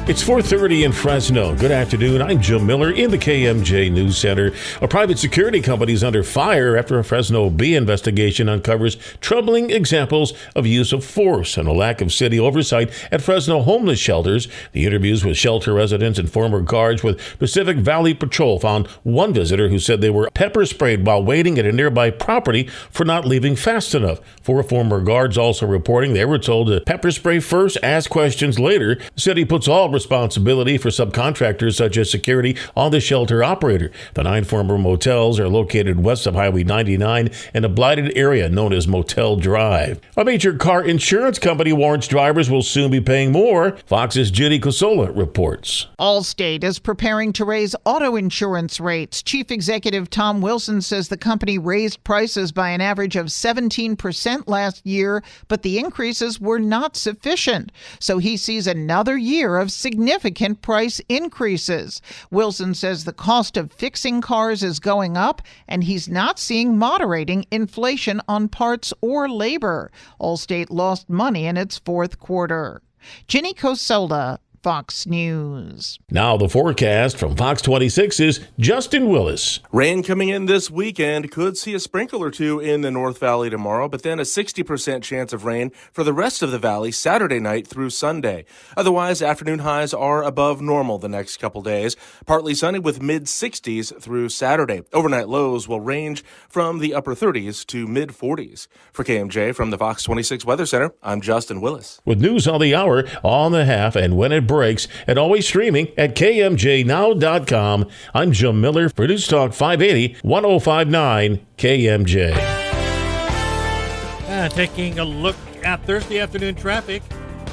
It's 4:30 in Fresno. Good afternoon. I'm Jim Miller in the KMJ News Center. A private security company is under fire after a Fresno Bee investigation uncovers troubling examples of use of force and a lack of city oversight at Fresno homeless shelters. The interviews with shelter residents and former guards with Pacific Valley Patrol found one visitor who said they were pepper sprayed while waiting at a nearby property for not leaving fast enough. 4 former guards also reporting they were told to pepper spray first, ask questions later. The city puts all responsibility for subcontractors such as security on the shelter operator. The 9 former motels are located west of Highway 99 in a blighted area known as Motel Drive. A major car insurance company warns drivers will soon be paying more. Fox's Judy Cosola reports. Allstate is preparing to raise auto insurance rates. Chief Executive Tom Wilson says the company raised prices by an average of 17% last year, but the increases were not sufficient. So he sees another year of significant price increases. Wilson says the cost of fixing cars is going up, and he's not seeing moderating inflation on parts or labor. Allstate lost money in its fourth quarter. Ginny Coselda, Fox News. Now the forecast from Fox 26's Justin Willis. Rain coming in this weekend. Could see a sprinkle or two in the North Valley tomorrow, but then a 60% chance of rain for the rest of the valley Saturday night through Sunday. Otherwise, afternoon highs are above normal the next couple days. Partly sunny with mid-60s through Saturday. Overnight lows will range from the upper 30s to mid-40s. For KMJ from the Fox 26 Weather Center, I'm Justin Willis. With news on the hour, on the half, and when it breaks, and always streaming at KMJNow.com. I'm Jim Miller for News Talk 580, 105.9 KMJ. Taking a look at Thursday afternoon traffic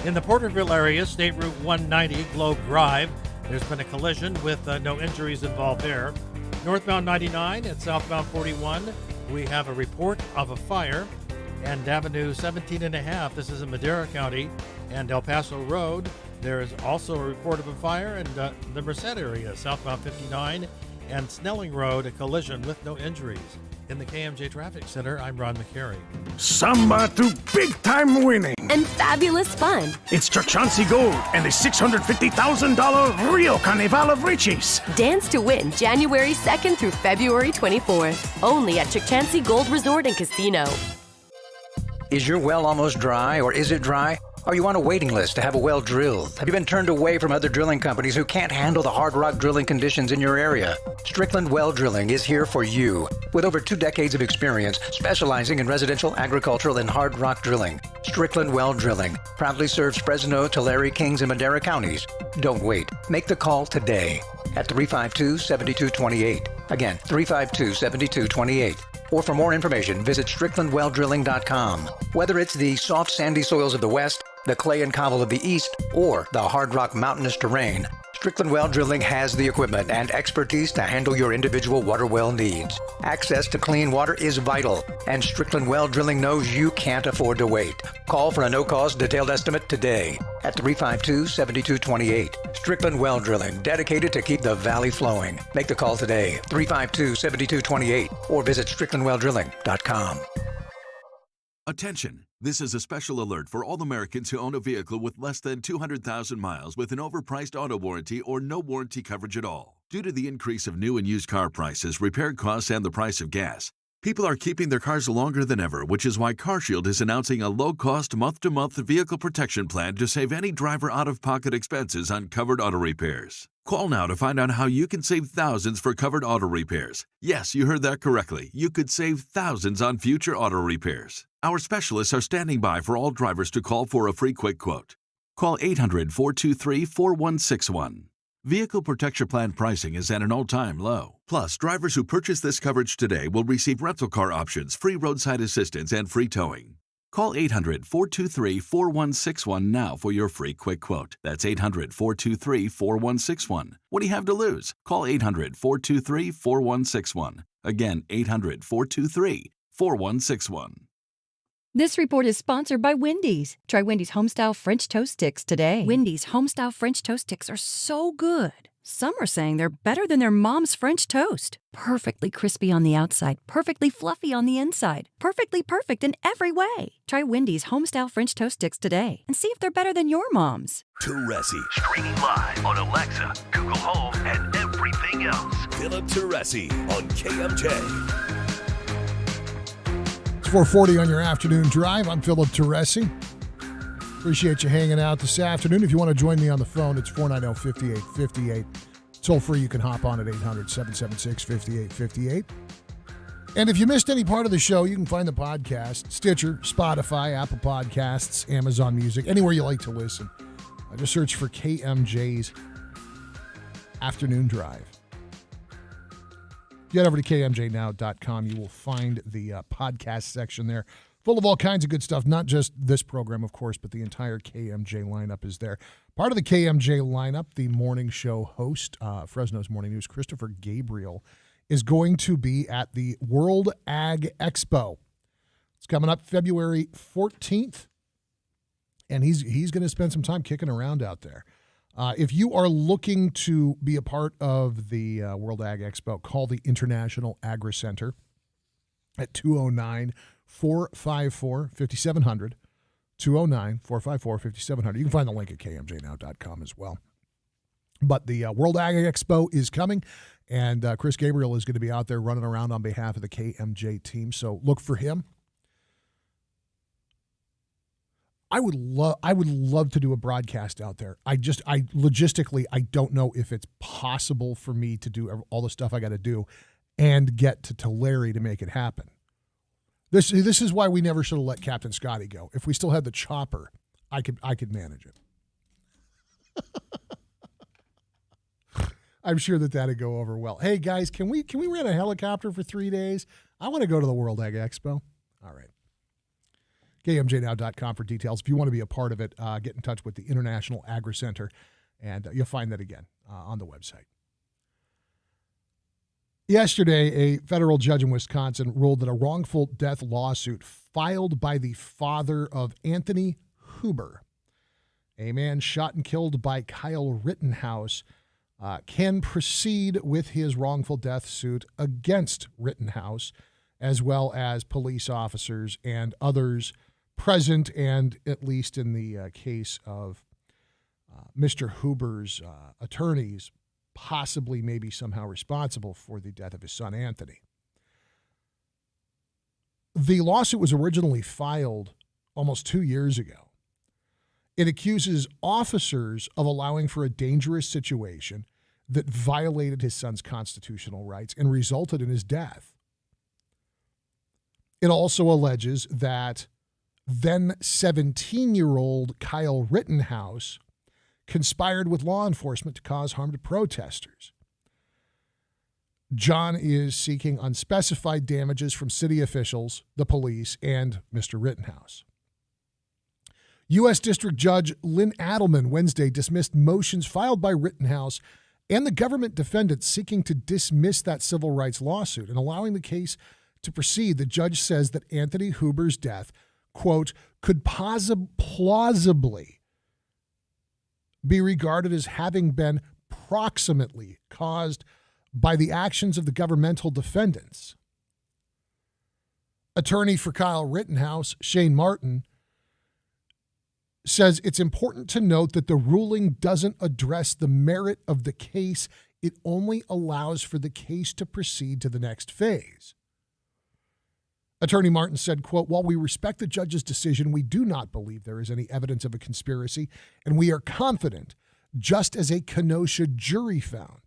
in the Porterville area, State Route 190, Globe Drive. There's been a collision with no injuries involved there. Northbound 99 and southbound 41, we have a report of a fire. And Avenue 17.5, this is in Madera County, and El Paso Road. There is also a report of a fire in the Merced area, southbound 59, and Snelling Road, a collision with no injuries. In the KMJ Traffic Center, I'm Ron McCary. Samba to big-time winning. And fabulous fun. It's Chauncey Gold and the $650,000 Rio Carnival of Riches. Dance to win January 2nd through February 24th. Only at Chauncey Gold Resort and Casino. Is your well almost dry, or is it dry? Are you on a waiting list to have a well drilled? Have you been turned away from other drilling companies who can't handle the hard rock drilling conditions in your area? Strickland Well Drilling is here for you. With over 2 decades of experience specializing in residential, agricultural, and hard rock drilling, Strickland Well Drilling proudly serves Fresno, Tulare, Kings, and Madera counties. Don't wait. Make the call today at 352-7228. Again, 352-7228. Or for more information, visit StricklandWellDrilling.com. Whether it's the soft, sandy soils of the west, the clay and cobble of the east, or the hard rock mountainous terrain, Strickland Well Drilling has the equipment and expertise to handle your individual water well needs. Access to clean water is vital, and Strickland Well Drilling knows you can't afford to wait. Call for a no-cost detailed estimate today at 352-7228. Strickland Well Drilling, dedicated to keep the valley flowing. Make the call today, 352-7228, or visit StricklandWellDrilling.com. Attention! This is a special alert for all Americans who own a vehicle with less than 200,000 miles with an overpriced auto warranty or no warranty coverage at all. Due to the increase of new and used car prices, repair costs, and the price of gas, people are keeping their cars longer than ever, which is why CarShield is announcing a low-cost, month-to-month vehicle protection plan to save any driver out-of-pocket expenses on covered auto repairs. Call now to find out how you can save thousands for covered auto repairs. Yes, you heard that correctly. You could save thousands on future auto repairs. Our specialists are standing by for all drivers to call for a free quick quote. Call 800-423-4161. Vehicle Protection Plan pricing is at an all-time low. Plus, drivers who purchase this coverage today will receive rental car options, free roadside assistance, and free towing. Call 800-423-4161 now for your free quick quote. That's 800-423-4161. What do you have to lose? Call 800-423-4161. Again, 800-423-4161. This report is sponsored by Wendy's. Try Wendy's Homestyle French Toast Sticks today. Wendy's Homestyle French Toast Sticks are so good. Some are saying they're better than their mom's French toast. Perfectly crispy on the outside, perfectly fluffy on the inside, perfectly perfect in every way. Try Wendy's Homestyle French Toast Sticks today and see if they're better than your mom's. Teresi. Streaming live on Alexa, Google Home, and everything else. Philip Teresi on KMJ. 4:40 on your afternoon drive. I'm Philip Teresi. Appreciate you hanging out this afternoon. If you want to join me on the phone, it's 490-5858. Toll free, you can hop on at 800-776-5858. And if you missed any part of the show, you can find the podcast, Stitcher, Spotify, Apple Podcasts, Amazon Music, anywhere you like to listen. Just search for KMJ's Afternoon Drive. Get over to KMJnow.com. You will find the podcast section there, full of all kinds of good stuff, not just this program, of course, but the entire KMJ lineup is there. Part of the KMJ lineup, the morning show host, Fresno's Morning News, Christopher Gabriel, is going to be at the World Ag Expo. It's coming up February 14th, and he's going to spend some time kicking around out there. If you are looking to be a part of the World Ag Expo, call the International Agri Center at 209-454-5700, 209-454-5700. You can find the link at kmjnow.com as well. But the World Ag Expo is coming, and Chris Gabriel is going to be out there running around on behalf of the KMJ team, so look for him. I would love to do a broadcast out there. I logistically, I don't know if it's possible for me to do all the stuff I got to do and get to Tulare to make it happen. This is why we never should have let Captain Scotty go. If we still had the chopper, I could manage it. I'm sure that'd go over well. Hey guys, can we rent a helicopter for 3 days? I want to go to the World Ag Expo. All right. KMJnow.com for details. If you want to be a part of it, get in touch with the International Agri Center, and you'll find that again on the website. Yesterday, a federal judge in Wisconsin ruled that a wrongful death lawsuit filed by the father of Anthony Huber, a man shot and killed by Kyle Rittenhouse, can proceed with his wrongful death suit against Rittenhouse, as well as police officers and others present, and at least in the case of Mr. Huber's attorneys, possibly maybe somehow responsible for the death of his son, Anthony. The lawsuit was originally filed almost 2 years ago. It accuses officers of allowing for a dangerous situation that violated his son's constitutional rights and resulted in his death. It also alleges that then 17-year-old Kyle Rittenhouse conspired with law enforcement to cause harm to protesters. John is seeking unspecified damages from city officials, the police, and Mr. Rittenhouse. U.S. District Judge Lynn Adelman Wednesday dismissed motions filed by Rittenhouse and the government defendants seeking to dismiss that civil rights lawsuit and allowing the case to proceed. The judge says that Anthony Huber's death, quote, could plausibly be regarded as having been proximately caused by the actions of the governmental defendants. Attorney for Kyle Rittenhouse, Shane Martin, says it's important to note that the ruling doesn't address the merit of the case. It only allows for the case to proceed to the next phase. Attorney Martin said, quote, while we respect the judge's decision, we do not believe there is any evidence of a conspiracy, and we are confident, just as a Kenosha jury found,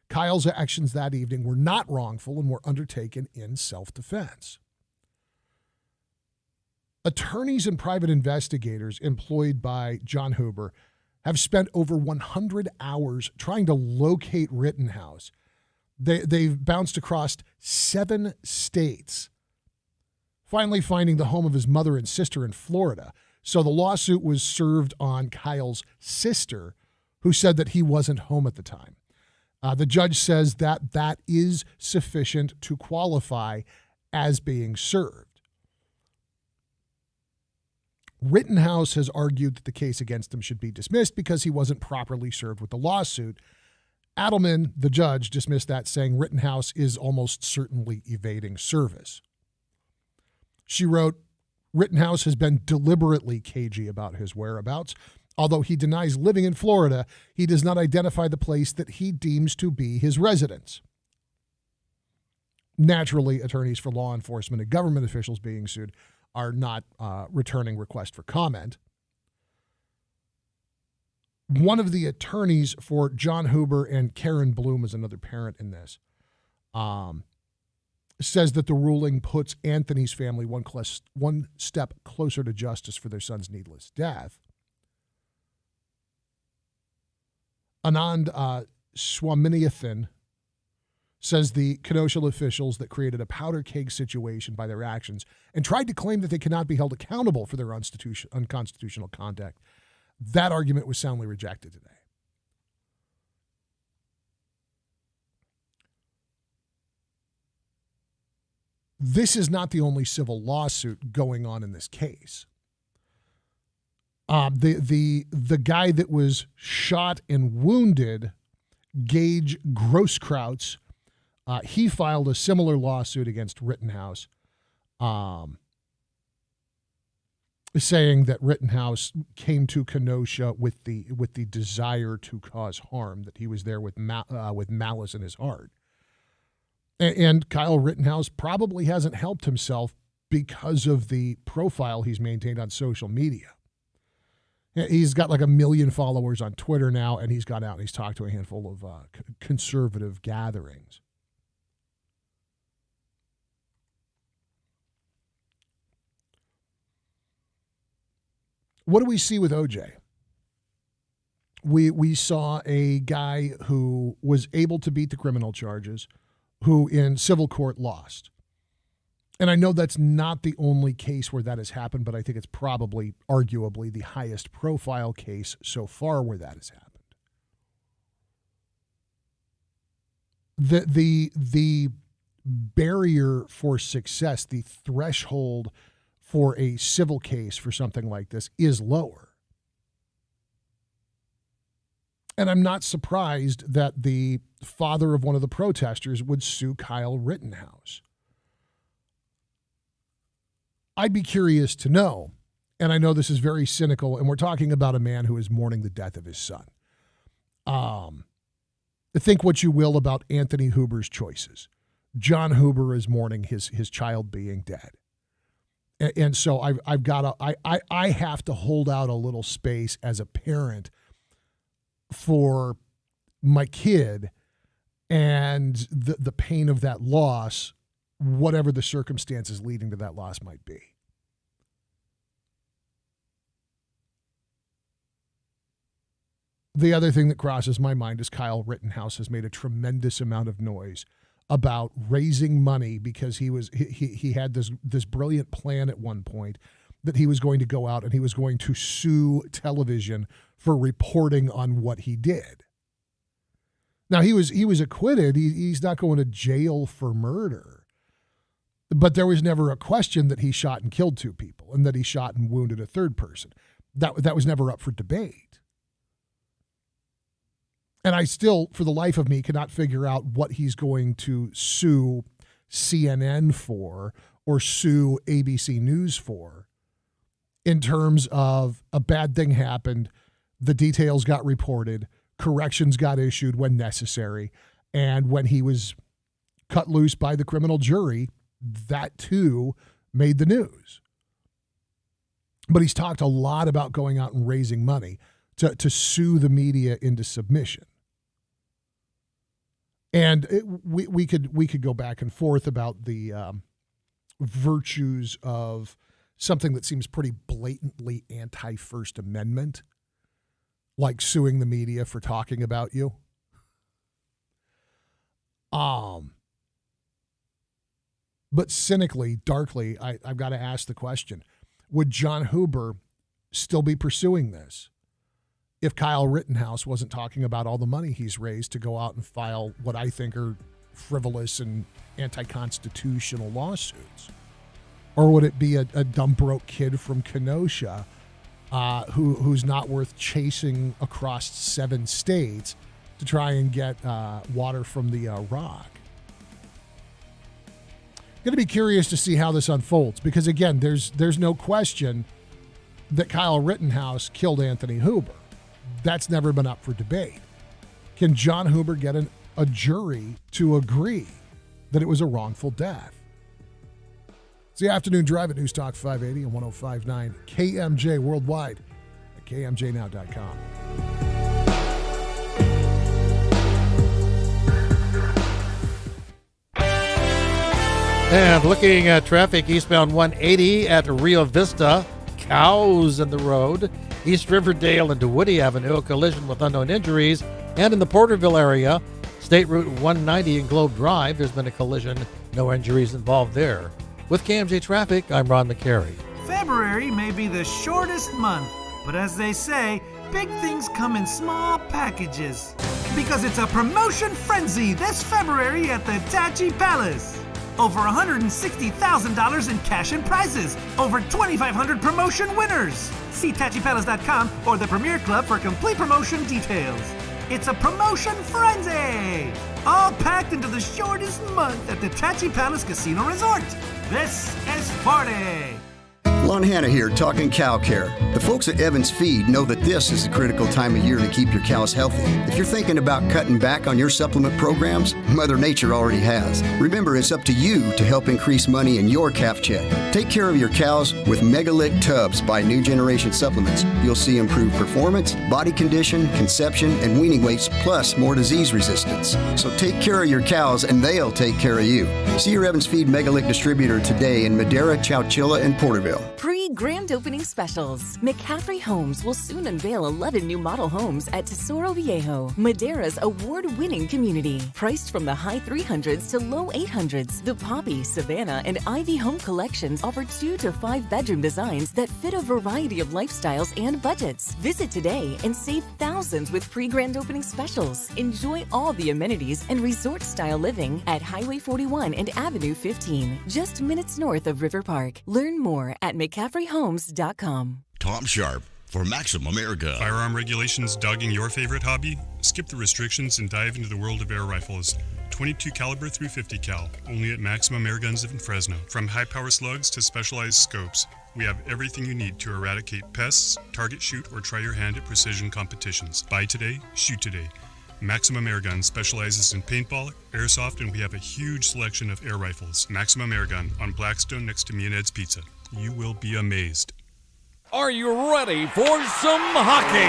Kyle's actions that evening were not wrongful and were undertaken in self-defense. Attorneys and private investigators employed by John Huber have spent over 100 hours trying to locate Rittenhouse. They've bounced across 7 states, finally finding the home of his mother and sister in Florida. So the lawsuit was served on Kyle's sister, who said that he wasn't home at the time. The judge says that that is sufficient to qualify as being served. Rittenhouse has argued that the case against him should be dismissed because he wasn't properly served with the lawsuit. Adelman, the judge, dismissed that, saying Rittenhouse is almost certainly evading service. She wrote, Rittenhouse has been deliberately cagey about his whereabouts. Although he denies living in Florida, he does not identify the place that he deems to be his residence. Naturally, attorneys for law enforcement and government officials being sued are not returning requests for comment. One of the attorneys for John Huber, and Karen Bloom is another parent in this, says that the ruling puts Anthony's family one step closer to justice for their son's needless death. Anand Swaminathan says the Kenosha officials that created a powder keg situation by their actions and tried to claim that they cannot be held accountable for their unconstitutional conduct. That argument was soundly rejected today. This is not the only civil lawsuit going on in this case. The guy that was shot and wounded, Gage Groskrautz, he filed a similar lawsuit against Rittenhouse, saying that Rittenhouse came to Kenosha with the desire to cause harm, that he was there with malice in his heart. And Kyle Rittenhouse probably hasn't helped himself because of the profile he's maintained on social media. He's got like 1 million followers on Twitter now, and he's gone out and he's talked to a handful of conservative gatherings. What do we see with OJ? We saw a guy who was able to beat the criminal charges, who in civil court lost. And I know that's not the only case where that has happened, but I think it's probably, arguably, the highest profile case so far where that has happened. The barrier for success, the threshold for a civil case for something like this is lower. And I'm not surprised that the father of one of the protesters would sue Kyle Rittenhouse. I'd be curious to know, and I know this is very cynical, and we're talking about a man who is mourning the death of his son. Think what you will about Anthony Huber's choices. John Huber is mourning his child being dead. And so I've got to, I have to hold out a little space as a parent for my kid and the pain of that loss, whatever the circumstances leading to that loss might be. The other thing that crosses my mind is Kyle Rittenhouse has made a tremendous amount of noise about raising money because he had this brilliant plan at one point that he was going to go out and he was going to sue television for reporting on what he did. Now he was acquitted. He's not going to jail for murder. But there was never a question that he shot and killed two people and that he shot and wounded a third person. That was never up for debate. And I still, for the life of me, cannot figure out what he's going to sue CNN for or sue ABC News for in terms of a bad thing happened, the details got reported, corrections got issued when necessary, and when he was cut loose by the criminal jury, that too made the news. But he's talked a lot about going out and raising money to sue the media into submission. And we could go back and forth about the virtues of something that seems pretty blatantly anti-First Amendment, like suing the media for talking about you. But cynically, darkly, I've got to ask the question, would John Huber still be pursuing this if Kyle Rittenhouse wasn't talking about all the money he's raised to go out and file what I think are frivolous and anti-constitutional lawsuits? Or would it be a dumb broke kid from Kenosha who's not worth chasing across 7 states to try and get water from the rock? Going to be curious to see how this unfolds because, again, there's no question that Kyle Rittenhouse killed Anthony Huber. That's never been up for debate. Can John Huber get a jury to agree that it was a wrongful death? It's the Afternoon Drive at News Talk 580 and 105.9 KMJ worldwide at KMJnow.com. And looking at traffic, eastbound 180 at Rio Vista, cows in the road. East Riverdale into Woody Avenue, a collision with unknown injuries. And in the Porterville area, State Route 190 and Globe Drive, there's been a collision, no injuries involved there. With KMJ Traffic, I'm Ron McCary. February may be the shortest month, but as they say, big things come in small packages. Because it's a promotion frenzy this February at the Tachi Palace. Over $160,000 in cash and prizes. Over 2,500 promotion winners. See TachiPalace.com or the Premier Club for complete promotion details. It's a promotion frenzy! All packed into the shortest month at the Tachi Palace Casino Resort. This is 40. Lon Hanna here, talking cow care. The folks at Evans Feed know that this is a critical time of year to keep your cows healthy. If you're thinking about cutting back on your supplement programs, Mother Nature already has. Remember, it's up to you to help increase money in your calf check. Take care of your cows with Megalick Tubs by New Generation Supplements. You'll see improved performance, body condition, conception, and weaning weights, plus more disease resistance. So take care of your cows and they'll take care of you. See your Evans Feed Megalick distributor today in Madera, Chowchilla, and Porterville. Pre-grand opening specials. McCaffrey Homes will soon unveil 11 new model homes at Tesoro Viejo, Madera's award-winning community. Priced from the high 300s to low 800s, the Poppy, Savannah, and Ivy home collections offer 2 to 5 bedroom designs that fit a variety of lifestyles and budgets. Visit today and save thousands with pre-grand opening specials. Enjoy all the amenities and resort-style living at Highway 41 and Avenue 15, just minutes north of River Park. Learn more at McCaffreyHomes.com. Tom Sharp for Maximum Air Gun. Firearm regulations dogging your favorite hobby? Skip the restrictions and dive into the world of air rifles. 22 caliber through 50 cal, only at Maximum Air Guns in Fresno. From high power slugs to specialized scopes, we have everything you need to eradicate pests, target shoot, or try your hand at precision competitions. Buy today, shoot today. Maximum Air Gun specializes in paintball, airsoft, and we have a huge selection of air rifles. Maximum Air Gun on Blackstone next to Me and Ed's Pizza. You will be amazed. Are you ready for some hockey?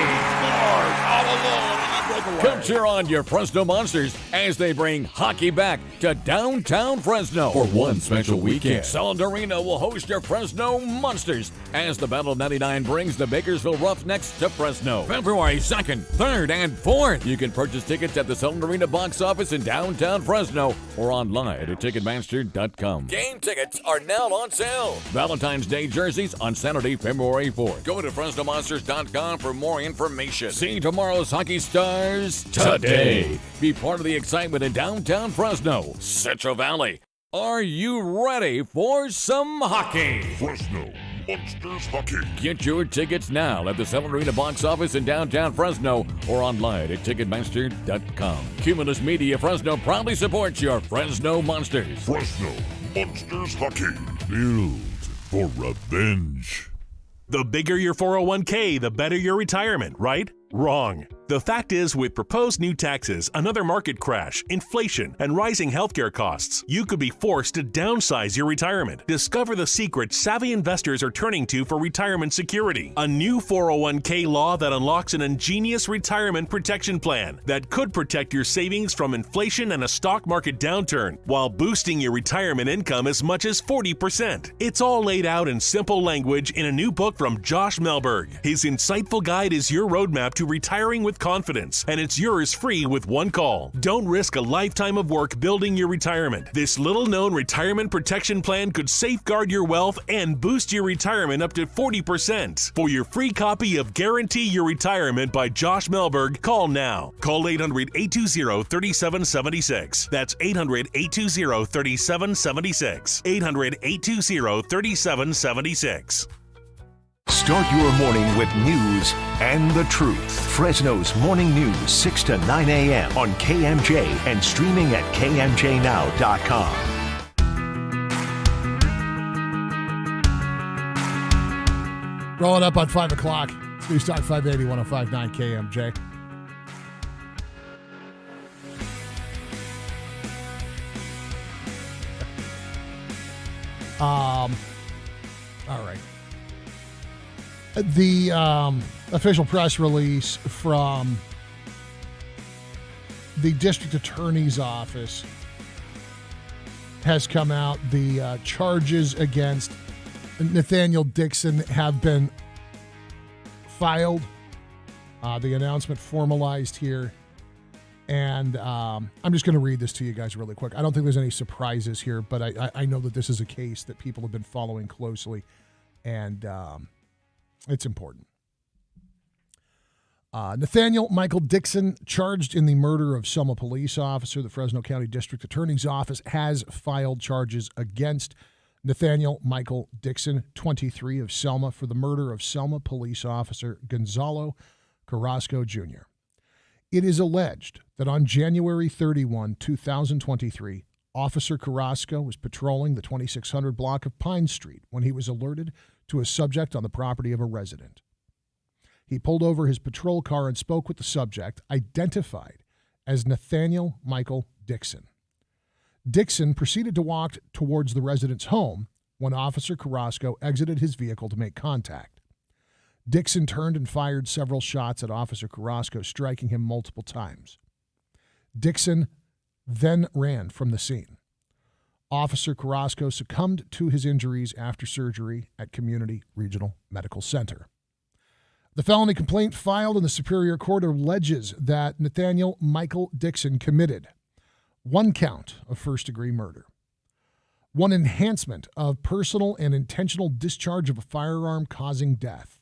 Come cheer on your Fresno Monsters as they bring hockey back to downtown Fresno for one special weekend. Solid Arena will host your Fresno Monsters as the Battle of 99 brings the Bakersville Roughnecks to Fresno. February 2nd, 3rd, and 4th. You can purchase tickets at the Solid Arena box office in downtown Fresno or online at Ticketmaster.com. Game tickets are now on sale. Valentine's Day jerseys on Saturday, February 4th. Go to FresnoMonsters.com for more information. See tomorrow's hockey stars today. Be part of the excitement in downtown Fresno, Central Valley. Are you ready for some hockey? Fresno Monsters Hockey. Get your tickets now at the Solid Arena box office in downtown Fresno or online at Ticketmaster.com. Cumulus Media Fresno proudly supports your Fresno Monsters. Fresno Monsters Hockey. Built for revenge. The bigger your 401k, the better your retirement, right? Wrong. The fact is, with proposed new taxes, another market crash, inflation, and rising healthcare costs, you could be forced to downsize your retirement. Discover the secret savvy investors are turning to for retirement security. A new 401k law that unlocks an ingenious retirement protection plan that could protect your savings from inflation and a stock market downturn while boosting your retirement income as much as 40%. It's all laid out in simple language in a new book from Josh Melberg. His insightful guide is your roadmap to retiring with confidence, and it's yours free with one call. Don't risk a lifetime of work building your retirement. This little-known retirement protection plan could safeguard your wealth and boost your retirement up to 40%. For your free copy of Guarantee Your Retirement by Josh Melberg, call now. Call 800-820-3776. That's 800-820-3776. 800-820-3776. Start your morning with news and the truth. Fresno's Morning News, 6 to 9 a.m. on KMJ and streaming at KMJNow.com. Rolling up on 5 o'clock. It's News Talk 580, 105.9 KMJ. All right. The official press release from the district attorney's office has come out. The charges against Nathaniel Dixon have been filed. The announcement formalized here. And I'm just going to read this to you guys really quick. I don't think there's any surprises here, but I know that this is a case that people have been following closely. And it's important. Nathaniel Michael Dixon, charged in the murder of Selma police officer. The Fresno County District Attorney's Office has filed charges against Nathaniel Michael Dixon, 23, of Selma, for the murder of Selma police officer Gonzalo Carrasco Jr. It is alleged that on January 31, 2023, Officer Carrasco was patrolling the 2600 block of Pine Street when he was alerted to a subject on the property of a resident. He pulled over his patrol car and spoke with the subject, identified as Nathaniel Michael Dixon. Dixon proceeded to walk towards the resident's home when Officer Carrasco exited his vehicle to make contact. Dixon turned and fired several shots at Officer Carrasco, striking him multiple times. Dixon then ran from the scene. Officer Carrasco succumbed to his injuries after surgery at Community Regional Medical Center. The felony complaint filed in the Superior Court alleges that Nathaniel Michael Dixon committed 1 count of first-degree murder, 1 enhancement of personal and intentional discharge of a firearm causing death,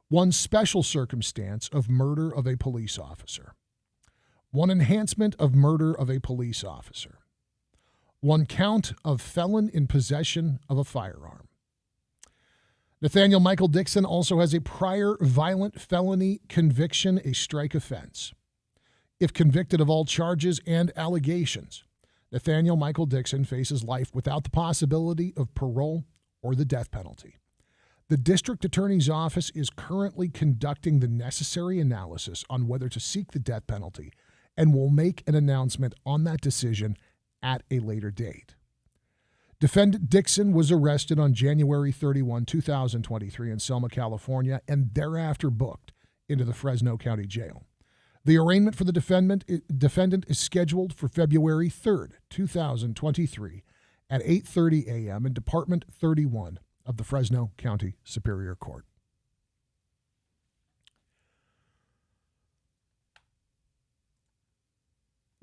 1 special circumstance of murder of a police officer, 1 enhancement of murder of a police officer, 1 count of felon in possession of a firearm. Nathaniel Michael Dixon also has a prior violent felony conviction, a strike offense. If convicted of all charges and allegations, Nathaniel Michael Dixon faces life without the possibility of parole or the death penalty. The district attorney's office is currently conducting the necessary analysis on whether to seek the death penalty and will make an announcement on that decision at a later date. Defendant Dixon was arrested on January 31, 2023 in Selma, California, and thereafter booked into the Fresno County Jail. The arraignment for the defendant is scheduled for February 3rd, 2023 at 8:30 a.m. in Department 31 of the Fresno County Superior Court.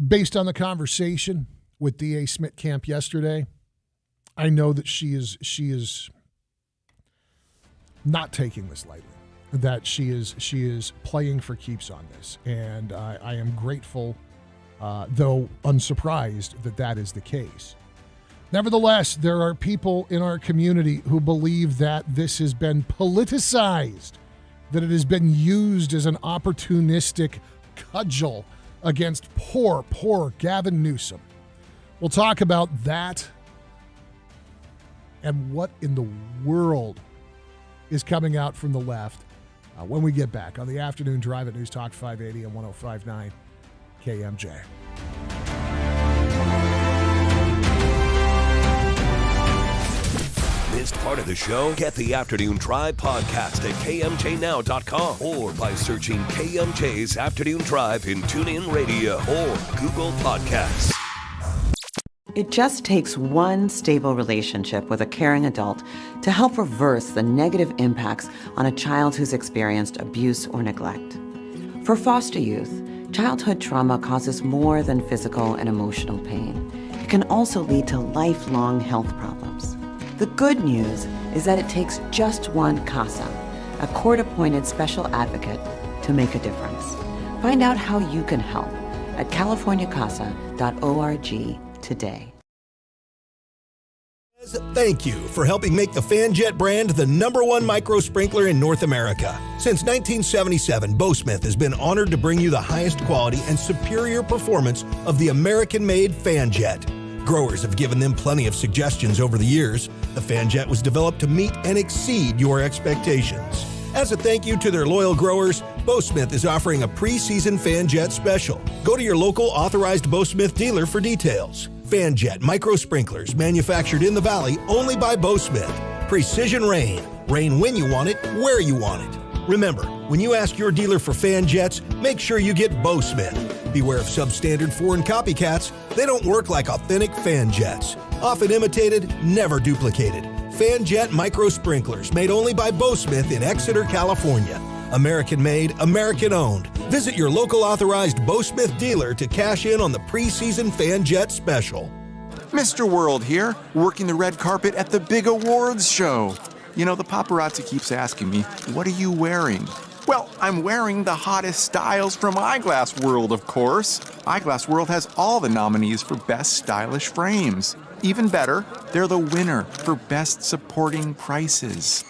Based on the conversation with D.A. Smitkamp yesterday, I know that she is not taking this lightly, that she is playing for keeps on this, and I am grateful, though unsurprised, that is the case. Nevertheless, there are people in our community who believe that this has been politicized, that it has been used as an opportunistic cudgel against poor Gavin Newsom. We'll talk about that and what in the world is coming out from the left when we get back on the afternoon drive at News Talk 580 and 105.9 KMJ. Missed part of the show? Get the Afternoon Drive podcast at KMJNow.com or by searching KMJ's Afternoon Drive in TuneIn Radio or Google Podcasts. It just takes one stable relationship with a caring adult to help reverse the negative impacts on a child who's experienced abuse or neglect. For foster youth, childhood trauma causes more than physical and emotional pain. It can also lead to lifelong health problems. The good news is that it takes just one CASA, a court-appointed special advocate, to make a difference. Find out how you can help at californiacasa.org today. Thank you for helping make the FanJet brand the #1 micro sprinkler in North America. Since 1977, Bo Smith has been honored to bring you the highest quality and superior performance of the American-made FanJet. Growers have given them plenty of suggestions over the years. The FanJet was developed to meet and exceed your expectations. As a thank you to their loyal growers, Bo Smith is offering a pre-season FanJet special. Go to your local authorized Bo Smith dealer for details. FanJet micro sprinklers manufactured in the Valley only by Bo Smith. Precision rain. Rain when you want it, where you want it. Remember, when you ask your dealer for FanJets, make sure you get Bo Smith. Beware of substandard foreign copycats. They don't work like authentic FanJets. Often imitated, never duplicated. FanJet micro sprinklers made only by Bo Smith in Exeter, California. American made, American owned. Visit your local authorized Bo Smith dealer to cash in on the preseason FanJet special. Mr. World here, working the red carpet at the big awards show. You know, the paparazzi keeps asking me, what are you wearing? Well, I'm wearing the hottest styles from Eyeglass World, of course. Eyeglass World has all the nominees for Best Stylish Frames. Even better, they're the winner for Best Supporting Prices.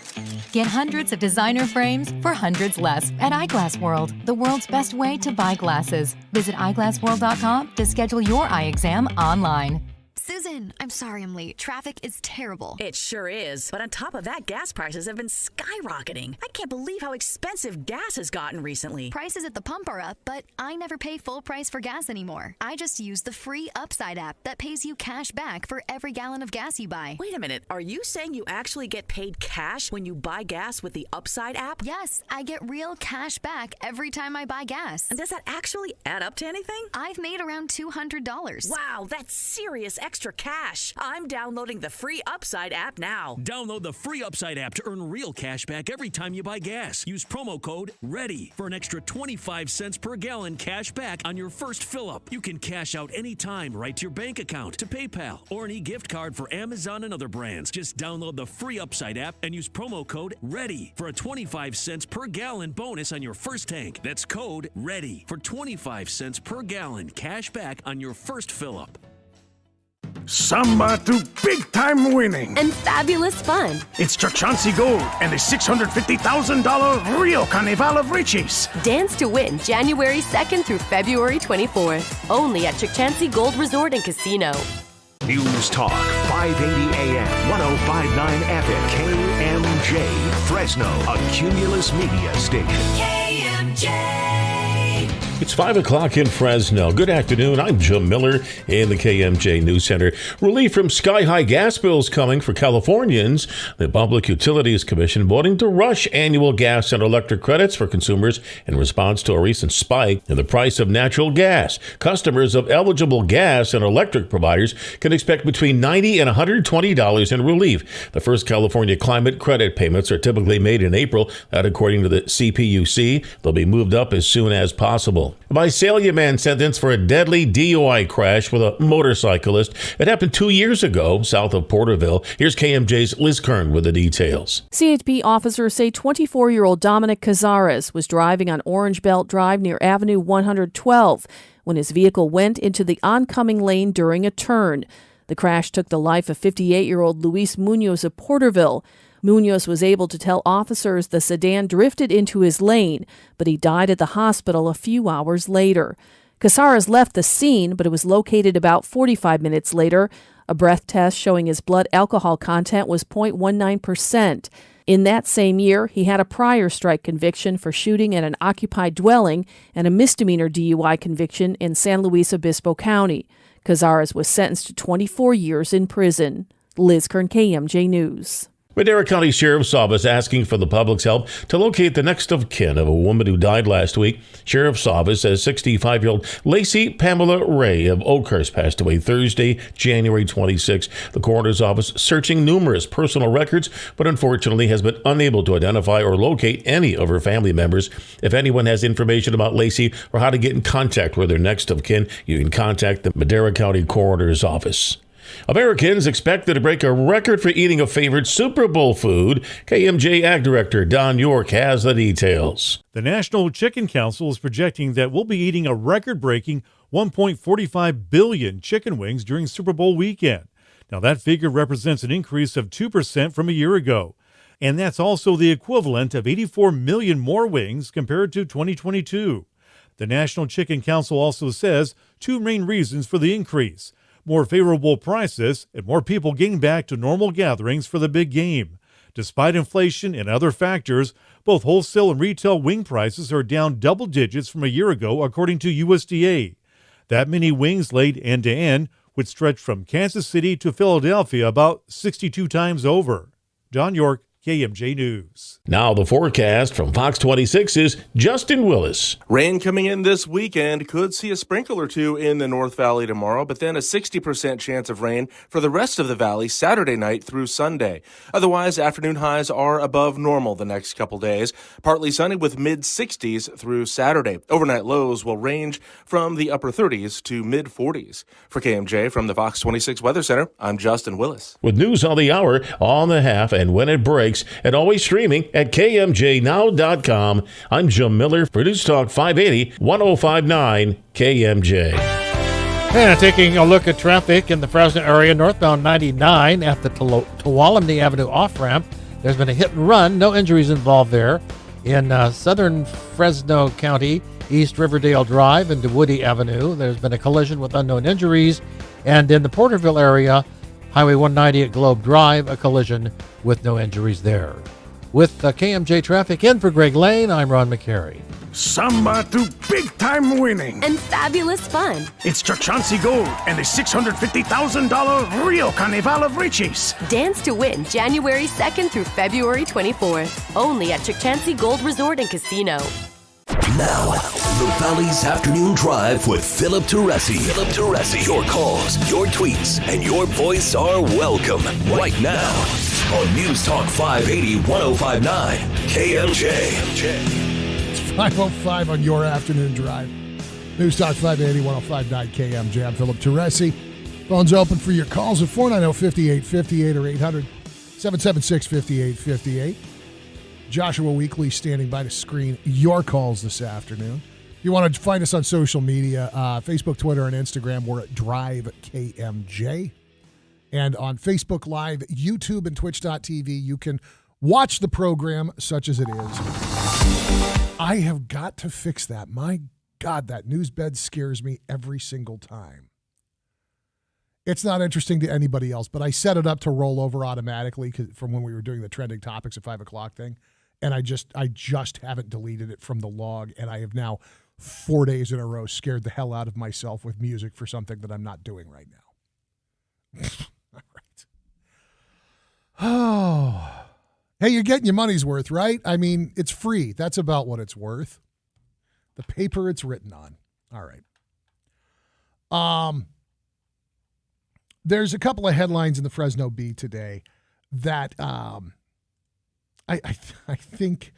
Get hundreds of designer frames for hundreds less at Eyeglass World, the world's best way to buy glasses. Visit eyeglassworld.com to schedule your eye exam online. Susan, I'm sorry I'm late. Traffic is terrible. It sure is. But on top of that, gas prices have been skyrocketing. I can't believe how expensive gas has gotten recently. Prices at the pump are up, but I never pay full price for gas anymore. I just use the free Upside app that pays you cash back for every gallon of gas you buy. Wait a minute. Are you saying you actually get paid cash when you buy gas with the Upside app? Yes, I get real cash back every time I buy gas. And does that actually add up to anything? I've made around $200. Wow, that's serious extra cash. I'm downloading the free Upside app now. Download the free Upside app to earn real cash back every time you buy gas. Use promo code READY for an extra 25 cents per gallon cash back on your first fill-up. You can cash out anytime right to your bank account, to PayPal, or an e-gift card for Amazon and other brands. Just download the free Upside app and use promo code READY for a 25 cents per gallon bonus on your first tank. That's code READY for 25 cents per gallon cash back on your first fill-up. Samba to big-time winning. And fabulous fun. It's Chauncey Gold and the $650,000 Rio Carnival of Riches. Dance to win January 2nd through February 24th. Only at Chauncey Gold Resort and Casino. News Talk 580 AM, 105.9 FM, KMJ, Fresno, a Cumulus Media station. KMJ. It's 5 o'clock in Fresno. Good afternoon. I'm Jim Miller in the KMJ News Center. Relief from sky-high gas bills coming for Californians. The Public Utilities Commission voting to rush annual gas and electric credits for consumers in response to a recent spike in the price of natural gas. Customers of eligible gas and electric providers can expect between $90 and $120 in relief. The first California climate credit payments are typically made in April. That, according to the CPUC, they'll be moved up as soon as possible. A Visalia man sentenced for a deadly DUI crash with a motorcyclist. It happened 2 years ago south of Porterville. Here's KMJ's Liz Kern with the details. CHP officers say 24-year-old Dominic Cazares was driving on Orange Belt Drive near Avenue 112 when his vehicle went into the oncoming lane during a turn. The crash took the life of 58-year-old Luis Munoz of Porterville. Munoz was able to tell officers the sedan drifted into his lane, but he died at the hospital a few hours later. Cazares left the scene, but it was located about 45 minutes later. A breath test showing his blood alcohol content was 0.19%. In that same year, he had a prior strike conviction for shooting at an occupied dwelling and a misdemeanor DUI conviction in San Luis Obispo County. Cazares was sentenced to 24 years in prison. Liz Kern, KMJ News. Madera County Sheriff's Office asking for the public's help to locate the next of kin of a woman who died last week. Sheriff's Office says 65-year-old Lacey Pamela Ray of Oakhurst passed away Thursday, January 26. The coroner's office searching numerous personal records, but unfortunately has been unable to identify or locate any of her family members. If anyone has information about Lacey or how to get in contact with her next of kin, you can contact the Madera County Coroner's Office. Americans expected to break a record for eating a favorite Super Bowl food. KMJ Ag Director Don York has the details. The National Chicken Council is projecting that we'll be eating a record-breaking 1.45 billion chicken wings during Super Bowl weekend. Now, that figure represents an increase of 2% from a year ago. And that's also the equivalent of 84 million more wings compared to 2022. The National Chicken Council also says two main reasons for the increase: more favorable prices, and more people getting back to normal gatherings for the big game. Despite inflation and other factors, both wholesale and retail wing prices are down double digits from a year ago, according to USDA. That many wings laid end-to-end would stretch from Kansas City to Philadelphia about 62 times over. Don York, KMJ News. Now the forecast from Fox 26 is Justin Willis. Rain coming in this weekend. Could see a sprinkle or two in the North Valley tomorrow, but then a 60% chance of rain for the rest of the valley Saturday night through Sunday. Otherwise, afternoon highs are above normal the next couple days. Partly sunny with mid-60s through Saturday. Overnight lows will range from the upper 30s to mid-40s. For KMJ from the Fox 26 Weather Center, I'm Justin Willis. With news on the hour, on the half, and when it breaks, and always streaming at KMJNow.com. I'm Jim Miller for News Talk 580, 1059 KMJ. And taking a look at traffic in the Fresno area, northbound 99 at the Tuolumne Avenue off-ramp. There's been a hit and run, no injuries involved there. In southern Fresno County, East Riverdale Drive into Woody Avenue, there's been a collision with unknown injuries. And in the Porterville area, Highway 190 at Globe Drive, a collision with no injuries there. With KMJ Traffic in for Greg Lane, I'm Ron McCary. Samba to big-time winning. And fabulous fun. It's Chauncey Gold and the $650,000 Rio Carnival of Riches. Dance to win January 2nd through February 24th. Only at Chauncey Gold Resort and Casino. Now, the Valley's Afternoon Drive with Philip Teresi. Philip Teresi. Your calls, your tweets, and your voice are welcome right now on News Talk 580 1059 KMJ. It's 5:05 on your afternoon drive. News Talk 580 1059 KMJ. I'm Philip Teresi. Phones open for your calls at 490-5858 or 800-776-5858. Joshua Weekly standing by to screen your calls this afternoon. If you want to find us on social media, Facebook, Twitter, and Instagram, we're at Drive KMJ. And on Facebook Live, YouTube, and Twitch.tv, you can watch the program such as it is. I have got to fix that. My God, that news bed scares me every single time. It's not interesting to anybody else, but I set it up to roll over automatically from when we were doing the trending topics at 5 o'clock thing. And I just haven't deleted it from the log, and I have now 4 days in a row scared the hell out of myself with music for something that I'm not doing right now. All right. Oh. Hey, you're getting your money's worth, right? I mean, it's free. That's about what it's worth. The paper it's written on. All right. There's a couple of headlines in the Fresno Bee today that I think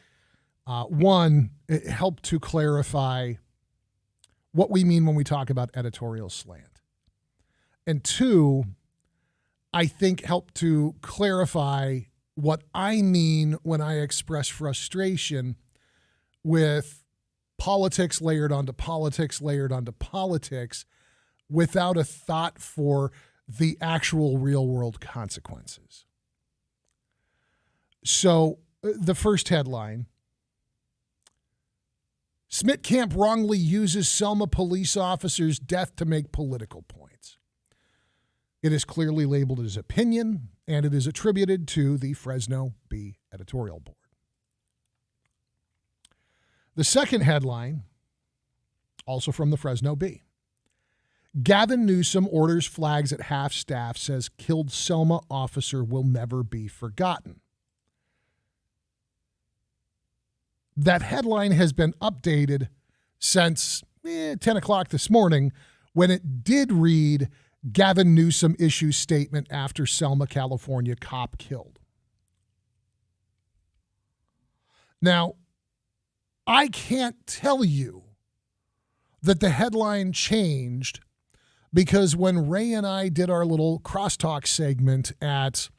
one, it helped to clarify what we mean when we talk about editorial slant. And two, I think helped to clarify what I mean when I express frustration with politics layered onto politics layered onto politics without a thought for the actual real world consequences. So the first headline, Smith Camp wrongly uses Selma police officer's death to make political points. It is clearly labeled as opinion, and it is attributed to the Fresno Bee editorial board. The second headline, also from the Fresno Bee. Gavin Newsom orders flags at half-staff, says killed Selma officer will never be forgotten. That headline has been updated since 10 o'clock this morning when it did read, Gavin Newsom issues statement after Selma, California cop killed. Now, I can't tell you that the headline changed because when Ray and I did our little crosstalk segment at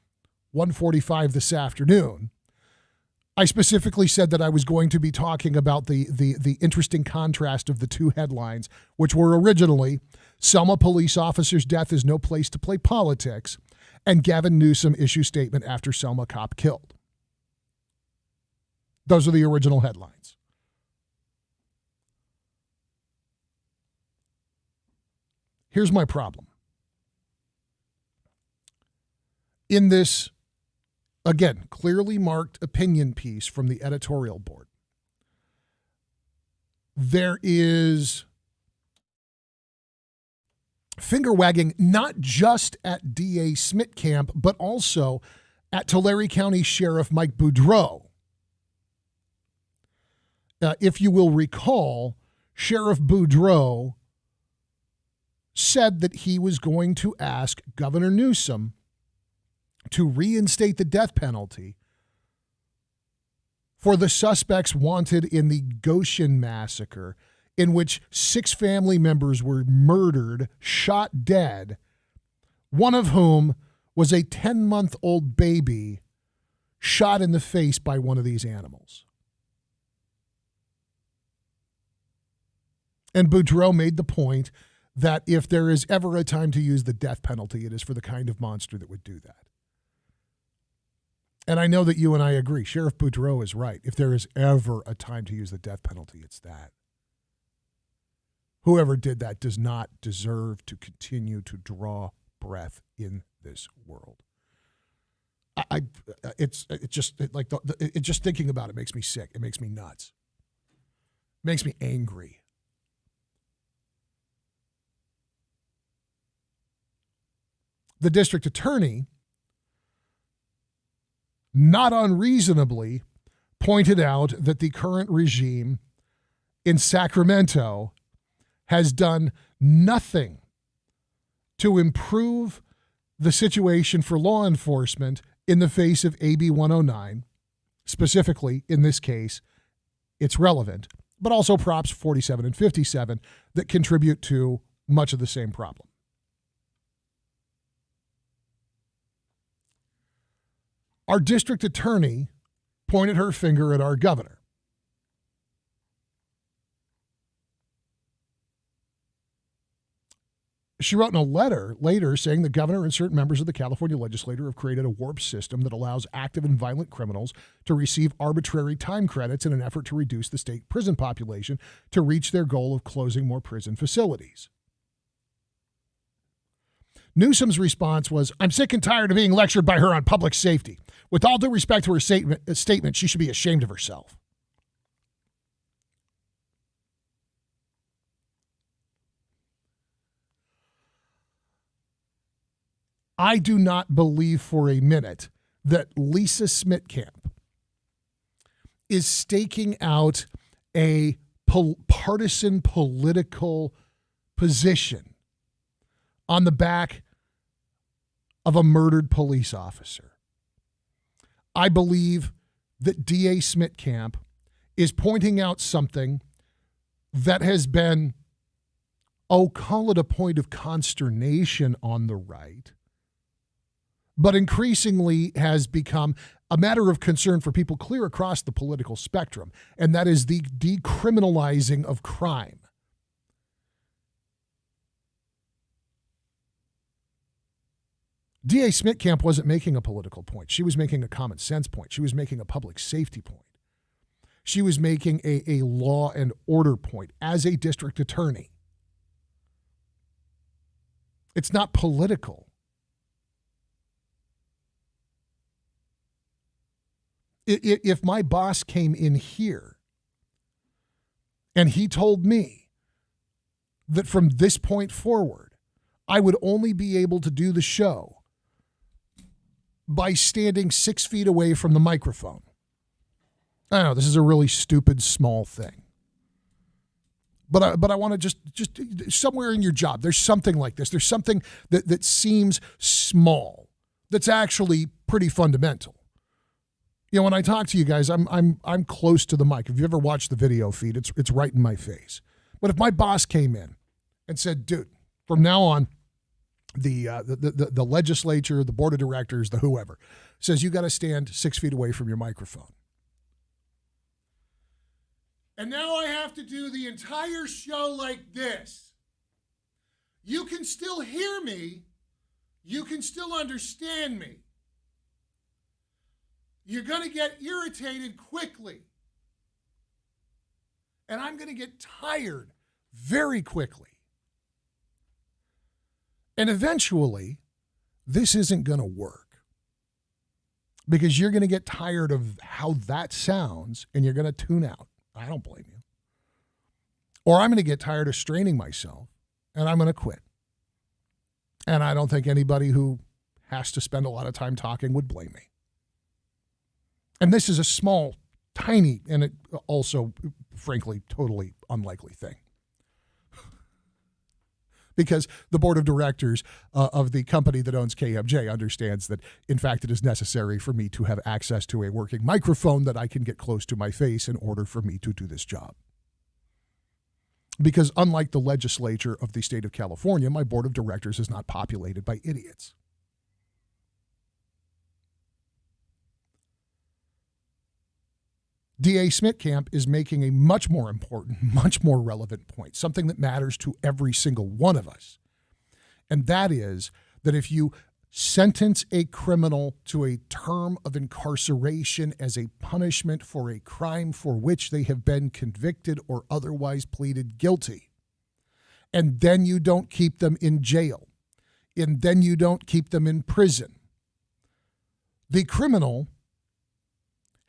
1:45 this afternoon, I specifically said that I was going to be talking about the interesting contrast of the two headlines, which were originally Selma police officer's death is no place to play politics, and Gavin Newsom issues statement after Selma cop killed. Those are the original headlines. Here's my problem. In this, again, clearly marked opinion piece from the editorial board, there is finger wagging not just at DA Smith Camp, but also at Tulare County Sheriff Mike Boudreau. If you will recall, Sheriff Boudreau said that he was going to ask Governor Newsom to reinstate the death penalty for the suspects wanted in the Goshen massacre, in which 6 family members were murdered, shot dead, one of whom was a 10-month-old baby shot in the face by one of these animals. And Boudreau made the point that if there is ever a time to use the death penalty, it is for the kind of monster that would do that. And I know that you and I agree. Sheriff Boudreau is right. If there is ever a time to use the death penalty, it's that. Whoever did that does not deserve to continue to draw breath in this world. It's just thinking about it makes me sick. It makes me nuts. It makes me angry. The district attorney, not unreasonably, pointed out that the current regime in Sacramento has done nothing to improve the situation for law enforcement in the face of AB 109. Specifically, in this case, it's relevant, but also Props 47 and 57 that contribute to much of the same problem. Our district attorney pointed her finger at our governor. She wrote in a letter later saying the governor and certain members of the California legislature have created a warped system that allows active and violent criminals to receive arbitrary time credits in an effort to reduce the state prison population to reach their goal of closing more prison facilities. Newsom's response was, I'm sick and tired of being lectured by her on public safety. With all due respect to her statement, she should be ashamed of herself. I do not believe for a minute that Lisa Smitkamp is staking out a partisan political position on the back of a murdered police officer. I believe that DA Smitkamp is pointing out something that has been, call it a point of consternation on the right, but increasingly has become a matter of concern for people clear across the political spectrum, and that is the decriminalizing of crime. DA Smitkamp wasn't making a political point. She was making a common sense point. She was making a public safety point. She was making a law and order point as a district attorney. It's not political. If my boss came in here and he told me that from this point forward, I would only be able to do the show by standing 6 feet away from the microphone. I know this is a really stupid, small thing. But I want to just somewhere in your job, there's something like this. There's something that seems small that's actually pretty fundamental. You know, when I talk to you guys, I'm close to the mic. If you ever watched the video feed, it's right in my face. But if my boss came in and said, dude, from now on, the legislature, the board of directors, the whoever, says you got to stand 6 feet away from your microphone. And now I have to do the entire show like this. You can still hear me. You can still understand me. You're going to get irritated quickly. And I'm going to get tired very quickly. And eventually, this isn't going to work. Because you're going to get tired of how that sounds and you're going to tune out. I don't blame you. Or I'm going to get tired of straining myself and I'm going to quit. And I don't think anybody who has to spend a lot of time talking would blame me. And this is a small, tiny, and it also, frankly, totally unlikely thing. Because the board of directors of the company that owns KMJ understands that, in fact, it is necessary for me to have access to a working microphone that I can get close to my face in order for me to do this job. Because unlike the legislature of the state of California, my board of directors is not populated by idiots. DA Smitkamp is making a much more important, much more relevant point, something that matters to every single one of us. And that is that if you sentence a criminal to a term of incarceration as a punishment for a crime for which they have been convicted or otherwise pleaded guilty, and then you don't keep them in jail, and then you don't keep them in prison, the criminal,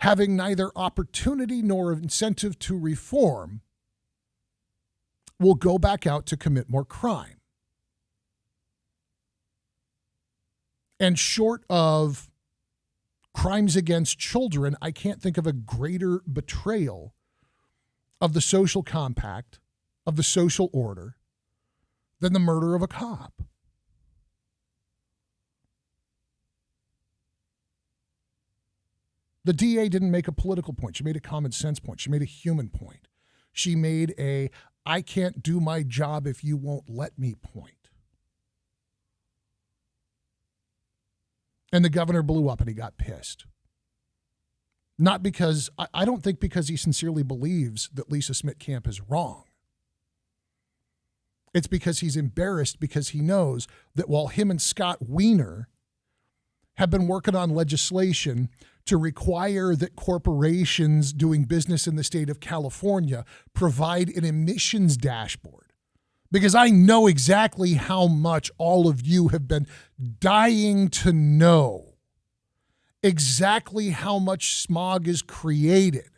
having neither opportunity nor incentive to reform, will go back out to commit more crime. And short of crimes against children, I can't think of a greater betrayal of the social compact, of the social order, than the murder of a cop. The DA didn't make a political point. She made a common sense point. She made a human point. She made a, I can't do my job if you won't let me point. And the governor blew up and he got pissed. Not because, I don't think because he sincerely believes that Lisa Smitkamp is wrong. It's because he's embarrassed because he knows that while him and Scott Wiener have been working on legislation to require that corporations doing business in the state of California provide an emissions dashboard. Because I know exactly how much all of you have been dying to know exactly how much smog is created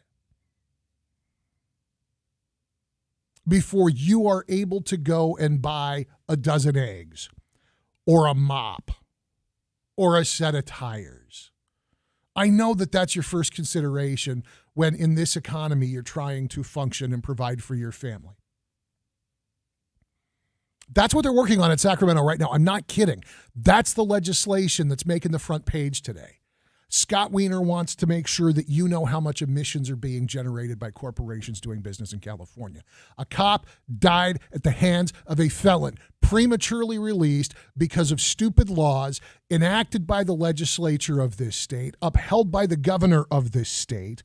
before you are able to go and buy a dozen eggs or a mop or a set of tires. I know that that's your first consideration when in this economy you're trying to function and provide for your family. That's what they're working on in Sacramento right now. I'm not kidding. That's the legislation that's making the front page today. Scott Wiener wants to make sure that you know how much emissions are being generated by corporations doing business in California. A cop died at the hands of a felon, prematurely released because of stupid laws enacted by the legislature of this state, upheld by the governor of this state,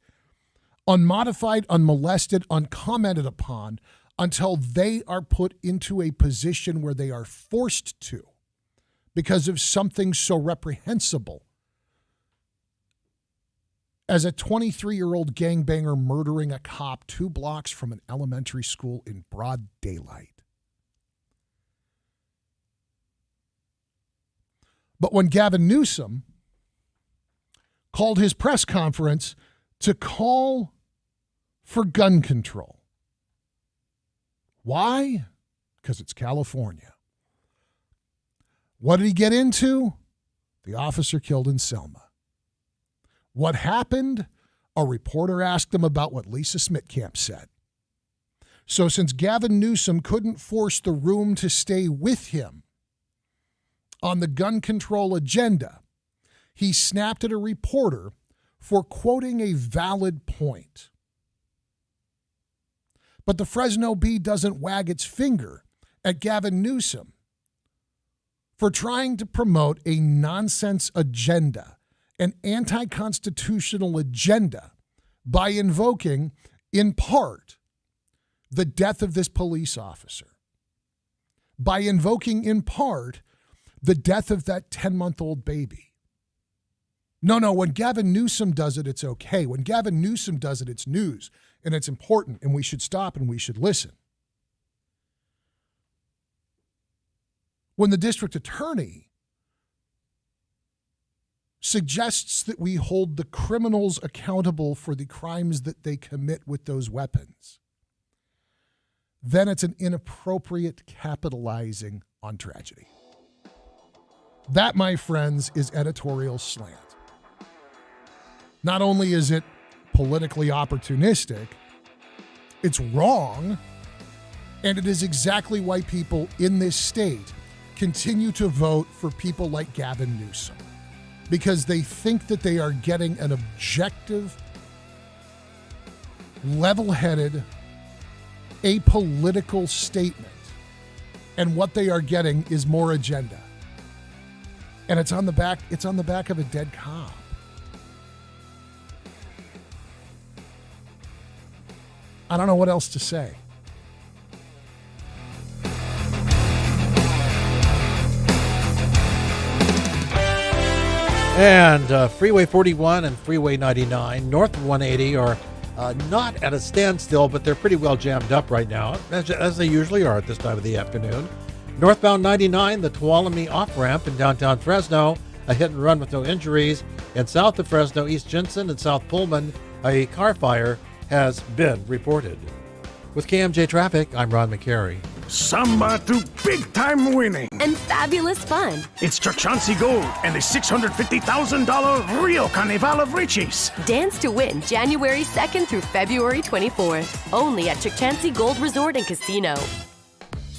unmodified, unmolested, uncommented upon, until they are put into a position where they are forced to because of something so reprehensible as a 23-year-old gangbanger murdering a cop 2 blocks from an elementary school in broad daylight. But when Gavin Newsom called his press conference to call for gun control, why? Because it's California. What did he get into? The officer killed in Selma. What happened? A reporter asked him about what Lisa Smitkamp said. So since Gavin Newsom couldn't force the room to stay with him on the gun control agenda, he snapped at a reporter for quoting a valid point. But the Fresno Bee doesn't wag its finger at Gavin Newsom for trying to promote a nonsense agenda, an anti-constitutional agenda, by invoking, in part, the death of this police officer. By invoking, in part, the death of that 10-month-old baby. No, when Gavin Newsom does it, it's okay. When Gavin Newsom does it, it's news, and it's important, and we should stop and we should listen. When the district attorney suggests that we hold the criminals accountable for the crimes that they commit with those weapons, then it's an inappropriate capitalizing on tragedy. That, my friends, is editorial slant. Not only is it politically opportunistic, it's wrong, and it is exactly why people in this state continue to vote for people like Gavin Newsom, because they think that they are getting an objective, level-headed, apolitical statement, and what they are getting is more agenda. And it's on the back of a dead cop. I don't know what else to say. And Freeway 41 and Freeway 99, north of 180, are not at a standstill, but they're pretty well jammed up right now, as they usually are at this time of the afternoon. Northbound 99, the Tuolumne off-ramp in downtown Fresno, a hit and run with no injuries. And south of Fresno, East Jensen and South Pullman, a car fire has been reported. With KMJ Traffic, I'm Ron McCary. Samba to big-time winning. And fabulous fun. It's Chauncey Gold and the $650,000 Rio Carnival of Riches. Dance to win January 2nd through February 24th. Only at Chauncey Gold Resort and Casino.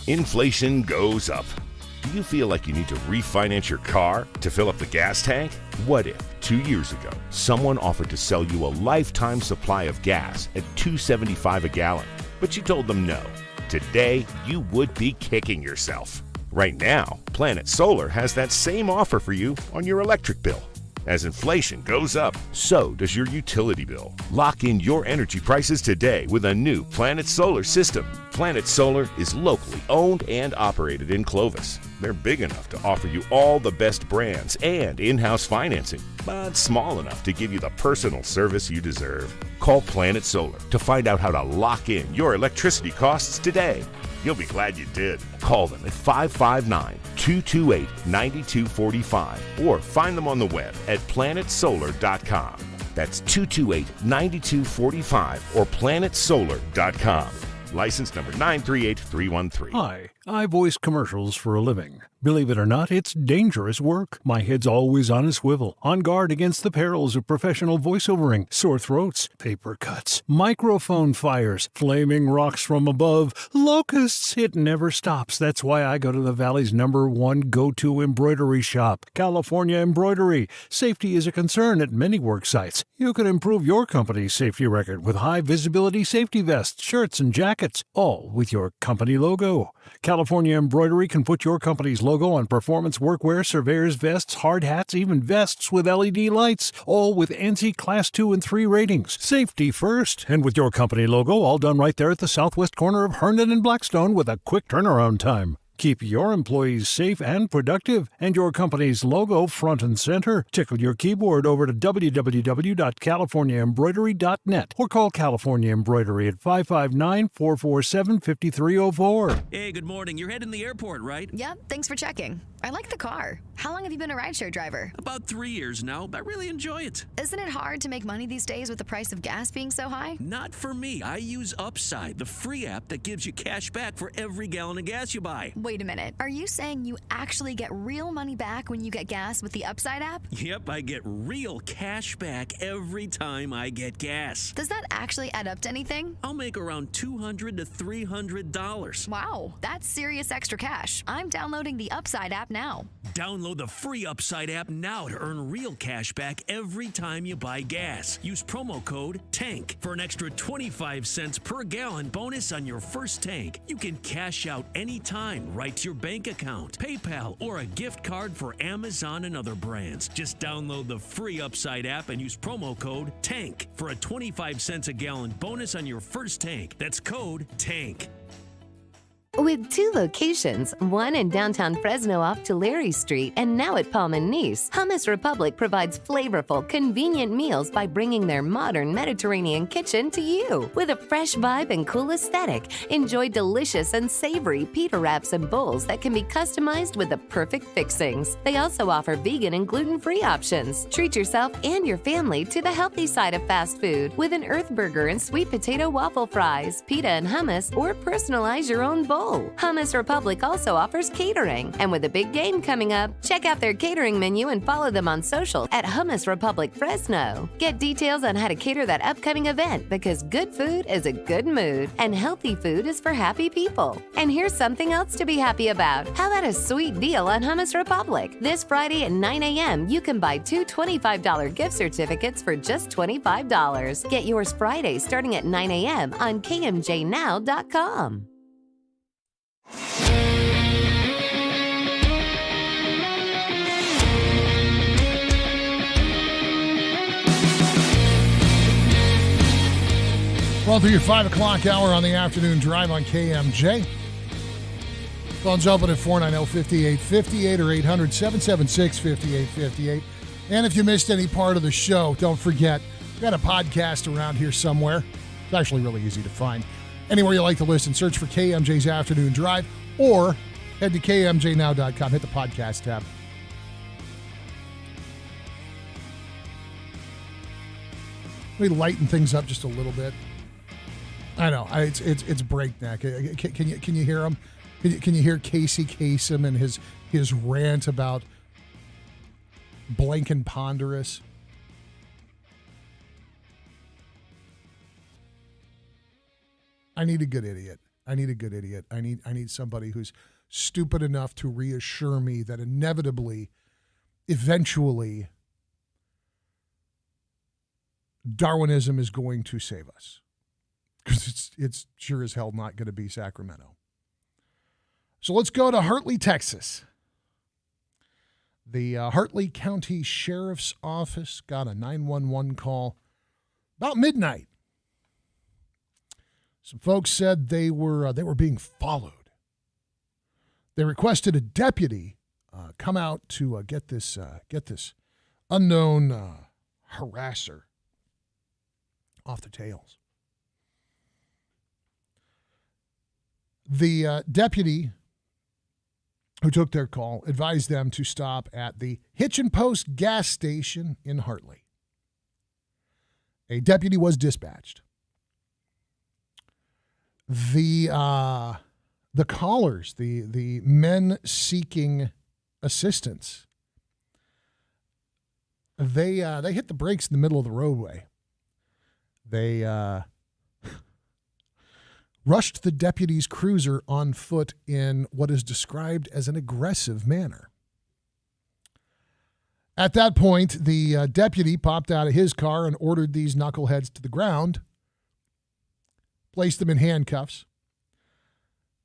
Inflation goes up. Do you feel like you need to refinance your car to fill up the gas tank? What if 2 years ago someone offered to sell you a lifetime supply of gas at $2.75 a gallon, but you told them no? Today, you would be kicking yourself. Right now, Planet Solar has that same offer for you on your electric bill. As inflation goes up, so does your utility bill. Lock in your energy prices today with a new Planet Solar system. Planet Solar is locally owned and operated in Clovis. They're big enough to offer you all the best brands and in-house financing, but small enough to give you the personal service you deserve. Call Planet Solar to find out how to lock in your electricity costs today. You'll be glad you did. Call them at 559-228-9245 or find them on the web at planetsolar.com. That's 228-9245 or planetsolar.com. License number 938313. Hi, I voice commercials for a living. Believe it or not, it's dangerous work. My head's always on a swivel, on guard against the perils of professional voiceovering, sore throats, paper cuts, microphone fires, flaming rocks from above, locusts. It never stops. That's why I go to the Valley's #1 go-to embroidery shop, California Embroidery. Safety is a concern at many work sites. You can improve your company's safety record with high-visibility safety vests, shirts, and jackets, all with your company logo. California Embroidery can put your company's logo on performance workwear, surveyor's vests, hard hats, even vests with LED lights, all with ANSI Class 2 and 3 ratings. Safety first, and with your company logo all done right there at the southwest corner of Herndon and Blackstone with a quick turnaround time. Keep your employees safe and productive, and your company's logo front and center. Tickle your keyboard over to www.californiaembroidery.net or call California Embroidery at 559-447-5304. Hey, good morning. You're heading to the airport, right? Yep, thanks for checking. I like the car. How long have you been a rideshare driver? About 3 years now. I really enjoy it. Isn't it hard to make money these days with the price of gas being so high? Not for me. I use Upside, the free app that gives you cash back for every gallon of gas you buy. Wait a minute. Are you saying you actually get real money back when you get gas with the Upside app? Yep, I get real cash back every time I get gas. Does that actually add up to anything? I'll make around $200 to $300. Wow, that's serious extra cash. I'm downloading the Upside app now. Download the free Upside app now to earn real cash back every time you buy gas. Use promo code TANK for an extra 25 cents per gallon bonus on your first tank. You can cash out anytime right to your bank account, PayPal, or a gift card for Amazon and other brands. Just download the free Upside app and use promo code TANK for a 25 cents a gallon bonus on your first tank. That's code TANK. With 2 locations, one in downtown Fresno off Tulare Street and now at Palm and Nice, Hummus Republic provides flavorful, convenient meals by bringing their modern Mediterranean kitchen to you. With a fresh vibe and cool aesthetic, enjoy delicious and savory pita wraps and bowls that can be customized with the perfect fixings. They also offer vegan and gluten-free options. Treat yourself and your family to the healthy side of fast food with an Earth Burger and sweet potato waffle fries, pita and hummus, or personalize your own bowl. Hummus Republic also offers catering. And with a big game coming up, check out their catering menu and follow them on social at Hummus Republic Fresno. Get details on how to cater that upcoming event because good food is a good mood and healthy food is for happy people. And here's something else to be happy about. How about a sweet deal on Hummus Republic? This Friday at 9 a.m., you can buy 2 $25 gift certificates for just $25. Get yours Friday starting at 9 a.m. on KMJNow.com. Well, through your 5 o'clock hour on the afternoon drive on KMJ. Phones open at 490-5858 or 800-776-5858. And if you missed any part of the show, don't forget, we've got a podcast around here somewhere. It's actually really easy to find. Anywhere you like to listen, search for KMJ's Afternoon Drive or head to KMJNow.com. Hit the podcast tab. Let me lighten things up just a little bit. I know it's breakneck. Can you hear him? Can you hear Casey Kasem and his rant about blank and ponderous? I need a good idiot. I need somebody who's stupid enough to reassure me that inevitably, eventually, Darwinism is going to save us. Because it's sure as hell not going to be Sacramento. So let's go to Hartley, Texas. The Hartley County Sheriff's Office got a 911 call about midnight. Some folks said they were being followed. They requested a deputy come out to get this unknown harasser off their tails. The deputy who took their call advised them to stop at the Hitch and Post gas station in Hartley. A deputy was dispatched. The the callers, the men seeking assistance, they hit the brakes in the middle of the roadway. They rushed the deputy's cruiser on foot in what is described as an aggressive manner. At that point, the deputy popped out of his car and ordered these knuckleheads to the ground, placed them in handcuffs,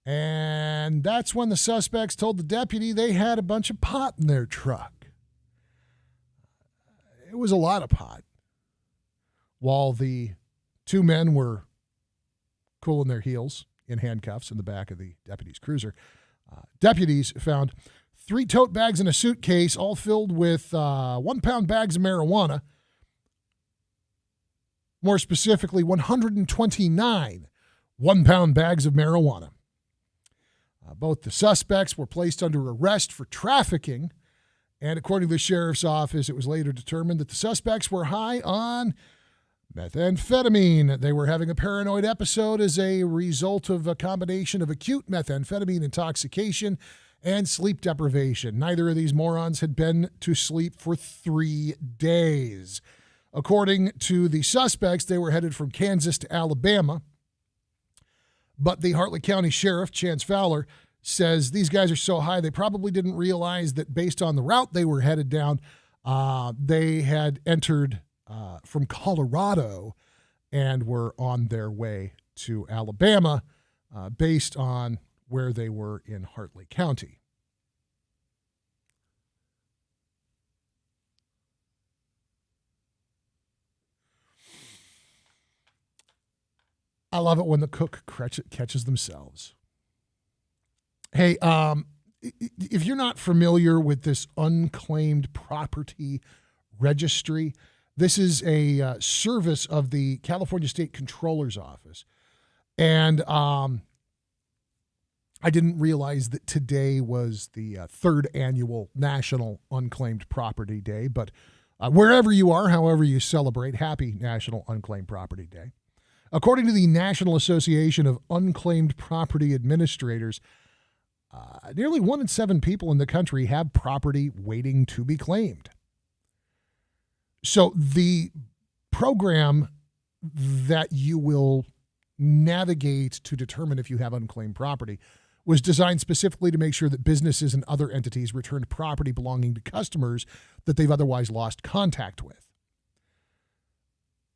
and that's when the suspects told the deputy they had a bunch of pot in their truck. It was a lot of pot. While the two men were cooling their heels in handcuffs in the back of the deputy's cruiser, deputies found 3 tote bags and a suitcase, all filled with 1-pound bags of marijuana. More specifically, 129 1-pound bags of marijuana. Both the suspects were placed under arrest for trafficking, and according to the sheriff's office, it was later determined that the suspects were high on methamphetamine. They were having a paranoid episode as a result of a combination of acute methamphetamine intoxication and sleep deprivation. Neither of these morons had been to sleep for 3 days. According to the suspects, they were headed from Kansas to Alabama. But the Hartley County Sheriff, Chance Fowler, says these guys are so high they probably didn't realize that based on the route they were headed down, they had entered from Colorado and were on their way to Alabama based on where they were in Hartley County. I love it when the cook catches themselves. Hey, if you're not familiar with this unclaimed property registry, this is a service of the California State Controller's Office. And I didn't realize that today was the 3rd annual National Unclaimed Property Day. But wherever you are, however you celebrate, happy National Unclaimed Property Day. According to the National Association of Unclaimed Property Administrators, nearly 1 in 7 people in the country have property waiting to be claimed. So the program that you will navigate to determine if you have unclaimed property was designed specifically to make sure that businesses and other entities returned property belonging to customers that they've otherwise lost contact with.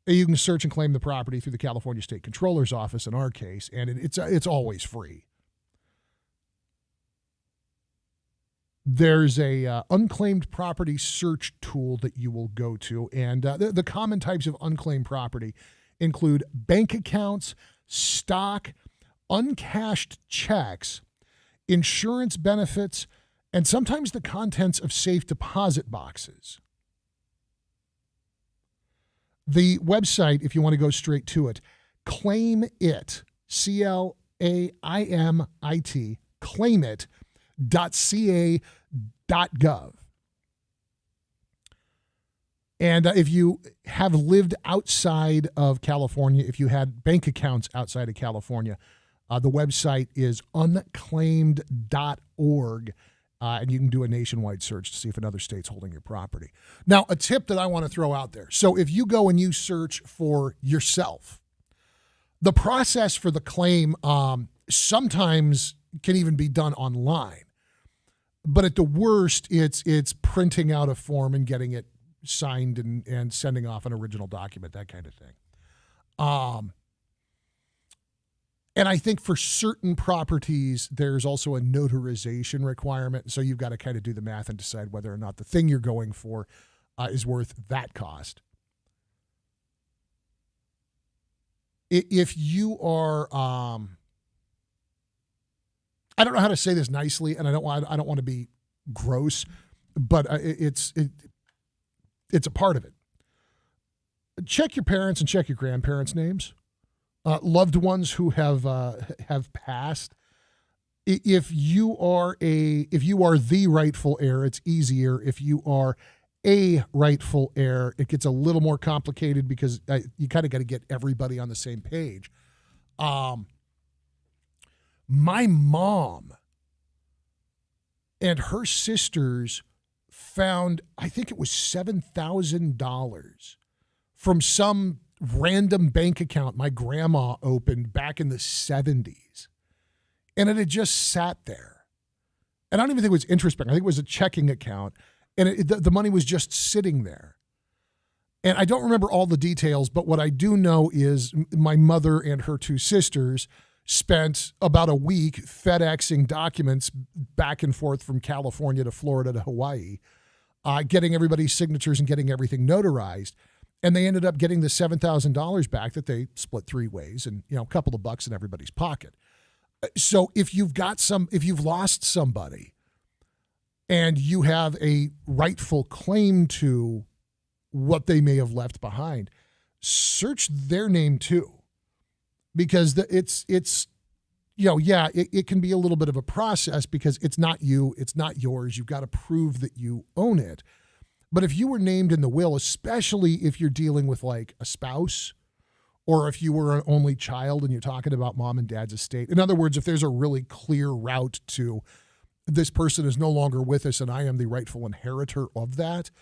You can search and claim the property through the California State Controller's Office in our case, and it's always free. There's a unclaimed property search tool that you will go to, and the common types of unclaimed property include bank accounts, stock, uncashed checks, insurance benefits, and sometimes the contents of safe deposit boxes. The website, if you want to go straight to it, Claim It, CLAIMIT, claimit.ca.gov. And if you have lived outside of California, if you had bank accounts outside of California, the website is unclaimed.org. And you can do a nationwide search to see if another state's holding your property. Now, a tip that I want to throw out there. So if you go and you search for yourself, the process for the claim sometimes can even be done online. But at the worst, it's printing out a form and getting it signed and sending off an original document, that kind of thing. And I think for certain properties, there's also a notarization requirement. So you've got to kind of do the math and decide whether or not the thing you're going for is worth that cost. If you are, I don't know how to say this nicely, and I don't want to be gross, but it's a part of it. Check your parents and check your grandparents' names. Loved ones who have passed. If you are the rightful heir, it's easier. If you are a rightful heir, it gets a little more complicated because you kind of got to get everybody on the same page. My mom and her sisters found, I think it was $7,000 from some random bank account my grandma opened back in the 70s. And it had just sat there. And I don't even think it was interest bearing. I think it was a checking account. And the money was just sitting there. And I don't remember all the details, but what I do know is my mother and her two sisters spent about a week FedExing documents back and forth from California to Florida to Hawaii, getting everybody's signatures and getting everything notarized. And they ended up getting the $7,000 back that they split three ways and, a couple of bucks in everybody's pocket. So if you've lost somebody and you have a rightful claim to what they may have left behind, search their name too, because it can be a little bit of a process because it's not you, it's not yours. You've got to prove that you own it. But if you were named in the will, especially if you're dealing with like a spouse or if you were an only child and you're talking about mom and dad's estate, in other words, if there's a really clear route to this person is no longer with us and I am the rightful inheritor of that,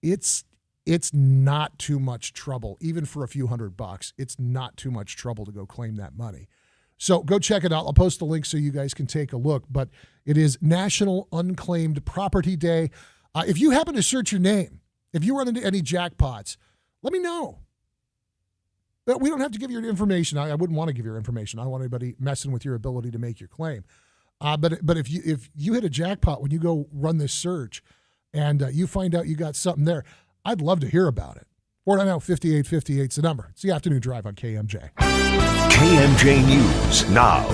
it's not too much trouble. Even for a few $100, it's not too much trouble to go claim that money. So go check it out. I'll post the link so you guys can take a look. But it is National Unclaimed Property Day. If you happen to search your name, if you run into any jackpots, let me know. But we don't have to give your information. I wouldn't want to give your information. I don't want anybody messing with your ability to make your claim. But if you hit a jackpot when you go run this search and you find out you got something there, I'd love to hear about it. 490-5858 is the number. It's the Afternoon Drive on KMJ. KMJ News now.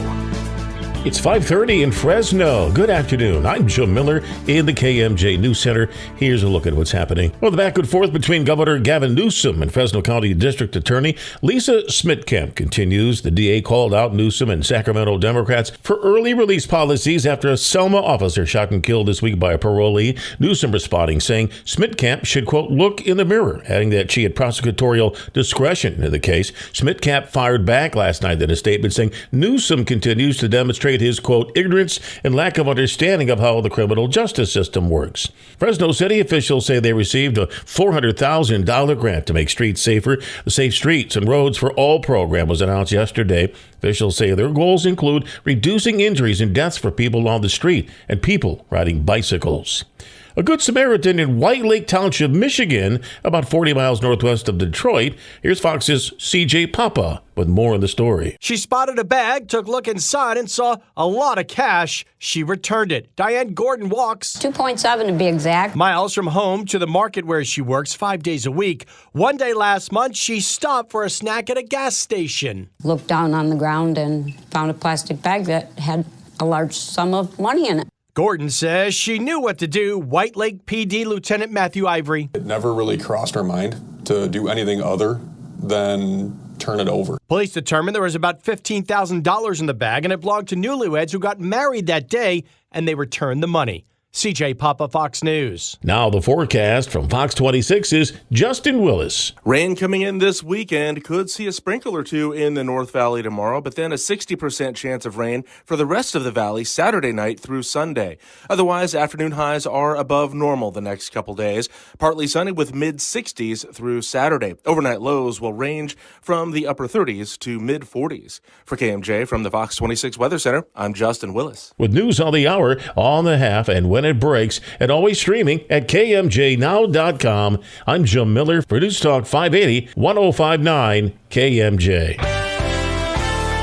It's 5:30 in Fresno. Good afternoon. I'm Joe Miller in the KMJ News Center. Here's a look at what's happening. Well, the back and forth between Governor Gavin Newsom and Fresno County District Attorney Lisa Smitkamp continues. The DA called out Newsom and Sacramento Democrats for early release policies after a Selma officer shot and killed this week by a parolee. Newsom responding, saying Smitkamp should, quote, look in the mirror, adding that she had prosecutorial discretion in the case. Smitkamp fired back last night in a statement saying Newsom continues to demonstrate his, quote, ignorance and lack of understanding of how the criminal justice system works. Fresno City officials say they received a $400,000 grant to make streets safer. The Safe Streets and Roads for All program was announced yesterday. Officials say their goals include reducing injuries and deaths for people on the street and people riding bicycles. A Good Samaritan in White Lake Township, Michigan, about 40 miles northwest of Detroit. Here's Fox's CJ Papa with more on the story. She spotted a bag, took a look inside, and saw a lot of cash. She returned it. Diane Gordon walks 2.7 to be exact. miles from home to the market where she works 5 days a week. One day last month, she stopped for a snack at a gas station. Looked down on the ground and found a plastic bag that had a large sum of money in it. Gordon says she knew what to do. White Lake PD Lieutenant Matthew Ivory. It never really crossed her mind to do anything other than turn it over. Police determined there was about $15,000 in the bag, and it belonged to newlyweds who got married that day, and they returned the money. CJ Papa, Fox News. Now the forecast from Fox 26 is Justin Willis. Rain coming in this weekend. Could see a sprinkle or two in the North Valley tomorrow, but then a 60% chance of rain for the rest of the valley Saturday night through Sunday. Otherwise, afternoon highs are above normal the next couple days. Partly sunny with mid-60s through Saturday. Overnight lows will range from the upper 30s to mid-40s. For KMJ from the Fox 26 Weather Center, I'm Justin Willis. With news on the hour, on the half, and when it breaks, and always streaming at KMJNow.com. I'm Jim Miller for News Talk 580, 105.9 KMJ.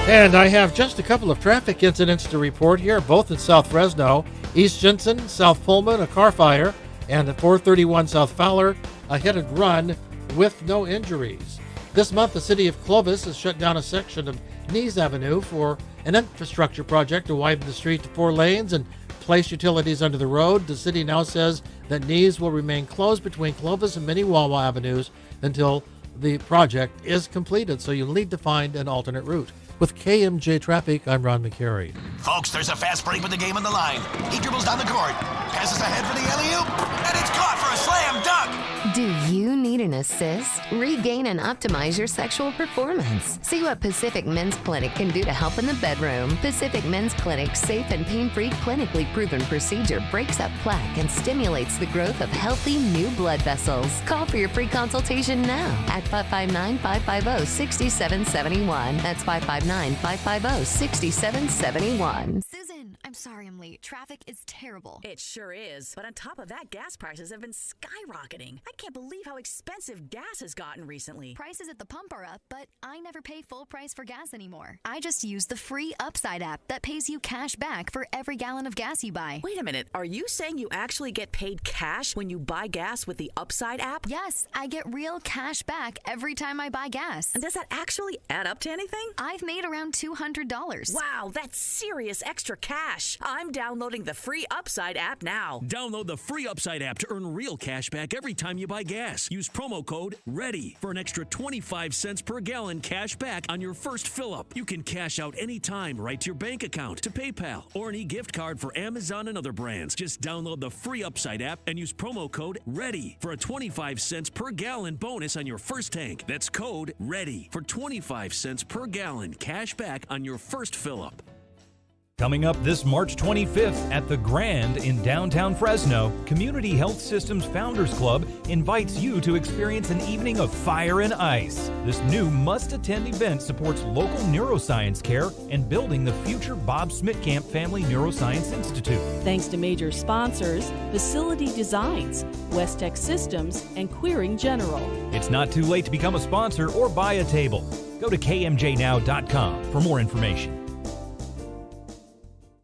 And I have just a couple of traffic incidents to report here, both in South Fresno. East Jensen, South Pullman, a car fire, and at 431 South Fowler, a hit and run with no injuries. This month, the city of Clovis has shut down a section of Nees Avenue for an infrastructure project to widen the street to 4 lanes and place utilities under the road. The city now says that Nees will remain closed between Clovis and Mini Wawa Avenues until the project is completed, so you'll need to find an alternate route. With KMJ Traffic, I'm Ron McCary. Folks, there's a fast break with the game on the line. He dribbles down the court, passes ahead for the alley-oop, and it's caught for a slam dunk. Do you need an assist? Regain and optimize your sexual performance. See what Pacific Men's Clinic can do to help in the bedroom. Pacific Men's Clinic's safe and pain-free, clinically proven procedure breaks up plaque and stimulates the growth of healthy new blood vessels. Call for your free consultation now at 559-550-6771. That's 559-550-6771. Susan, I'm sorry I'm late. Traffic is terrible. It sure is. But on top of that, gas prices have been skyrocketing. I can't believe how expensive gas has gotten recently. Prices at the pump are up, but I never pay full price for gas anymore. I just use the free Upside app that pays you cash back for every gallon of gas you buy. Wait a minute. Are you saying you actually get paid cash when you buy gas with the Upside app? Yes, I get real cash back every time I buy gas. And does that actually add up to anything? I've made around $200. Wow, that's serious extra cash. I'm downloading the free Upside app now. Download the free Upside app to earn real cash back every time you buy gas. Use promo code READY for an extra 25 cents per gallon cash back on your first fill-up. You can cash out anytime right to your bank account, to PayPal, or an e-gift card for Amazon and other brands. Just download the free Upside app and use promo code READY for a 25 cents per gallon bonus on your first tank. That's code READY for 25 cents per gallon cash back on your first fill-up. Coming up this March 25th at the Grand in downtown Fresno, Community Health Systems Founders Club invites you to experience an evening of fire and ice. This new must-attend event supports local neuroscience care and building the future Bob Smitkamp Family Neuroscience Institute. Thanks to major sponsors, Facility Designs, West Tech Systems, and Queering General. It's not too late to become a sponsor or buy a table. Go to kmjnow.com for more information.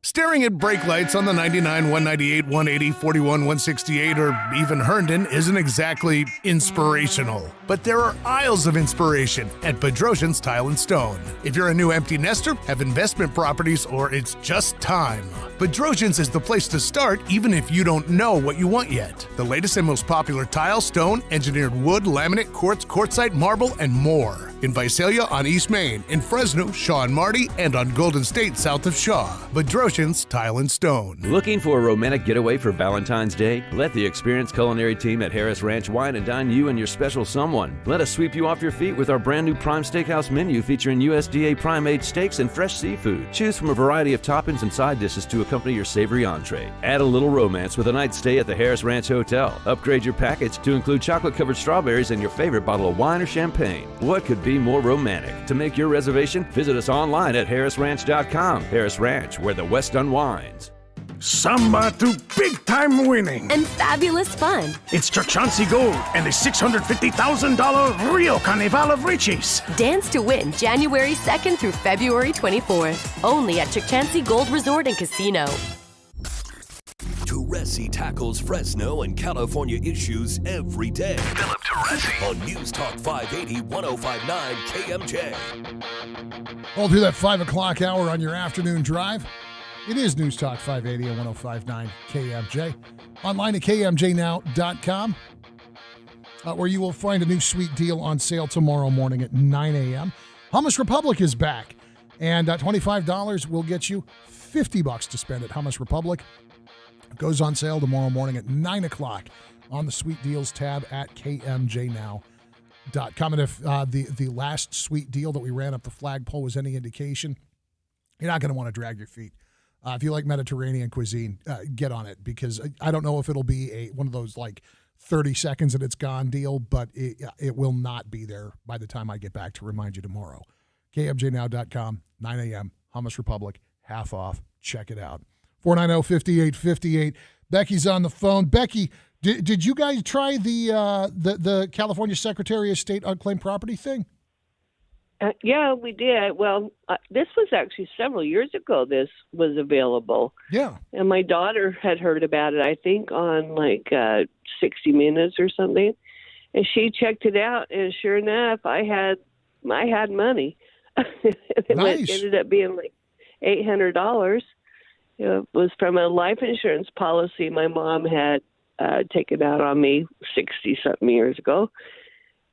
Staring at brake lights on the 99, 198, 180, 41, 168, or even Herndon isn't exactly inspirational. But there are aisles of inspiration at Bedrosian's Tile and Stone. If you're a new empty nester, have investment properties, or it's just time, Bedrosian's is the place to start even if you don't know what you want yet. The latest and most popular tile, stone, engineered wood, laminate, quartz, quartzite, marble, and more. In Visalia on East Main, in Fresno, Shaw and Marty, and on Golden State south of Shaw. Bedrosian's Tile and Stone. Looking for a romantic getaway for Valentine's Day? Let the experienced culinary team at Harris Ranch wine and dine you and your special someone. Let us sweep you off your feet with our brand new Prime Steakhouse menu featuring USDA Prime-aged steaks and fresh seafood. Choose from a variety of toppings and side dishes to accompany your savory entree. Add a little romance with a night stay at the Harris Ranch Hotel. Upgrade your package to include chocolate-covered strawberries and your favorite bottle of wine or champagne. What could be more romantic? To make your reservation, visit us online at harrisranch.com. Harris Ranch, where the West unwinds. Samba to big-time winning. And fabulous fun. It's Chauncey Gold and the $650,000 Rio Carnival of Riches. Dance to win January 2nd through February 24th. Only at Chauncey Gold Resort and Casino. Teresi tackles Fresno and California issues every day. Philip Teresi on News Talk 580 1059 KMJ. All through that 5 o'clock hour on your afternoon drive. It is News Talk 580 and 1059 KMJ. Online at kmjnow.com, where you will find a new sweet deal on sale tomorrow morning at 9 a.m. Hummus Republic is back, and $25 will get you $50 to spend at Hummus Republic. It goes on sale tomorrow morning at 9 o'clock on the Sweet Deals tab at kmjnow.com. And if the last sweet deal that we ran up the flagpole was any indication, you're not going to want to drag your feet. If you like Mediterranean cuisine, get on it, because I don't know if it'll be one of those like 30 seconds and it's gone deal, but it will not be there by the time I get back to remind you tomorrow. KMJNow.com, 9 a.m., Hummus Republic, half off. Check it out. 490-5858. Becky's on the phone. Becky, did you guys try the California Secretary of State unclaimed property thing? Yeah, we did. Well, this was actually several years ago this was available. Yeah. And my daughter had heard about it, I think, on like 60 Minutes or something. And she checked it out, and sure enough, I had money. It ended up being like $800. It was from a life insurance policy my mom had taken out on me 60-something years ago.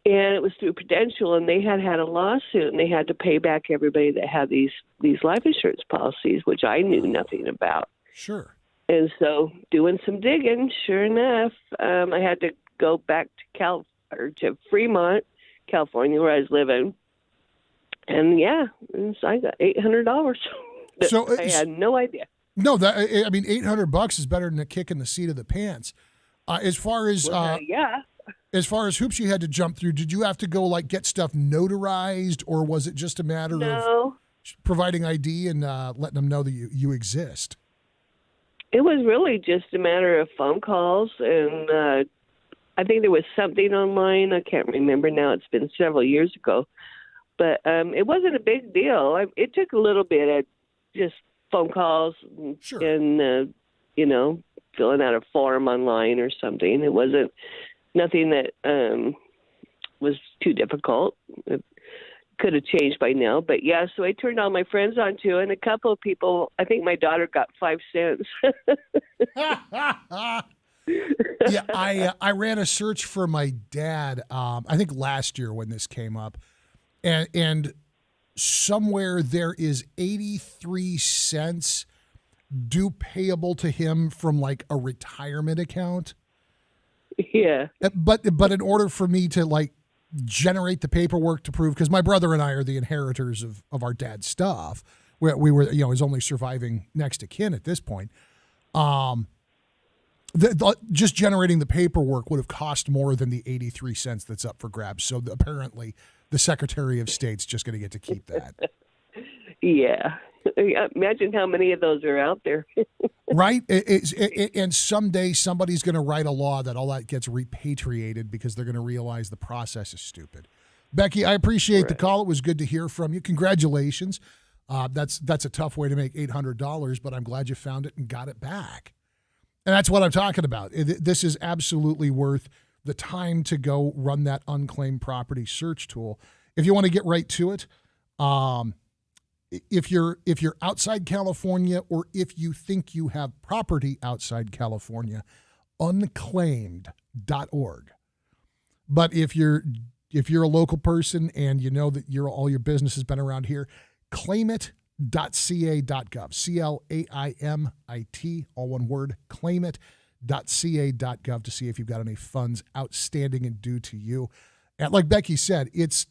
And it was through Prudential, and they had a lawsuit, and they had to pay back everybody that had these life insurance policies, which I knew nothing about. Sure. And so doing some digging, sure enough, I had to go back to to Fremont, California, where I was living. And yeah, so I got $800. So I had no idea. No, I mean, $800 is better than a kick in the seat of the pants. As far as yeah. As far as hoops you had to jump through, did you have to go like get stuff notarized, or was it just a matter of providing ID and letting them know that you exist? It was really just a matter of phone calls, and I think there was something online. I can't remember now. It's been several years ago. But it wasn't a big deal. It took a little bit of just phone calls and filling out a form online or something. It wasn't nothing that was too difficult. It could have changed by now. But, yeah, so I turned all my friends onto it, and a couple of people, I think my daughter got 5 cents. Yeah, I ran a search for my dad, I think last year when this came up. And somewhere there is 83 cents due payable to him from like a retirement account. Yeah. But in order for me to like generate the paperwork to prove, because my brother and I are the inheritors of our dad's stuff. We were, his only surviving next of kin at this point. Just generating the paperwork would have cost more than the 83 cents that's up for grabs. So apparently the Secretary of State's just going to get to keep that. Yeah. Imagine how many of those are out there. Right? And someday somebody's going to write a law that all that gets repatriated because they're going to realize the process is stupid. Becky, I appreciate the call. It was good to hear from you. Congratulations. That's a tough way to make $800, but I'm glad you found it and got it back. And that's what I'm talking about. This is absolutely worth the time to go run that unclaimed property search tool. If you want to get right to it, if you're outside California, or if you think you have property outside California, unclaimed.org. But if you're a local person and you know that all your business has been around here, claimit.ca.gov. CLAIMIT, all one word, claimit.ca.gov to see if you've got any funds outstanding and due to you. And like Becky said, it's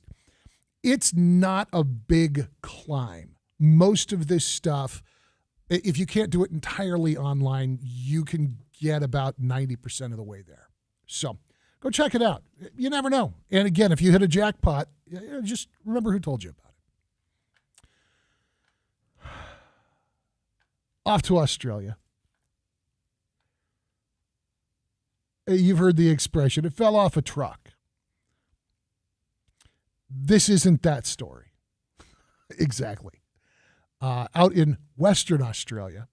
not a big climb. Most of this stuff, if you can't do it entirely online, you can get about 90% of the way there. So go check it out. You never know. And again, if you hit a jackpot, just remember who told you about it. Off to Australia. You've heard the expression, it fell off a truck. This isn't that story. Exactly. Out in Western Australia,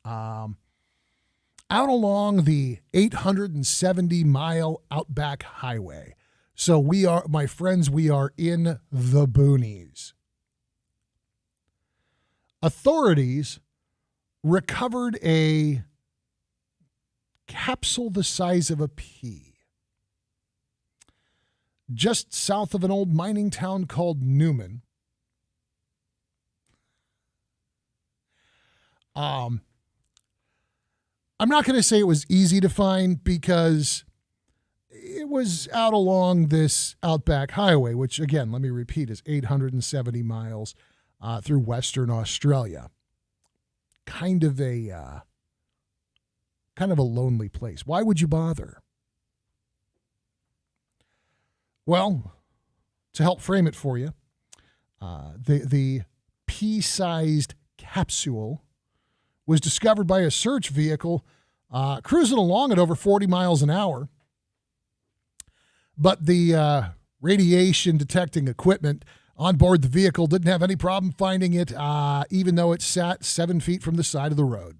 out along the 870-mile Outback Highway. So we are in the boonies. Authorities recovered a capsule the size of a pea just south of an old mining town called Newman. I'm not going to say it was easy to find because it was out along this Outback Highway, which, again, let me repeat, is 870 miles through Western Australia. Kind of a lonely place. Why would you bother? Well, to help frame it for you, the pea-sized capsule was discovered by a search vehicle cruising along at over 40 miles an hour. But the radiation detecting equipment on board the vehicle didn't have any problem finding it, even though it sat 7 feet from the side of the road.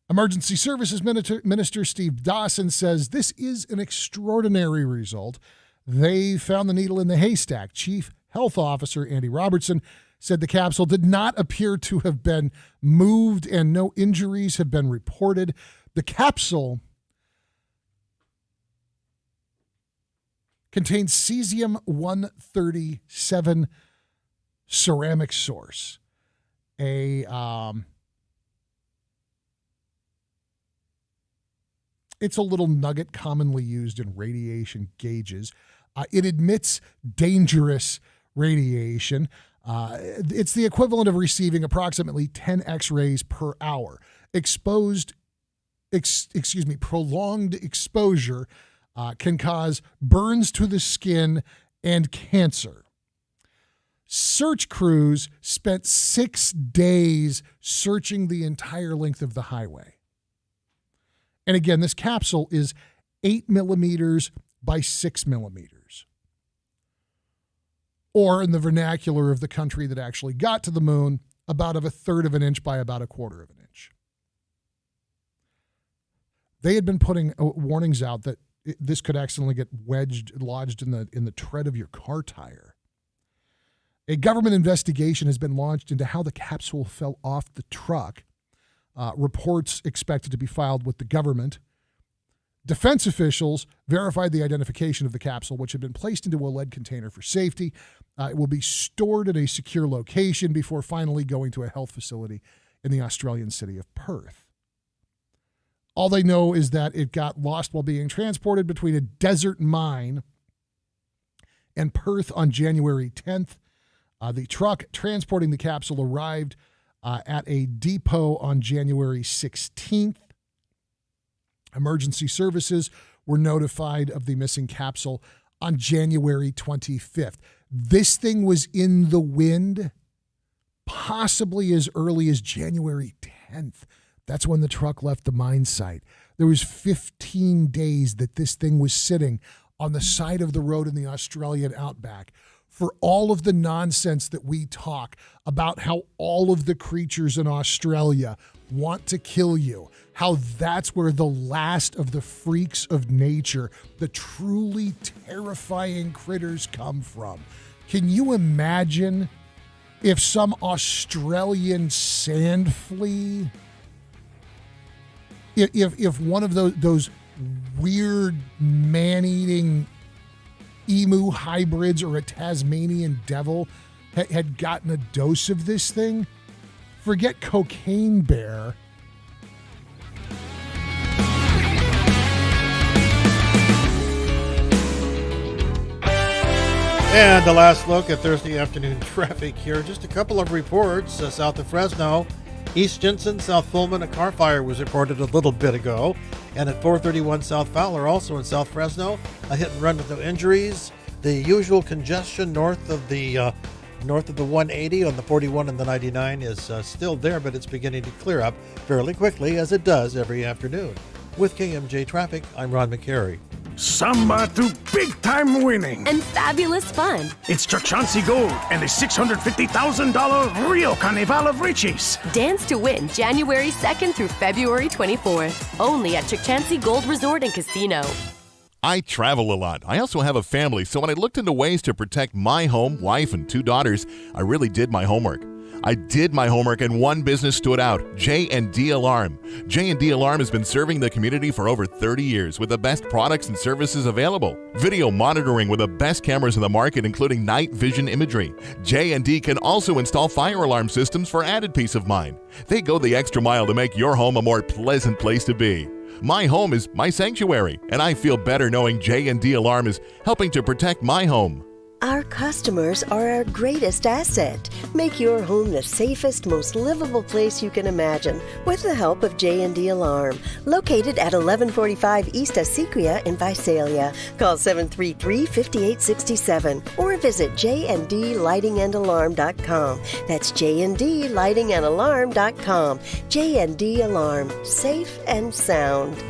Emergency Services Minister Steve Dawson says this is an extraordinary result. They found the needle in the haystack. Chief Health Officer Andy Robertson said the capsule did not appear to have been moved and no injuries have been reported. The capsule contains cesium-137 ceramic source, a It's a little nugget commonly used in radiation gauges. It emits dangerous radiation. It's the equivalent of receiving approximately 10 X-rays per hour. Prolonged exposure can cause burns to the skin and cancer. Search crews spent 6 days searching the entire length of the highway. And again, this capsule is 8 millimeters by 6 millimeters. Or in the vernacular of the country that actually got to the moon, about of a third of an inch by about a quarter of an inch. They had been putting warnings out that this could accidentally get lodged in the tread of your car tire. A government investigation has been launched into how the capsule fell off the truck. Reports expected to be filed with the government. Defense officials verified the identification of the capsule, which had been placed into a lead container for safety. It will be stored in a secure location before finally going to a health facility in the Australian city of Perth. All they know is that it got lost while being transported between a desert mine and Perth on January 10th. The truck transporting the capsule arrived at a depot on January 16th. Emergency services were notified of the missing capsule on January 25th. This thing was in the wind possibly as early as January 10th. That's when the truck left the mine site. There was 15 days that this thing was sitting on the side of the road in the Australian outback. For all of the nonsense that we talk about how all of the creatures in Australia want to kill you, how that's where the last of the freaks of nature, the truly terrifying critters come from. Can you imagine if some Australian sand flea, if one of those weird man-eating emu hybrids or a Tasmanian devil had gotten a dose of this thing? Forget cocaine bear. And the last look at Thursday afternoon traffic here. Just a couple of reports south of Fresno. East Jensen, South Pullman, a car fire was reported a little bit ago. And at 431 South Fowler, also in South Fresno, a hit and run with no injuries. The usual congestion north of the 180 on the 41 and the 99 is still there, but it's beginning to clear up fairly quickly, as it does every afternoon. With KMJ Traffic, I'm Ron McCary. Samba to big-time winning. And fabulous fun. It's Chauncey Gold and the $650,000 Rio Carnival of Riches. Dance to win January 2nd through February 24th. Only at Chauncey Gold Resort and Casino. I travel a lot. I also have a family, so when I looked into ways to protect my home, wife, and 2 daughters, I really did my homework. I did my homework and one business stood out, J&D Alarm. J&D Alarm has been serving the community for over 30 years with the best products and services available. Video monitoring with the best cameras in the market, including night vision imagery. J&D can also install fire alarm systems for added peace of mind. They go the extra mile to make your home a more pleasant place to be. My home is my sanctuary, and I feel better knowing J&D Alarm is helping to protect my home. Our customers are our greatest asset. Make your home the safest, most livable place you can imagine with the help of J&D Alarm. Located at 1145 East Asequia in Visalia. Call 733-5867 or visit jndlightingandalarm.com. That's jndlightingandalarm.com. J&D Alarm. Safe and sound.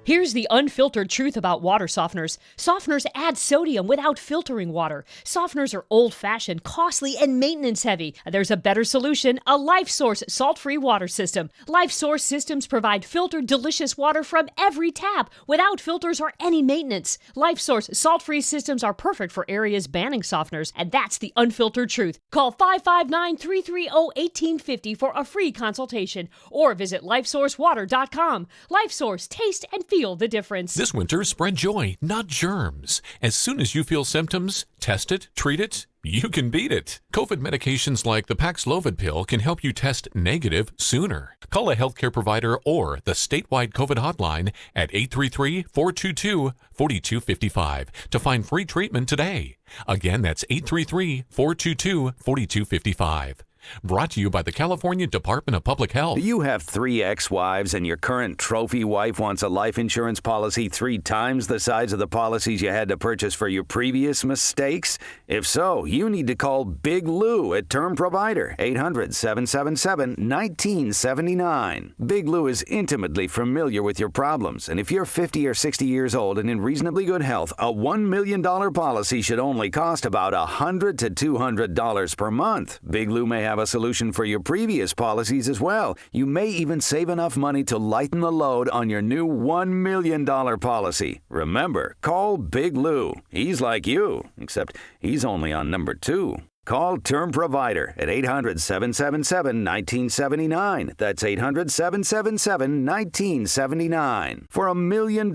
Here's the unfiltered truth about water softeners. Softeners add sodium without filtering water. Softeners are old-fashioned, costly, and maintenance-heavy. There's a better solution, a LifeSource salt-free water system. LifeSource systems provide filtered, delicious water from every tap without filters or any maintenance. LifeSource salt-free systems are perfect for areas banning softeners, and that's the unfiltered truth. Call 559-330-1850 for a free consultation or visit LifeSourceWater.com. LifeSource, taste and feel the difference. This winter, spread joy, not germs. As soon as you feel symptoms, test it, treat it, you can beat it. COVID medications like the Paxlovid pill can help you test negative sooner. Call a healthcare provider or the statewide COVID hotline at 833-422-4255 to find free treatment today. Again, that's 833-422-4255. Brought to you by the California Department of Public Health. Do you have 3 ex-wives and your current trophy wife wants a life insurance policy 3 times the size of the policies you had to purchase for your previous mistakes? If so, you need to call Big Lou at Term Provider, 800-777-1979. Big Lou is intimately familiar with your problems, and if you're 50 or 60 years old and in reasonably good health, a $1 million policy should only cost about $100 to $200 per month. Big Lou may have a solution for your previous policies as well. You may even save enough money to lighten the load on your new $1 million policy. Remember, call Big Lou. He's like you, except he's only on number 2. Call Term Provider at 800-777-1979. That's 800-777-1979. For $1 million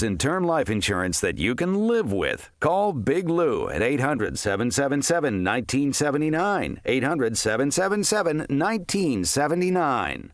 in term life insurance that you can live with. Call Big Lou at 800-777-1979. 800-777-1979.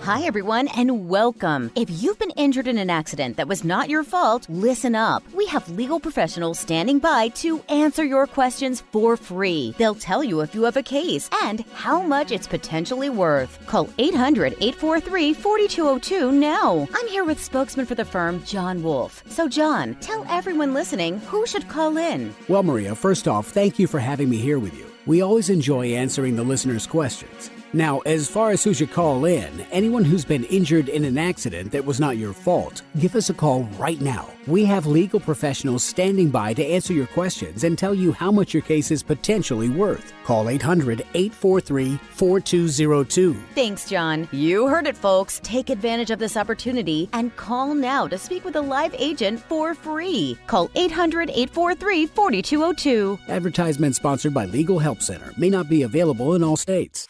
Hi, everyone, and welcome. If you've been injured in an accident that was not your fault, listen up. We have legal professionals standing by to answer your questions for free. They'll tell you if you have a case and how much it's potentially worth. Call 800-843-4202 now. I'm here with spokesman for the firm, John Wolf. So, John, tell everyone listening who should call in. Well, Maria, first off, thank you for having me here with you. We always enjoy answering the listeners' questions. Now, as far as who should call in, anyone who's been injured in an accident that was not your fault, give us a call right now. We have legal professionals standing by to answer your questions and tell you how much your case is potentially worth. Call 800-843-4202. Thanks, John. You heard it, folks. Take advantage of this opportunity and call now to speak with a live agent for free. Call 800-843-4202. Advertisement sponsored by Legal Help Center. May not be available in all states.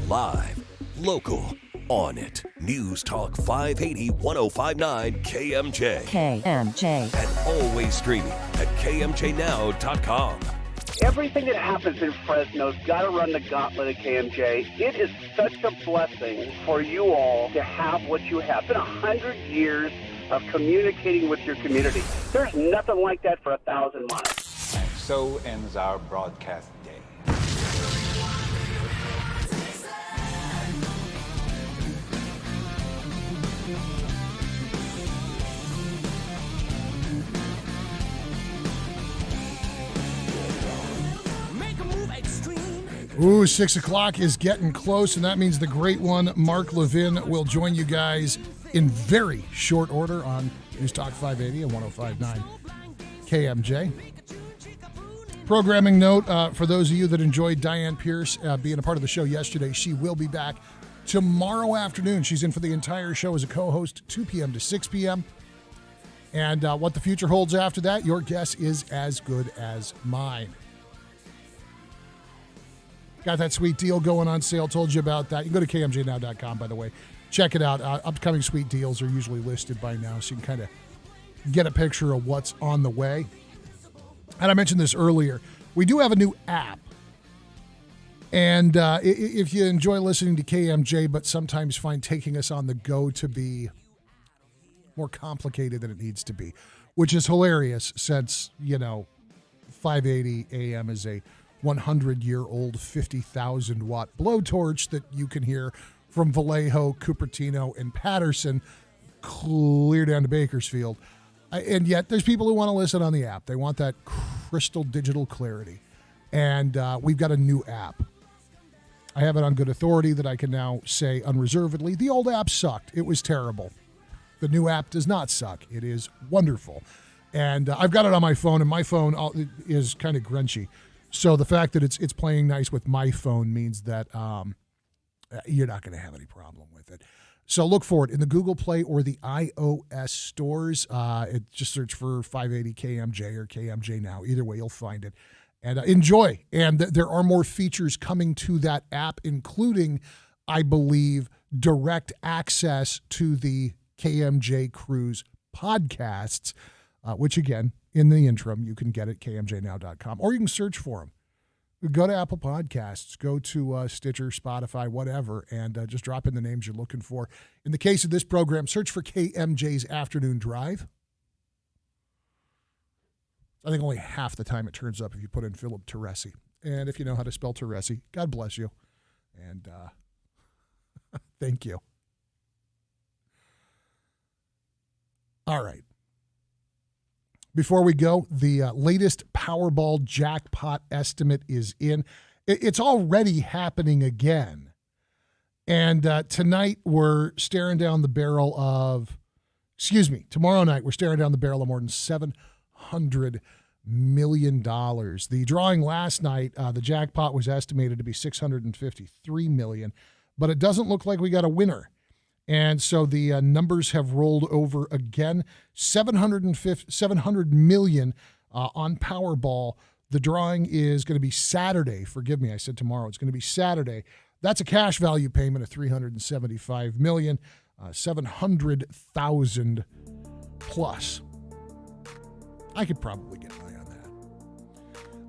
Live, local, on it. News Talk 580 1059 KMJ. KMJ. And always streaming at KMJNow.com. Everything that happens in Fresno's got to run the gauntlet at KMJ. It is such a blessing for you all to have what you have. It's been 100 years of communicating with your community. There's nothing like that for 1,000 miles. And so ends our broadcast day. Ooh, 6 o'clock is getting close, and that means the great one, Mark Levin, will join you guys in very short order on News Talk 580 and 1059 KMJ. Programming note, for those of you that enjoyed Diane Pierce being a part of the show yesterday, she will be back tomorrow afternoon. She's in for the entire show as a co-host, 2 p.m. to 6 p.m. And what the future holds after that, your guess is as good as mine. Got that sweet deal going on sale. Told you about that. You can go to KMJNow.com, by the way. Check it out. Upcoming sweet deals are usually listed by now, so you can kind of get a picture of what's on the way. And I mentioned this earlier. We do have a new app. And if you enjoy listening to KMJ, but sometimes find taking us on the go to be more complicated than it needs to be, which is hilarious since, 580 AM is a 100-year-old 50,000-watt blowtorch that you can hear from Vallejo, Cupertino, and Patterson clear down to Bakersfield. And yet there's people who want to listen on the app. They want that crystal digital clarity. And we've got a new app. I have it on good authority that I can now say unreservedly, the old app sucked. It was terrible. The new app does not suck. It is wonderful. And I've got it on my phone, and my phone is kind of grunchy. So the fact that it's playing nice with my phone means that you're not going to have any problem with it. So look for it in the Google Play or the iOS stores. Just search for 580 KMJ or KMJ Now. Either way, you'll find it. And enjoy. And there are more features coming to that app, including, I believe, direct access to the KMJ Cruise podcasts, which, again, in the interim, you can get it at kmjnow.com, or you can search for them. Go to Apple Podcasts, go to Stitcher, Spotify, whatever, and just drop in the names you're looking for. In the case of this program, search for KMJ's Afternoon Drive. I think only half the time it turns up if you put in Philip Teresi. And if you know how to spell Teresi, God bless you. And thank you. All right. Before we go, the latest Powerball jackpot estimate is in. It's already happening again. And tonight we're staring down the barrel of, tomorrow night we're staring down the barrel of more than $700 million. The drawing last night, the jackpot was estimated to be $653 million, but it doesn't look like we got a winner. And so the numbers have rolled over again. $700 million on Powerball. The drawing is going to be Saturday. Forgive me, I said tomorrow. It's going to be Saturday. That's a cash value payment of $375 million, 700,000 plus. I could probably get by on that.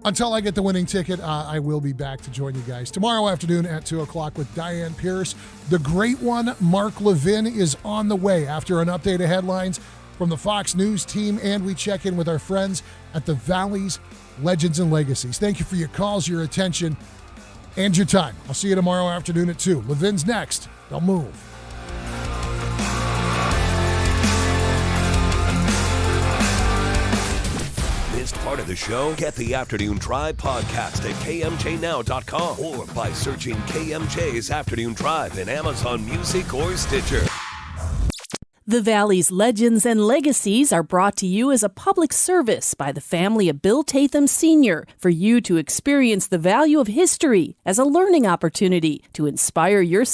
Until I get the winning ticket, I will be back to join you guys tomorrow afternoon at 2 o'clock with Diane Pierce. The great one, Mark Levin, is on the way after an update of headlines from the Fox News team, and we check in with our friends at the Valley's Legends and Legacies. Thank you for your calls, your attention, and your time. I'll see you tomorrow afternoon at 2. Levin's next. Don't move. Missed part of the show? Get the Afternoon Drive podcast at kmjnow.com or by searching KMJ's Afternoon Drive in Amazon Music or Stitcher. The Valley's Legends and Legacies are brought to you as a public service by the family of Bill Tatham Sr. for you to experience the value of history as a learning opportunity to inspire your